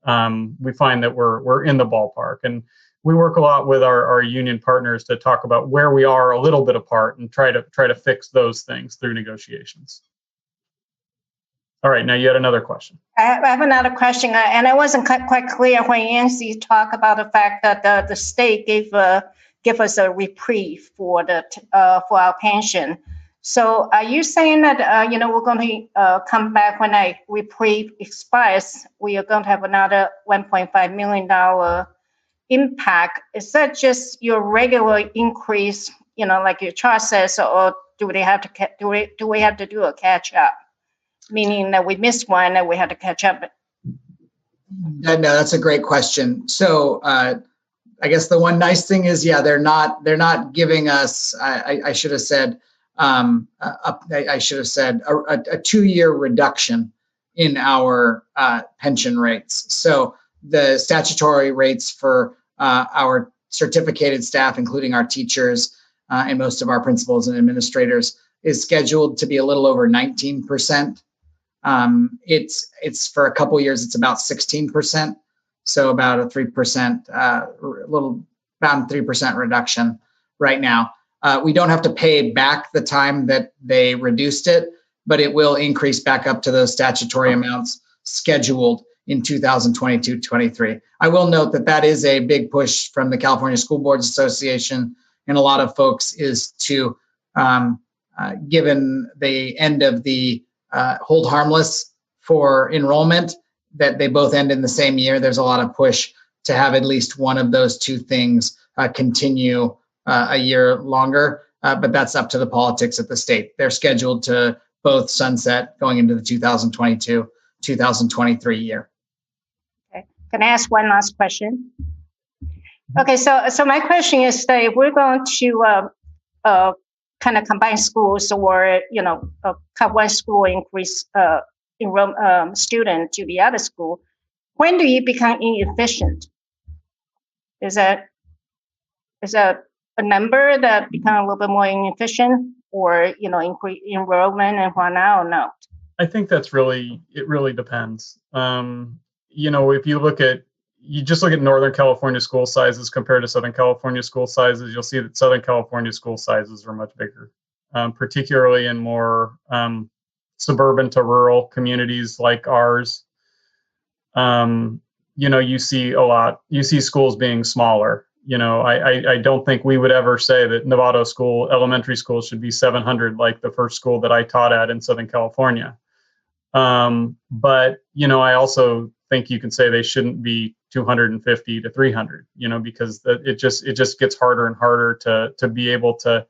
Speaker 1: we find that we're in the ballpark. And we work a lot with our union partners to talk about where we are a little bit apart and try to fix those things through negotiations. All right, now you had another question.
Speaker 3: I have another question, and I wasn't quite clear when Yancey talked about the fact that the state gave us a reprieve for our pension. So are you saying that we're going to come back when that reprieve expires? We are going to have another $1.5 million impact. Is that just your regular increase, like your chart says, or do we have to do a catch up? Meaning that we missed one and we had to catch up.
Speaker 15: No, that's a great question. So I guess the one nice thing is, yeah, they're not giving us. I should have said a 2-year reduction in our pension rates. So the statutory rates for our certificated staff, including our teachers and most of our principals and administrators, is scheduled to be a little over 19%. It's for a couple years, it's about 16%. So about a 3%, about 3% reduction right now. We don't have to pay back the time that they reduced it, but it will increase back up to those statutory amounts scheduled in 2022-23. I will note that is a big push from the California School Boards Association and a lot of folks, is to, given the end of the hold harmless for enrollment, that they both end in the same year. There's a lot of push to have at least one of those two things continue a year longer, but that's up to the politics at the state. They're scheduled to both sunset going into the 2022-2023 year.
Speaker 3: Okay. Can I ask one last question? Okay, so my question is that if we're going to kind of combine schools, or cut one school, increase enroll student to the other school, when do you become inefficient? Is that a number that become a little bit more inefficient, or increase enrollment and whatnot, or no?
Speaker 1: I think it really depends. If you just look at Northern California school sizes compared to Southern California school sizes, you'll see that Southern California school sizes are much bigger, particularly in more suburban to rural communities like ours. You see schools being smaller. I don't think we would ever say that Novato elementary school should be 700 like the first school that I taught at in Southern California. But I also think you can say they shouldn't be 250 to 300, because it just gets harder and harder to be able to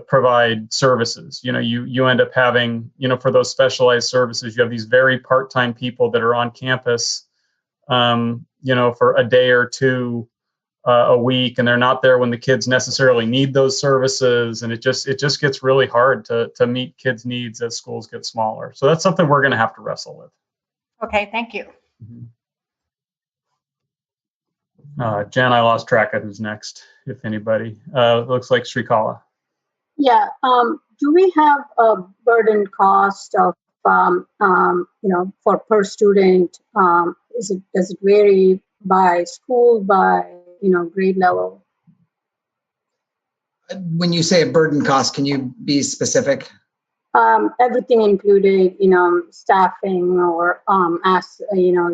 Speaker 1: provide services. You end up having, for those specialized services, you have these very part-time people that are on campus, for a day or two a week, and they're not there when the kids necessarily need those services, and it just gets really hard to meet kids' needs as schools get smaller. So that's something we're going to have to wrestle with.
Speaker 3: Okay, thank you.
Speaker 1: Jen, I lost track of who's next, if anybody. Looks like Srikala.
Speaker 10: Yeah. Do we have a burden cost of for per student? Does it vary by school, by grade level?
Speaker 15: When you say a burden cost, can you be specific?
Speaker 10: Everything included, staffing, or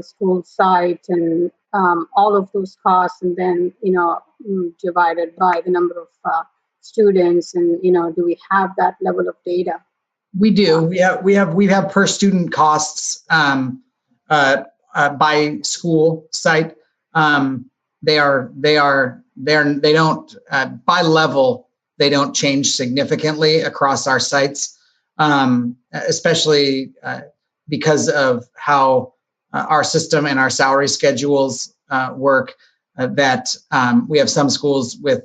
Speaker 10: school site, and all of those costs, and then divided by the number of students, and do we have that level of data?
Speaker 15: We do. We have per student costs by school site. They don't by level. They don't change significantly across our sites, especially because of how our system and our salary schedules work. That we have some schools with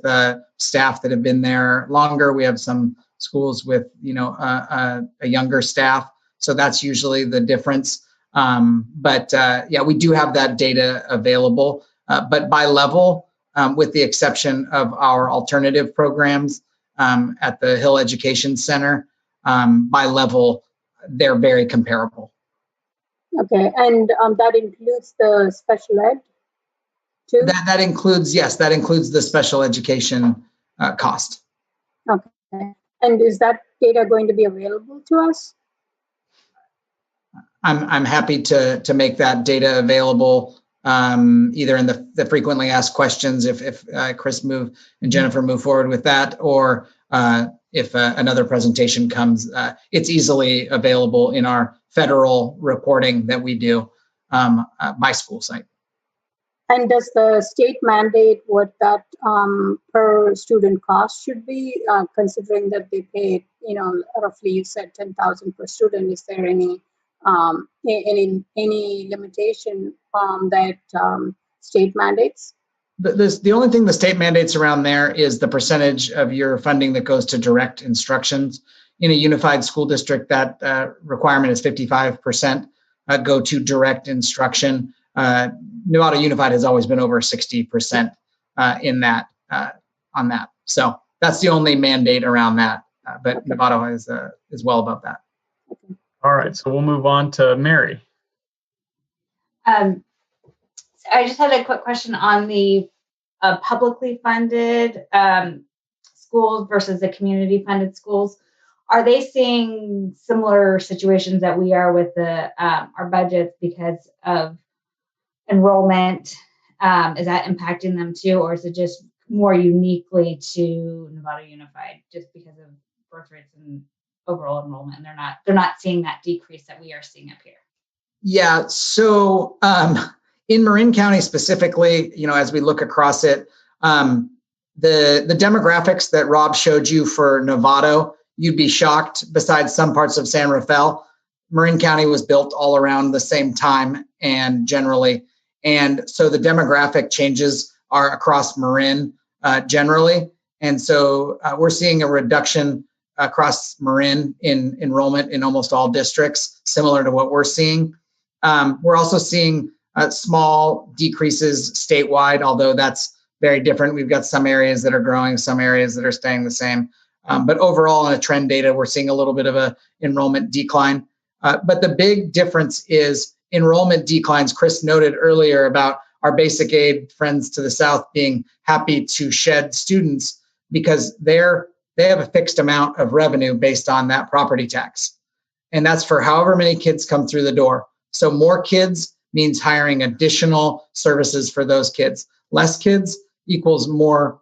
Speaker 15: staff that have been there longer. We have some schools with a younger staff. So that's usually the difference. But we do have that data available. But by level, with the exception of our alternative programs at the Hill Education Center, by level, they're very comparable.
Speaker 10: Okay, and that includes the special ed too?
Speaker 15: That includes the special education cost.
Speaker 10: Okay, and is that data going to be available to us?
Speaker 15: I'm happy to make that data available, either in the frequently asked questions if Chris and Jennifer move forward with that, or if another presentation comes. It's easily available in our federal reporting that we do by school site.
Speaker 10: And does the state mandate what that per student cost should be, considering that they paid, roughly you said 10,000 per student? Is there any limitation that state mandates?
Speaker 15: The only thing the state mandates around there is the percentage of your funding that goes to direct instructions. In a unified school district, that requirement is 55% go to direct instruction. Novato Unified has always been over 60% in that on that. So that's the only mandate around that. But Novato is well above that.
Speaker 1: All right, so we'll move on to Mary.
Speaker 12: I just had a quick question on the publicly funded schools versus the community funded schools. Are they seeing similar situations that we are with our budgets because of enrollment? Is that impacting them too, or is it just more uniquely to Novato Unified just because of birth rates and overall enrollment, and they're not seeing that decrease that we are seeing up here?
Speaker 15: Yeah, so in Marin County specifically, as we look across it, the demographics that Rob showed you for Novato, you'd be shocked. Besides some parts of San Rafael, Marin County was built all around the same time and generally. And so the demographic changes are across Marin generally. And so we're seeing a reduction across Marin in enrollment in almost all districts, similar to what we're seeing. We're also seeing small decreases statewide, although that's very different. We've got some areas that are growing, some areas that are staying the same. But overall, in a trend data, we're seeing a little bit of a enrollment decline. But the big difference is enrollment declines. Chris noted earlier about our basic aid friends to the south being happy to shed students because they have a fixed amount of revenue based on that property tax. And that's for however many kids come through the door. So more kids means hiring additional services for those kids. Less kids equals more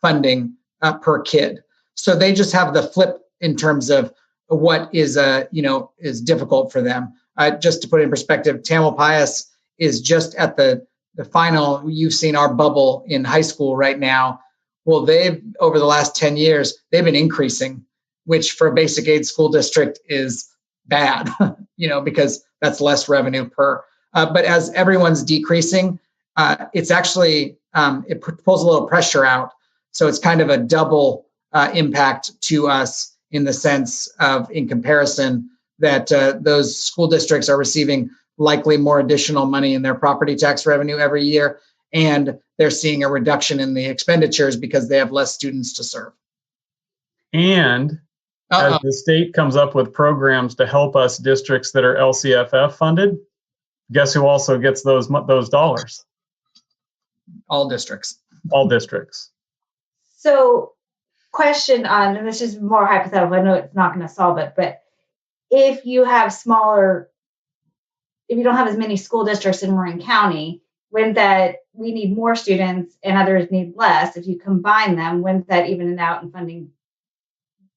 Speaker 15: funding per kid. So they just have the flip in terms of what is is difficult for them. Just to put it in perspective, Tamalpais is just at the final. You've seen our bubble in high school right now. Well, they've over the last 10 years, they've been increasing, which for a basic aid school district is bad, because that's less revenue per. But as everyone's decreasing, it's actually, it pulls a little pressure out. So it's kind of a double impact to us in the sense of, in comparison, that those school districts are receiving likely more additional money in their property tax revenue every year, and they're seeing a reduction in the expenditures because they have less students to serve.
Speaker 1: And as the state comes up with programs to help us districts that are LCFF funded, guess who also gets those dollars?
Speaker 15: All districts.
Speaker 1: All districts.
Speaker 12: So, question on, and this is more hypothetical, I know it's not going to solve it, but if you have if you don't have as many school districts in Marin County, wouldn't that we need more students and others need less? If you combine them, wouldn't that even it out and funding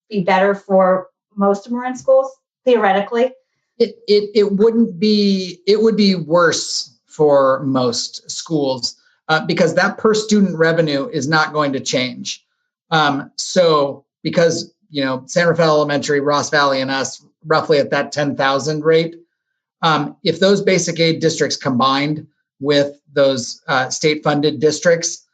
Speaker 12: be better for most of Marin schools, theoretically?
Speaker 15: It wouldn't be, it would be worse for most schools because that per student revenue is not going to change. So because, San Rafael Elementary, Ross Valley, and us roughly at that 10,000 rate, if those basic aid districts combined with those state funded districts,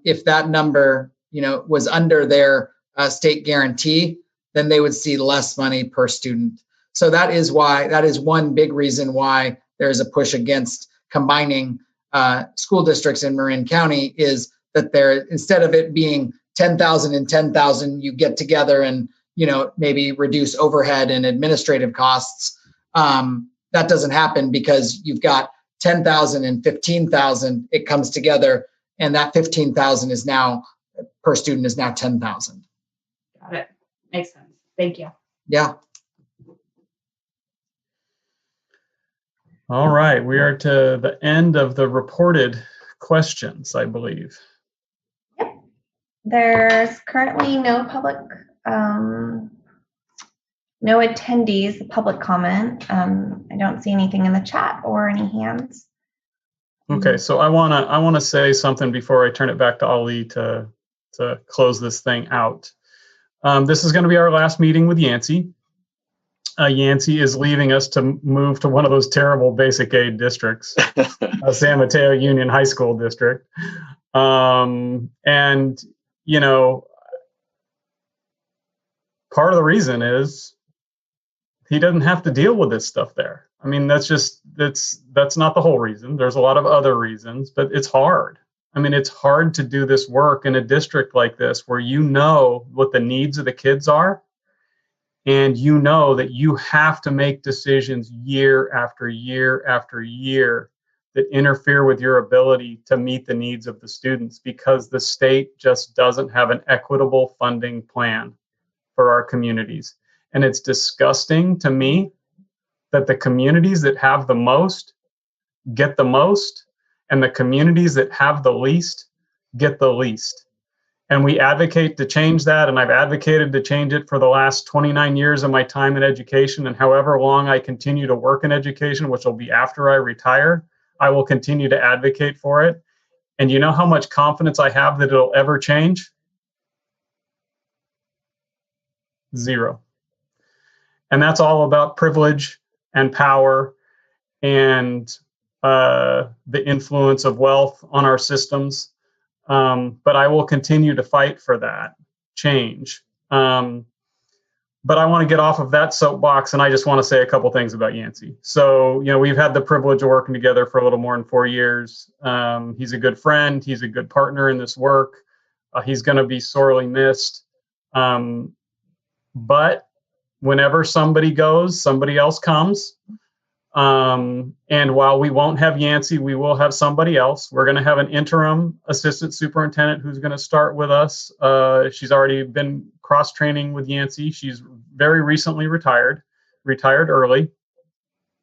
Speaker 15: if that number, was under their state guarantee, then they would see less money per student. So that is one big reason why there's a push against combining school districts in Marin County, is that instead of it being 10,000 and 10,000, you get together and, maybe reduce overhead and administrative costs. That doesn't happen because you've got 10,000 and 15,000, it comes together, and that 15,000 is now per student is now 10,000.
Speaker 12: Got it. Makes sense. Thank you.
Speaker 15: Yeah.
Speaker 1: All right, we are to the end of the reported questions, I believe.
Speaker 4: Yep. There's currently no public, no attendees, public comment. I don't see anything in the chat or any hands.
Speaker 1: Okay, so I wanna say something before I turn it back to Ali to close this thing out. This is going to be our last meeting with Yancey. Yancey is leaving us to move to one of those terrible basic aid districts, San Mateo Union High School District. And, part of the reason is he doesn't have to deal with this stuff there. I mean, that's not the whole reason. There's a lot of other reasons, but it's hard. I mean, it's hard to do this work in a district like this where you know what the needs of the kids are, and you know that you have to make decisions year after year after year that interfere with your ability to meet the needs of the students because the state just doesn't have an equitable funding plan for our communities. And it's disgusting to me that the communities that have the most get the most, and the communities that have the least get the least. And we advocate to change that, and I've advocated to change it for the last 29 years of my time in education, and however long I continue to work in education, which will be after I retire, I will continue to advocate for it. And you know how much confidence I have that it'll ever change? Zero. And that's all about privilege and power and the influence of wealth on our systems. But I will continue to fight for that change. But I want to get off of that soapbox, and I just want to say a couple things about Yancey. So, we've had the privilege of working together for a little more than 4 years. He's a good friend. He's a good partner in this work. He's going to be sorely missed. But whenever somebody goes, somebody else comes. And while we won't have Yancey, we will have somebody else. We're going to have an interim assistant superintendent who's going to start with us. She's already been cross-training with Yancey. She's very recently retired early.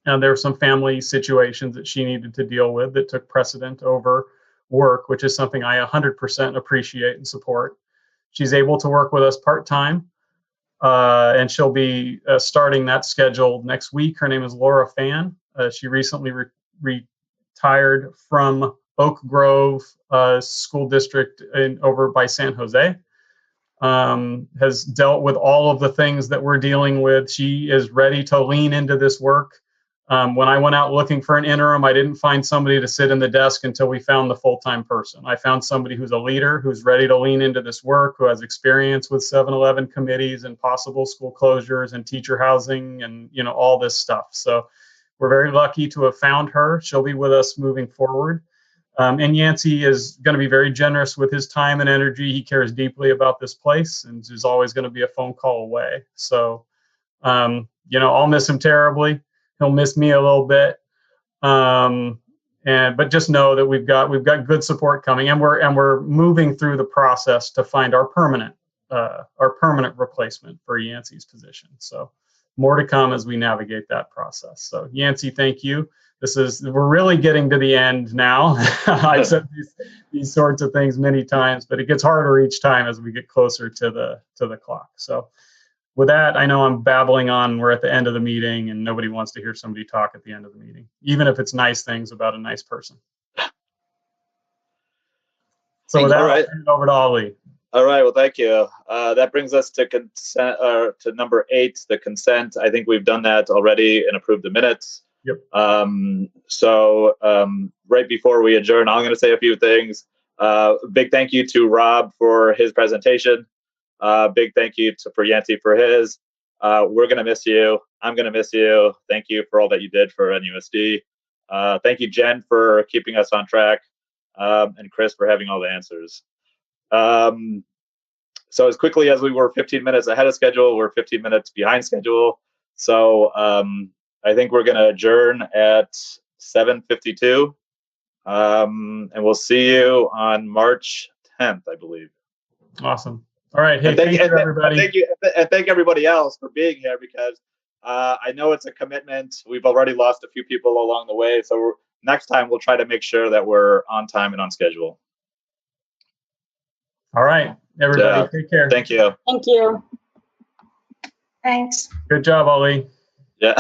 Speaker 1: And there were some family situations that she needed to deal with that took precedent over work, which is something I 100% appreciate and support. She's able to work with us part-time. And she'll be starting that schedule next week. Her name is Laura Fan. She recently retired from Oak Grove School District over by San Jose. Has dealt with all of the things that we're dealing with. She is ready to lean into this work. When I went out looking for an interim, I didn't find somebody to sit in the desk until we found the full-time person. I found somebody who's a leader, who's ready to lean into this work, who has experience with 7-Eleven committees and possible school closures and teacher housing and all this stuff. So we're very lucky to have found her. She'll be with us moving forward. And Yancey is going to be very generous with his time and energy. He cares deeply about this place and is always going to be a phone call away. So, I'll miss him terribly. He'll miss me a little bit, but just know that we've got good support coming, and we're moving through the process to find our permanent replacement for Yancey's position. So more to come as we navigate that process. So Yancey, thank you. We're really getting to the end now. I've said these sorts of things many times, but it gets harder each time as we get closer to the clock. So. With that, I know I'm babbling on. We're at the end of the meeting, and nobody wants to hear somebody talk at the end of the meeting, even if it's nice things about a nice person. So with that, I'll turn it over to Ali.
Speaker 2: All right. Well, thank you. That brings us to consent, to number 8, the consent. I think we've done that already and approved the minutes.
Speaker 1: Yep.
Speaker 2: Right before we adjourn, I'm going to say a few things. Big thank you to Rob for his presentation. Big thank you for Yancey for his. We're going to miss you. I'm going to miss you. Thank you for all that you did for NUSD. Thank you, Jen, for keeping us on track, and Chris for having all the answers. So as quickly as we were 15 minutes ahead of schedule, we're 15 minutes behind schedule. So I think we're going to adjourn at 7:52, and we'll see you on March 10th, I believe.
Speaker 1: Awesome. All right. Hey, thank you, everybody.
Speaker 2: Thank everybody else for being here, because I know it's a commitment. We've already lost a few people along the way. So next time we'll try to make sure that we're on time and on schedule.
Speaker 1: All right, everybody. Take care.
Speaker 2: Thank you.
Speaker 10: Thank you.
Speaker 3: Thanks.
Speaker 1: Good job, Ali.
Speaker 2: Yeah.